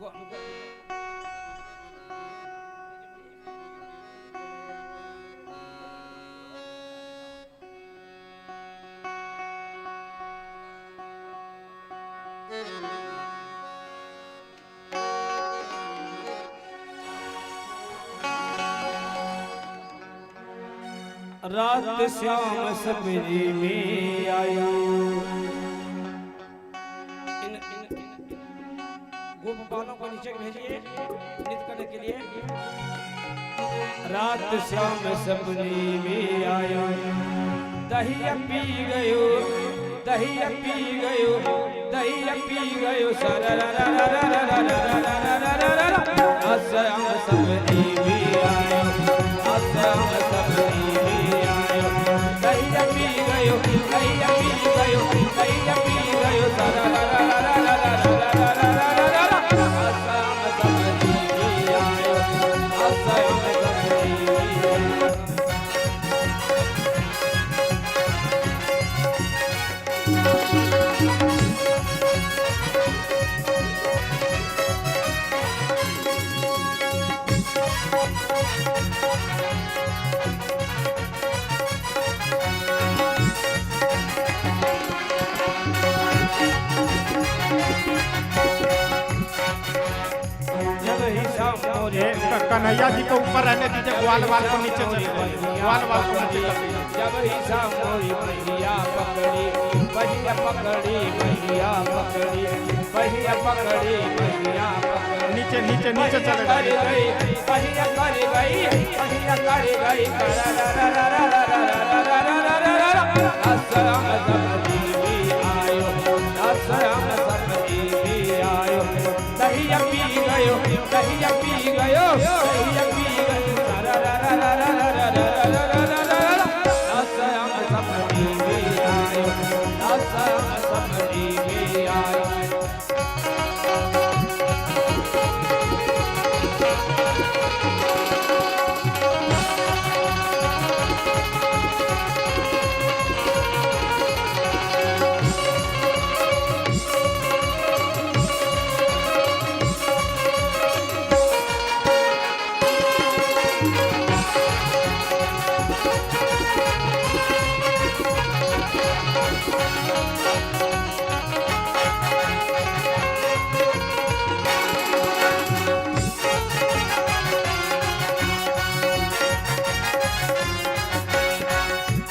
रात श्याम सपने में आयो। इन गोपालों को नीचे भेजिए नृत्य करने के लिए। रात श्याम सपने में आयो, दहिया पी गयो, दहिया पी गयो, दहिया पी गयो, श्याम सपने में आयो, श्याम सपने में आयो, दहिया पी गयो, दहिया पी गयो, दहिया पी गयो, श्याम सपने में आयो, श्याम सपने में आयो। कन्हैया जी को ऊपर रहने दीजिए, ग्वाल वाल को नीचे चलिए, ग्वाल वाल को नीचे चलिए। जब ही सामोरी मैया पकड़ी, मैया पकड़ी, मैया पकड़ी, मैया पकड़ी, मैया पकड़ी, नीचे नीचे नीचे चले कर गई, मैया कर गई, मैया कर गई, श्याम सपने में आयो, श्याम सपने में आयो, दहिया पी गयो, दहिया पी गयो, दहिया पी गयो, श्याम सपने में आयो, श्याम सपने में आयो।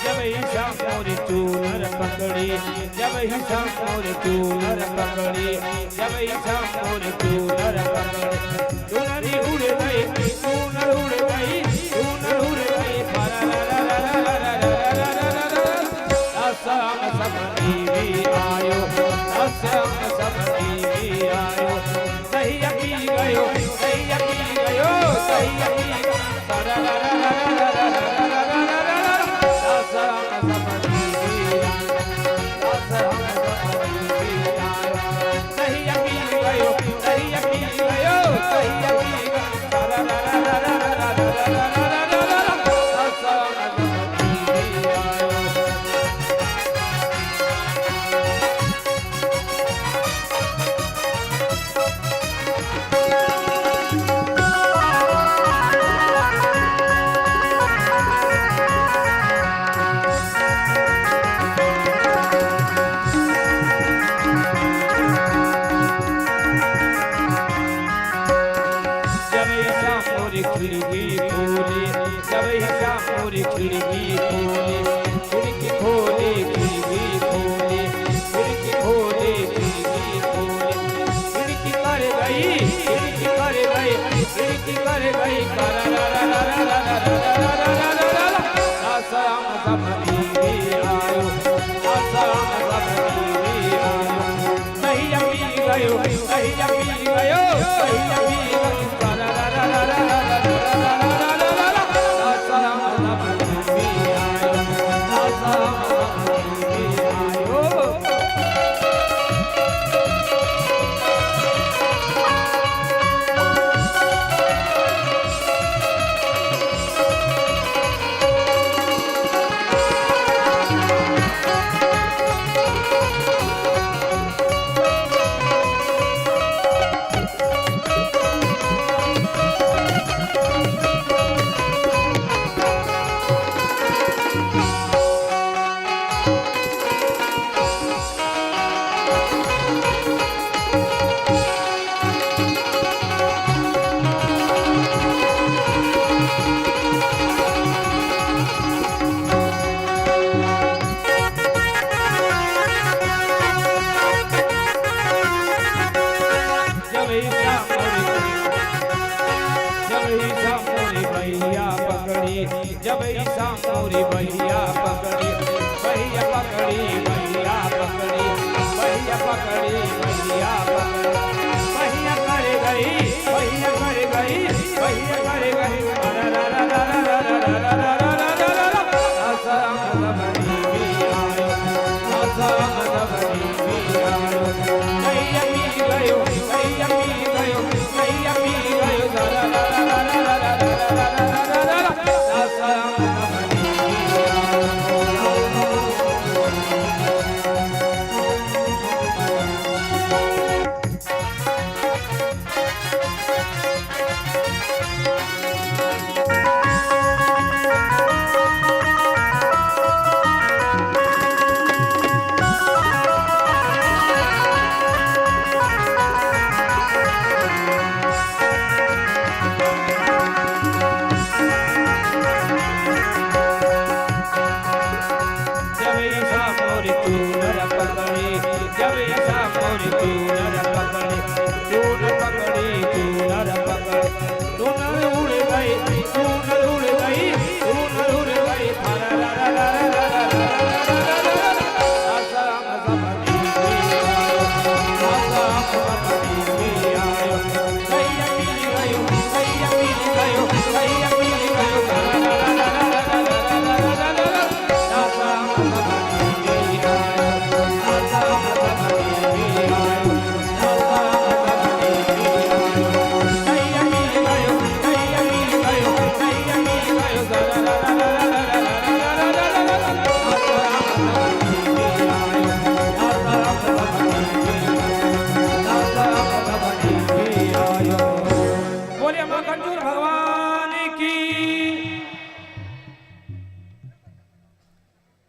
जब ही सामोर चूनर पकड़ी, जब ही सामोर चूनर पकड़ी, चूनरी उड़ गई, चूनर उड़ गई, चूनर उड़ गई, श्याम सपने में आयो, श्याम सपने में आयो, दहिया पी गयो, दहिया पी गयो, दहिया पी गयो, श्याम सपने गयो, जब ईसा मोरी भैया पकड़ी, भैया पकड़ी, भैया पकड़ी, भैया पकड़ी, भैया पकड़ी, भैया कर गई, भैया कर गई, भैया कर गई,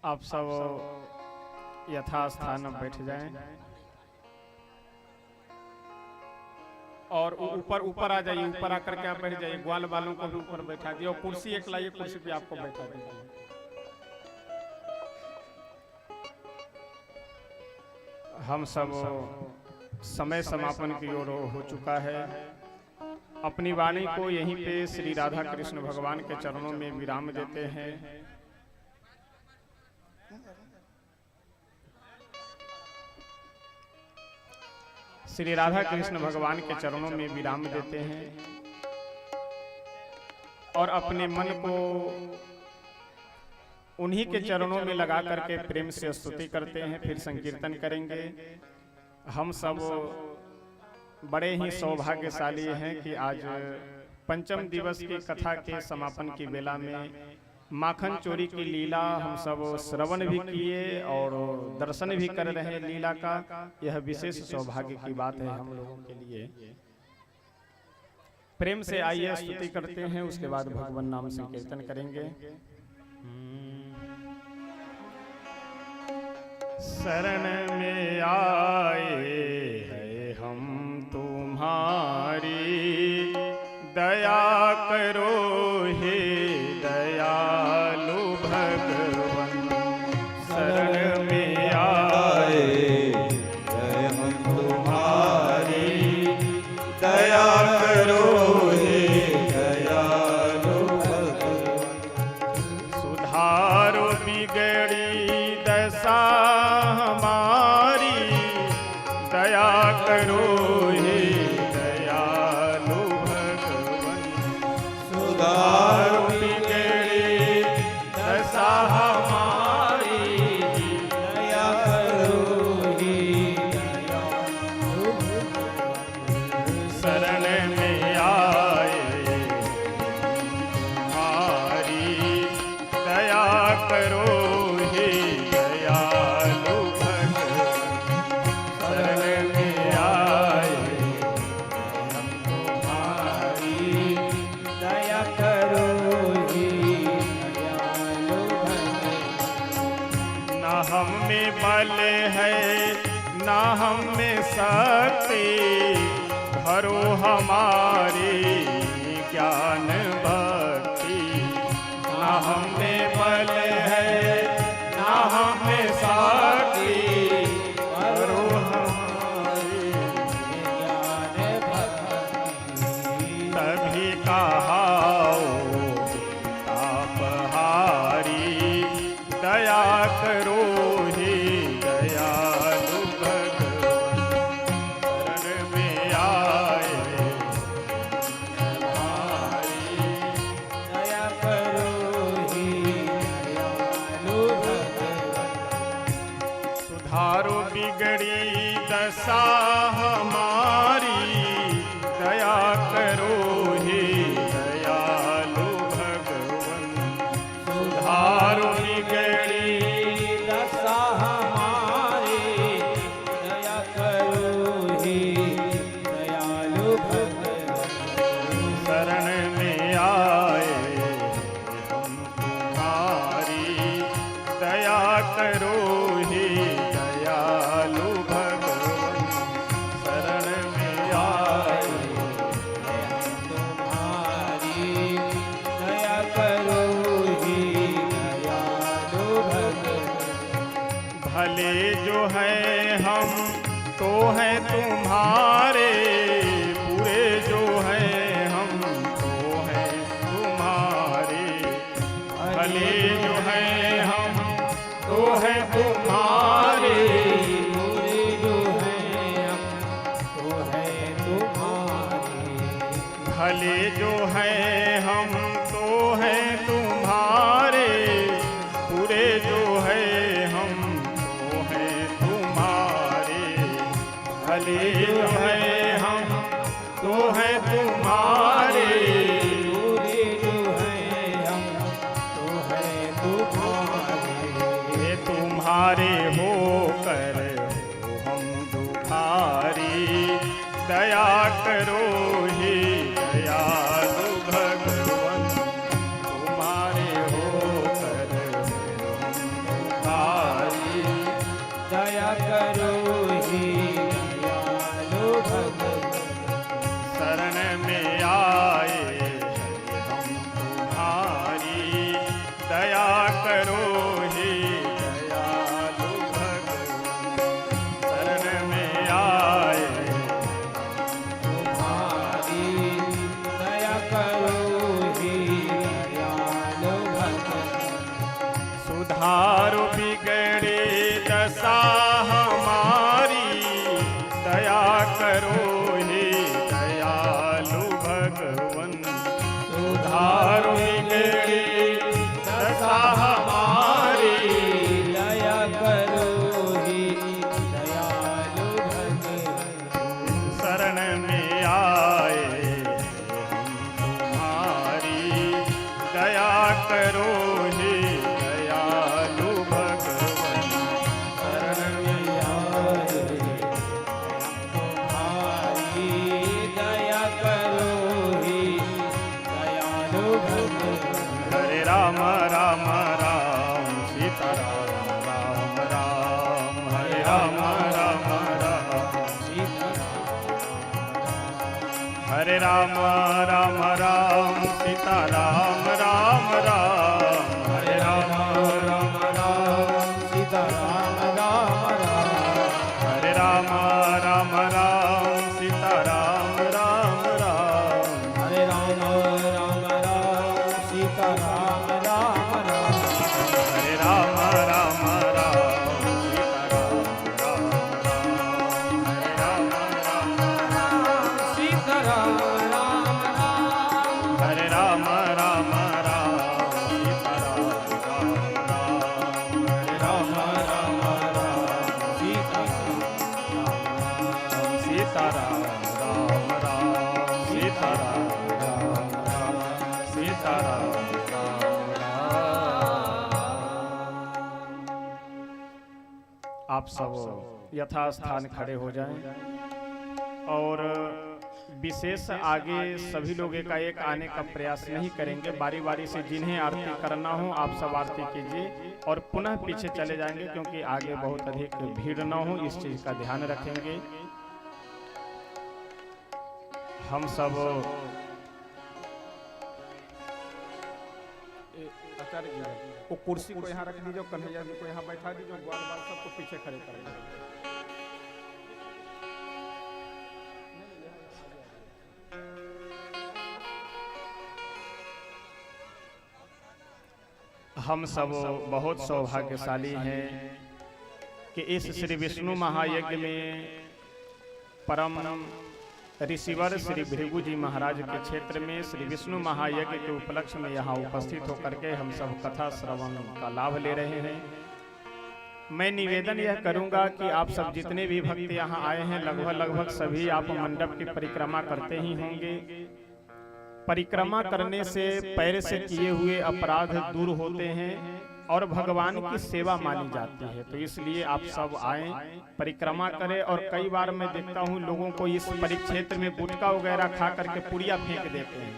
आप सब यथास्थान बैठ जाएं और ऊपर ऊपर आ जाइए। ऊपर आकर के आप बैठ जाइए। ग्वाल वालों को भी ऊपर बैठा दिए और कुर्सी एक लाइए, कुर्सी पे आपको बैठा दीजिए। हम सब समय समापन की ओर हो चुका है। अपनी वाणी को यहीं पे श्री राधा कृष्ण भगवान के चरणों में विराम देते हैं। श्री राधा कृष्ण भगवान के चरणों में विराम देते हैं और अपने मन को उन्हीं के चरणों में लगा करके प्रेम से स्तुति करते हैं। फिर संकीर्तन करेंगे। हम सब बड़े ही सौभाग्यशाली हैं कि आज पंचम दिवस की कथा के समापन की बेला में माखन चोरी की लीला हम सब श्रवण भी किए और दर्शन भी कर रहे हैं लीला का। यह विशेष सौभाग्य की बात है हम लोगों के लिए। प्रेम से आइए स्तुति करते हैं, उसके बाद भगवान नाम संकीर्तन करेंगे। शरण में आए हैं हम तुम्हारी, दया करो हे दयालु भगवान। शरण में आए हैं हम तुम्हारी, दया करो हे दयालु भगवान। सुधारो बिगड़ी दशा हमारी, दया करो हे दयालु भगवान। सुधारो बिगड़ी दशा हमारी, दया करो हे दयालु भगवान। शरण में आए हमारी, दया करो हे दयालु भगवान। शरण में आए हम तुम्हारी, दया करो हे दयालु भगवान। ना हम में बल है ना हम में शक्ति, भरो हमारी ज्ञान भक्ति। ना हम में बल है ना हम में शक्ति, भरो हमारी ज्ञान भक्ति। तभी कहाओ ताप शरण में आए हम तुम्हारी, दया करो ही दयालु भगवान। शरण में आए तुम्हारी, दया करो ही दयालु भगवान। भले जो है हम तो हैं तुम्हारे, पूरे जो हैं हम तो हैं तुम्हारे। भले जो हैं हम तो हैं तुम्हारे, पूरे जो हैं हम तो हैं तुम्हारे। भले जो हैं हम तो हैं तुम्हारे, पूरे जो हैं हम तो हैं तुम्हारे। भले जो हैं हम तो हैं तुम्हारे, पूरे जो हैं हम तो हैं तुम्हारे। ये तुम्हारे होकर हो हम दुखारी, दया करो ही दयालु भगवान। तुम्हारे होकर हो हम दुखारी, दया करो ही दयालु भगवान। शरण में आए हम तुम्हारी, दया करो ही दयालु भगवान। शरण में आए तुम्हारी, दया करो ही दयालु भगवान। सुधारो बिगड़े दशा हमारी, दया करो ही दयालु भगवान। सुधारो बिगड़े दशा हमारी, दया करो ही दयालु भगवान। शरण में आए हम तुम्हारी, दया करो ही दयालु भगवान। शरण में आए तुम्हारी, दया करो ही दयालु भगवान। हरे राम राम राम सीता राम राम राम, हरे राम राम राम सीता हरे राम राम राम सीता राम राम राम, हरे राम राम राम सीता राम राम राम। हरे राम राम राम सीता राम राम राम, हरे राम राम राम सीता राम राम राम। हरे राम राम राम सीता राम राम राम, हरे राम राम राम सीता राम राम राम, सीता राम राम राम, सीता राम राम राम। आप सब यथास्थान खड़े हो जाएं और विशेष आगे सभी लोग एकाएक आने का प्रयास नहीं करेंगे। बारी बारी से जिन्हें आरती करना हो आप सब आरती कीजिए और पुनः पीछे चले जाएंगे, क्योंकि आगे बहुत अधिक भीड़ न हो, इस चीज का ध्यान रखेंगे। हम सब आचार्य जी वो कुर्सी को यहाँ रख दीजिए, कन्हैया जी को यहाँ बैठा दीजिए, ग्वाल बाल सबको पीछे खड़े करेंगे। हम सब बहुत सौभाग्यशाली हैं कि इस श्री विष्णु महायज्ञ में परम ऋषिवर श्री भृगु जी महाराज के क्षेत्र में श्री विष्णु महायज्ञ के उपलक्ष्य में यहाँ उपस्थित होकर के हम सब कथा श्रवण का लाभ ले रहे हैं। मैं निवेदन यह करूंगा कि आप सब जितने भी भक्त यहाँ आए हैं लगभग सभी आप मंडप की परिक्रमा करते ही होंगे। परिक्रमा करने से पैर से किए हुए अपराध दूर होते हैं, और भगवान की सेवा मानी जाती है। तो इसलिए आप सब आए, परिक्रमा करें। और कई बार मैं देखता हूँ लोगों को इस परिक्षेत्र में गुटखा वगैरह खा करके पुड़िया फेंक देते हैं।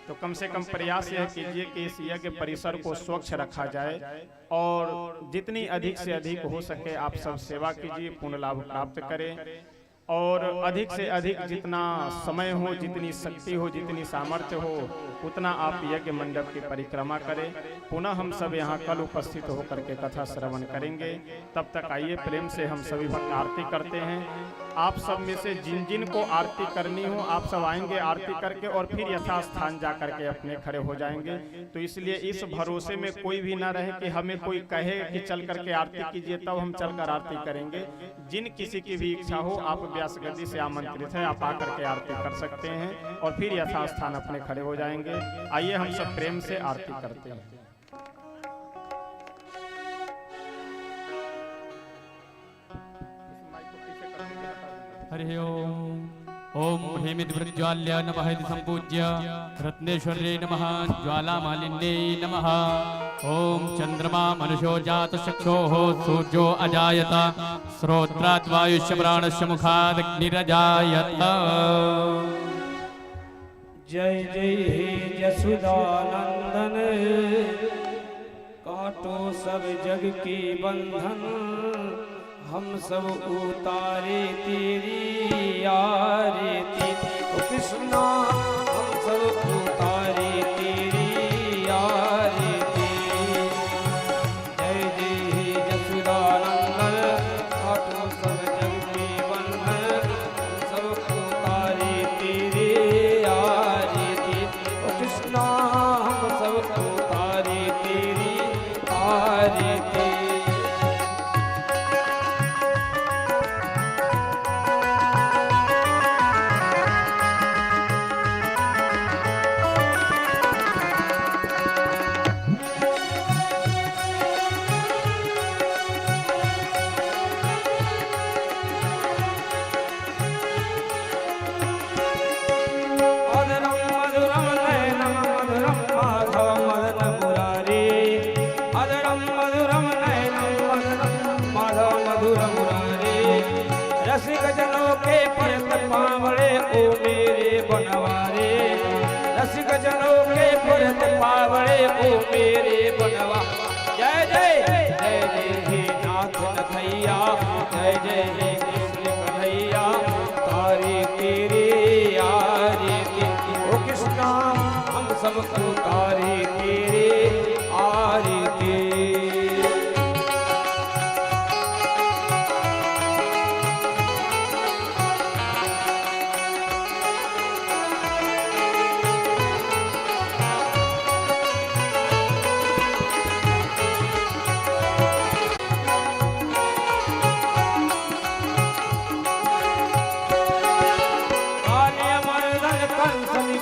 तो कम से कम प्रयास यह कीजिए कि इस यज्ञ परिसर को स्वच्छ रखा जाए और जितनी अधिक से अधिक हो सके आप सब सेवा कीजिए, पुण्य लाभ प्राप्त करें। और अधिक से अधिक जितना समय हो, जितनी शक्ति हो, जितनी सामर्थ्य हो, उतना आप यज्ञ मंडप की परिक्रमा करें। पुनः हम सब यहाँ कल उपस्थित होकर के कथा श्रवण करेंगे। तब तक आइए प्रेम से हम सभी भक्त आरती करते हैं। आप सब में से जिन जिन को आरती करनी हो आप सब आएंगे आरती करके और फिर यथास्थान जा करके अपने खड़े हो जाएंगे। तो इसलिए इस भरोसे में कोई भी ना रहे कि हमें कोई कहे कि चल करके आरती कीजिए तब हम चलकर आरती करेंगे। जिन किसी की भी इच्छा हो आप व्यास गद्दी से आमंत्रित है, आप आकर के आरती कर सकते हैं और फिर यथास्थान अपने खड़े हो जाएंगे। आइए हम सब प्रेम से आरती करते हैं। हरि ओम। ओम हेमिद्वज्वाल्य नमः इति संपूज्य रत्नेश्वर्ये नमः, ज्वालामालिन्ये नमः। ओम चंद्रमा मनुष्यो जात चक्षोः सूर्यो अजायत, श्रोत्रात् वायुश्च प्राणश्च मुखात् अग्निरजायत। जय जय हे यशोदानंदन, काटो सब जग के बंधन, हम सब उतारे तेरी आरती। ओ कृष्णा हम सब उतारे तेरी आरती। जय जय हे यशोदानंदन, काटो सब जग के बंधन, हम सब उतारे तेरी आरती। ओ कृष्णा हम सब उतारे तेरी आरती। रसिक जनों के परत पावड़े ओ मेरे बनवारे, रसिक जनों के परत पावड़े ओ मेरे बनवा। जय जय जय जय हे नाथ नथैया, जय जय हे कृष्ण कन्हैया, तारे तेरे आरती। ओ कृष्णा हम सबको तारे तेरे आरती।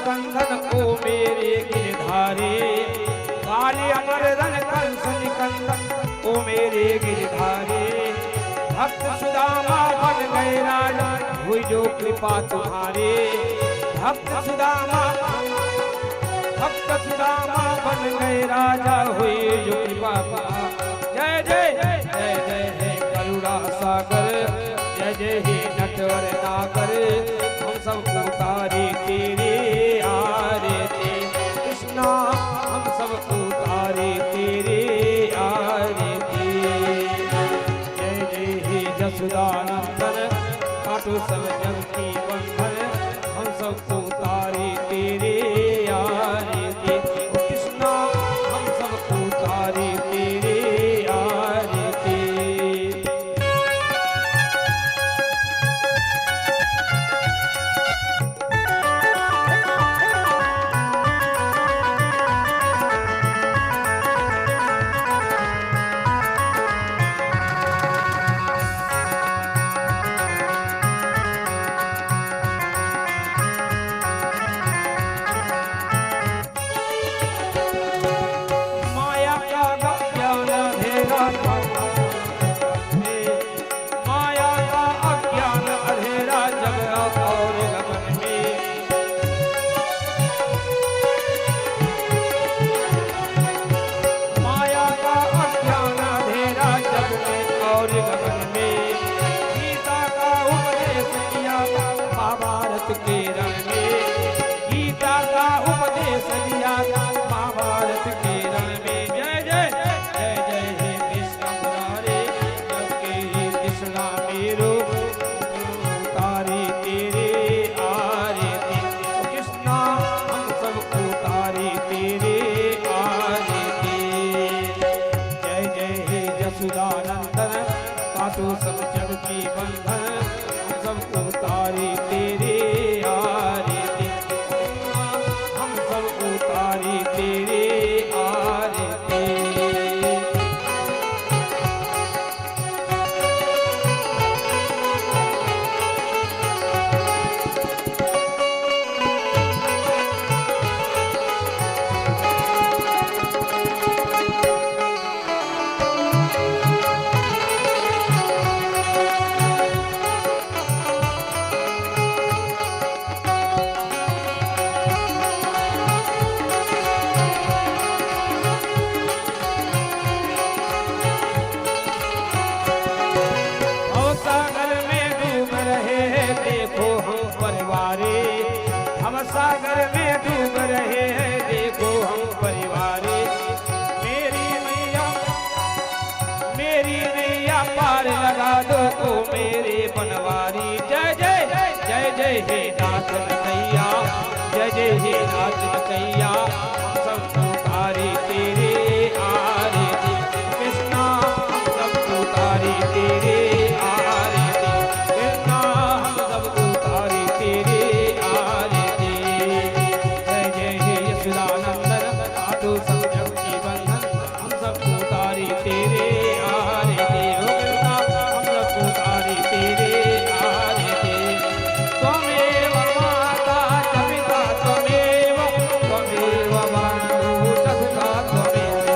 कंधन ओ मेरे गिरधारे, काली अमरधन कंस निकंदन ओ मेरे गिरधारे। भक्त सुदामा बन गए राजा, हुई जो कृपा तुम्हारे। भक्त सुदामा बन गए राजा, हुई जो कृपा। जय जय जय जय हे करुणा सागर, जय जय हे नटवर नागर, हम सब उतारे तेरे आरती। कृष्णा हम सब उतारे तेरे आरती। जय जय हे यशोदानंदन, काटो सब जग की बंधन, हम सब उतारे तेरे आरती। कृष्णा हम सब उतारे तेरे आरती। सागर में डूब रहे हैं, देखो हम परिवारे। मेरी नैया पार लगा दो तो मेरे बनवारी। जय जय जय जय हे नाथ नचैया, जय जय हे नाथ नचैया, हम सब पुकारे तेरे आरती कृष्णा, हम सब पुकारे तेरे आरती कृष्णा, हम सब पुकारे तेरे आरती। जय जय हे यशोदानंदन साधु सब जग के बंधन, हम सब पुकारे तेरे आरती हो कृष्णा, हम सब पुकारे तेरे आरती। त्वमेव माता च पिता त्वमेव, त्वमेव बन्धुः सखा त्वमेव,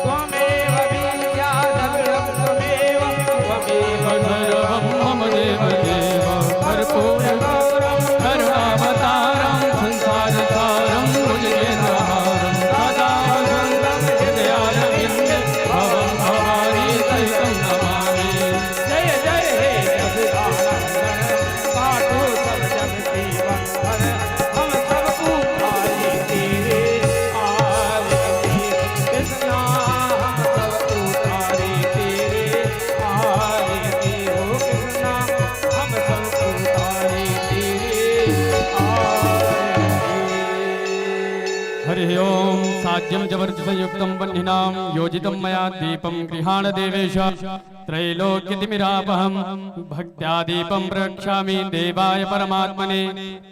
त्वमेव विद्या द्रविणं त्वमेव, त्वमेव सर्वं मम देवदेव कर्पूरगौरं करुणावतारं संसारसारं भुजगेन्द्रहारं सदा वसन्तं हृदयारविन्दे भवं भवानी सहितं नमामि। जय जय हे यशोदानंदन साधु सब जग के बंधन, हम सब पुकारे तेरे आरती कृष्णा, हम सब पुकारे तेरे आरती हो कृष्णा, हम सब पुकारे तेरे आरती। हरि ओम साज्यं जवर्जसंयुक्तं वह्निनां योजितं मया दीपं गृहाण देवेश त्रैलोक्यतिमिरापहं भक्त्या दीपं प्रक्षामि देवाय परमात्मने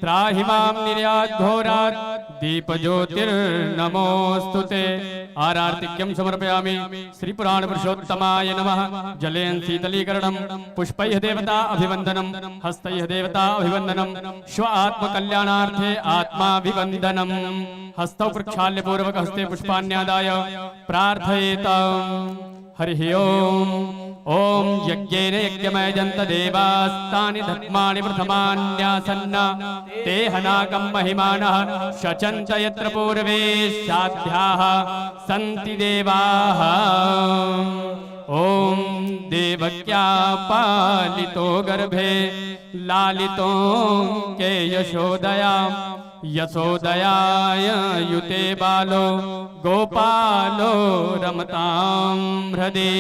त्राहि मां निर्याद्घोरात् दीपज्योतिर्नमोऽस्तुते। आरार्तिक्यं समर्पयामि श्री पुराण पुरुषोत्तमाय नमः। जलेन शीतलीकरणं पुष्पैः देवता अभिवन्दनं हस्तैः देवता अभिवन्दनं श्व आत्मकल्याणार्थे आत्माभिवन्दनं। हस्तौ प्रक्षाल्य पूर्वक हस्ते पुष्पाण्यादाय प्रार्थयेत। हरिः ओम ओम यज्ञेन यज्ञमयजन्त देवास्तानि धर्माणि प्रथमान्यासन्न ते हनाकं महिमानः शचन्त यत्र पूर्वे साध्याः सन्ति देवाः। ओम देवक्या पालितो गर्भे लालितो के यशोदया यशोदयाय युते बालो गोपालो रमतां हृदि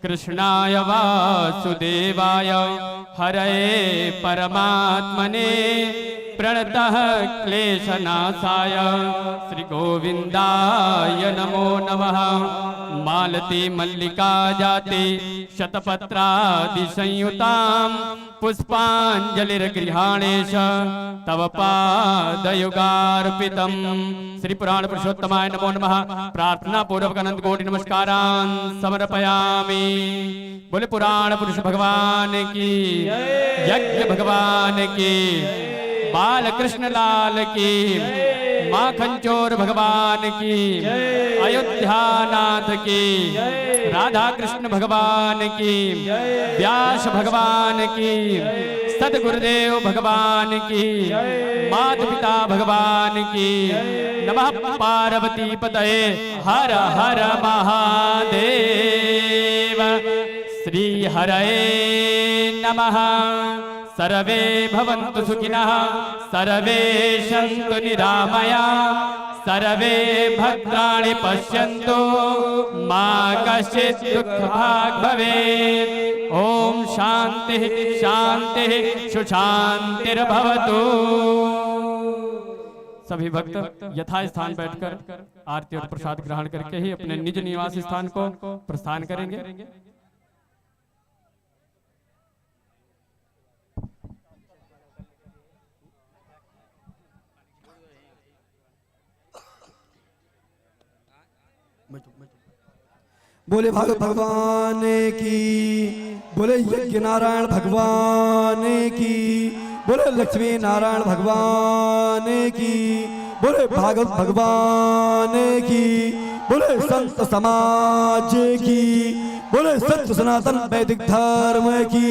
कृष्णाय वासुदेवाय हरये परमात्मने प्रणतः क्लेशनाशाय श्री गोविंदाय नमो नमः। मालती मल्लिका जाति शतपत्रादि संयुतां पुष्पांजलिर्गृहाणेश तव पादयुगार्पितम्। श्री पुराण पुरुषोत्तमाय नमो नमः। प्रार्थना पूर्वक अनंत कोटि नमस्कारान् समर्पयामि। बोले पुराण पुरुष भगवान की, यज्ञ भगवान की, बालकृष्ण लाल की, माखन चोर भगवान की, अयोध्या नाथ की, राधा कृष्ण भगवान की, व्यास भगवान की, सदगुरुदेव भगवान की, माता पिता भगवान की। नमः पार्वती पतये हर हर महादेव। श्री हरये नमः। सर्वे भवन्तु सुखिनः, सर्वे सन्तु निरामयाः, सर्वे भद्राणि पश्यन्तु मा कश्चित् दुःखभाग् भवेत्। ओम शांति शांति सुशांतिर्भवतु। सभी भक्त यथा स्थान बैठकर आरती और प्रसाद ग्रहण करके ही अपने निज निवास स्थान को प्रस्थान करेंगे। बोले भागवत भगवान की, बोले यज्ञ नारायण भगवान की, बोले लक्ष्मी नारायण भगवान की, बोले भागवत भगवान की, बोले संत समाज की, बोले सत्य सनातन वैदिक धर्म की,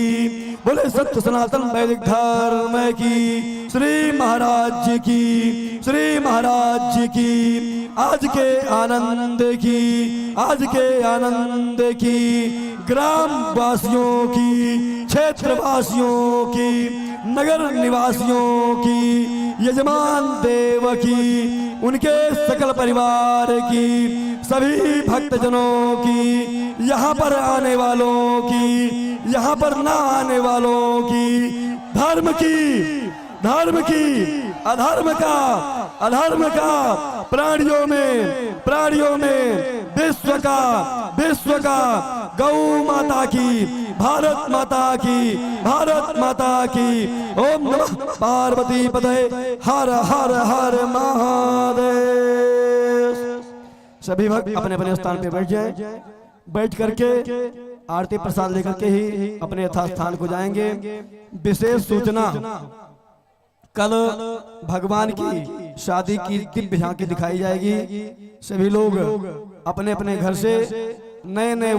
बोले सत्य सनातन वैदिक धर्म की। श्री महाराज की, श्री महाराज की, आज के आनंद की, आज के आनंद की, ग्राम वासियों की, क्षेत्र वासियों की, नगर निवासियों की, यजमान देव की, उनके सकल परिवार की, सभी भक्तजनों की, यहाँ पर आने वालों की, यहाँ पर ना आने वालों की, धर्म की, अधर्म का, प्राणियों में विश्व का, गौ माता की, भारत माता की। ओम नमः पार्वती पतये, हर हर हर महादेव। सभी भक्त अपने अपने स्थान पे बैठ जाएं। बैठ करके आरती प्रसाद लेकर के ही अपने यथास्थान को जाएंगे। विशेष सूचना, कल भगवान की शादी की दिव्य झांकी दिखाई जाएगी। सभी लोग अपने अपने घर से नए नए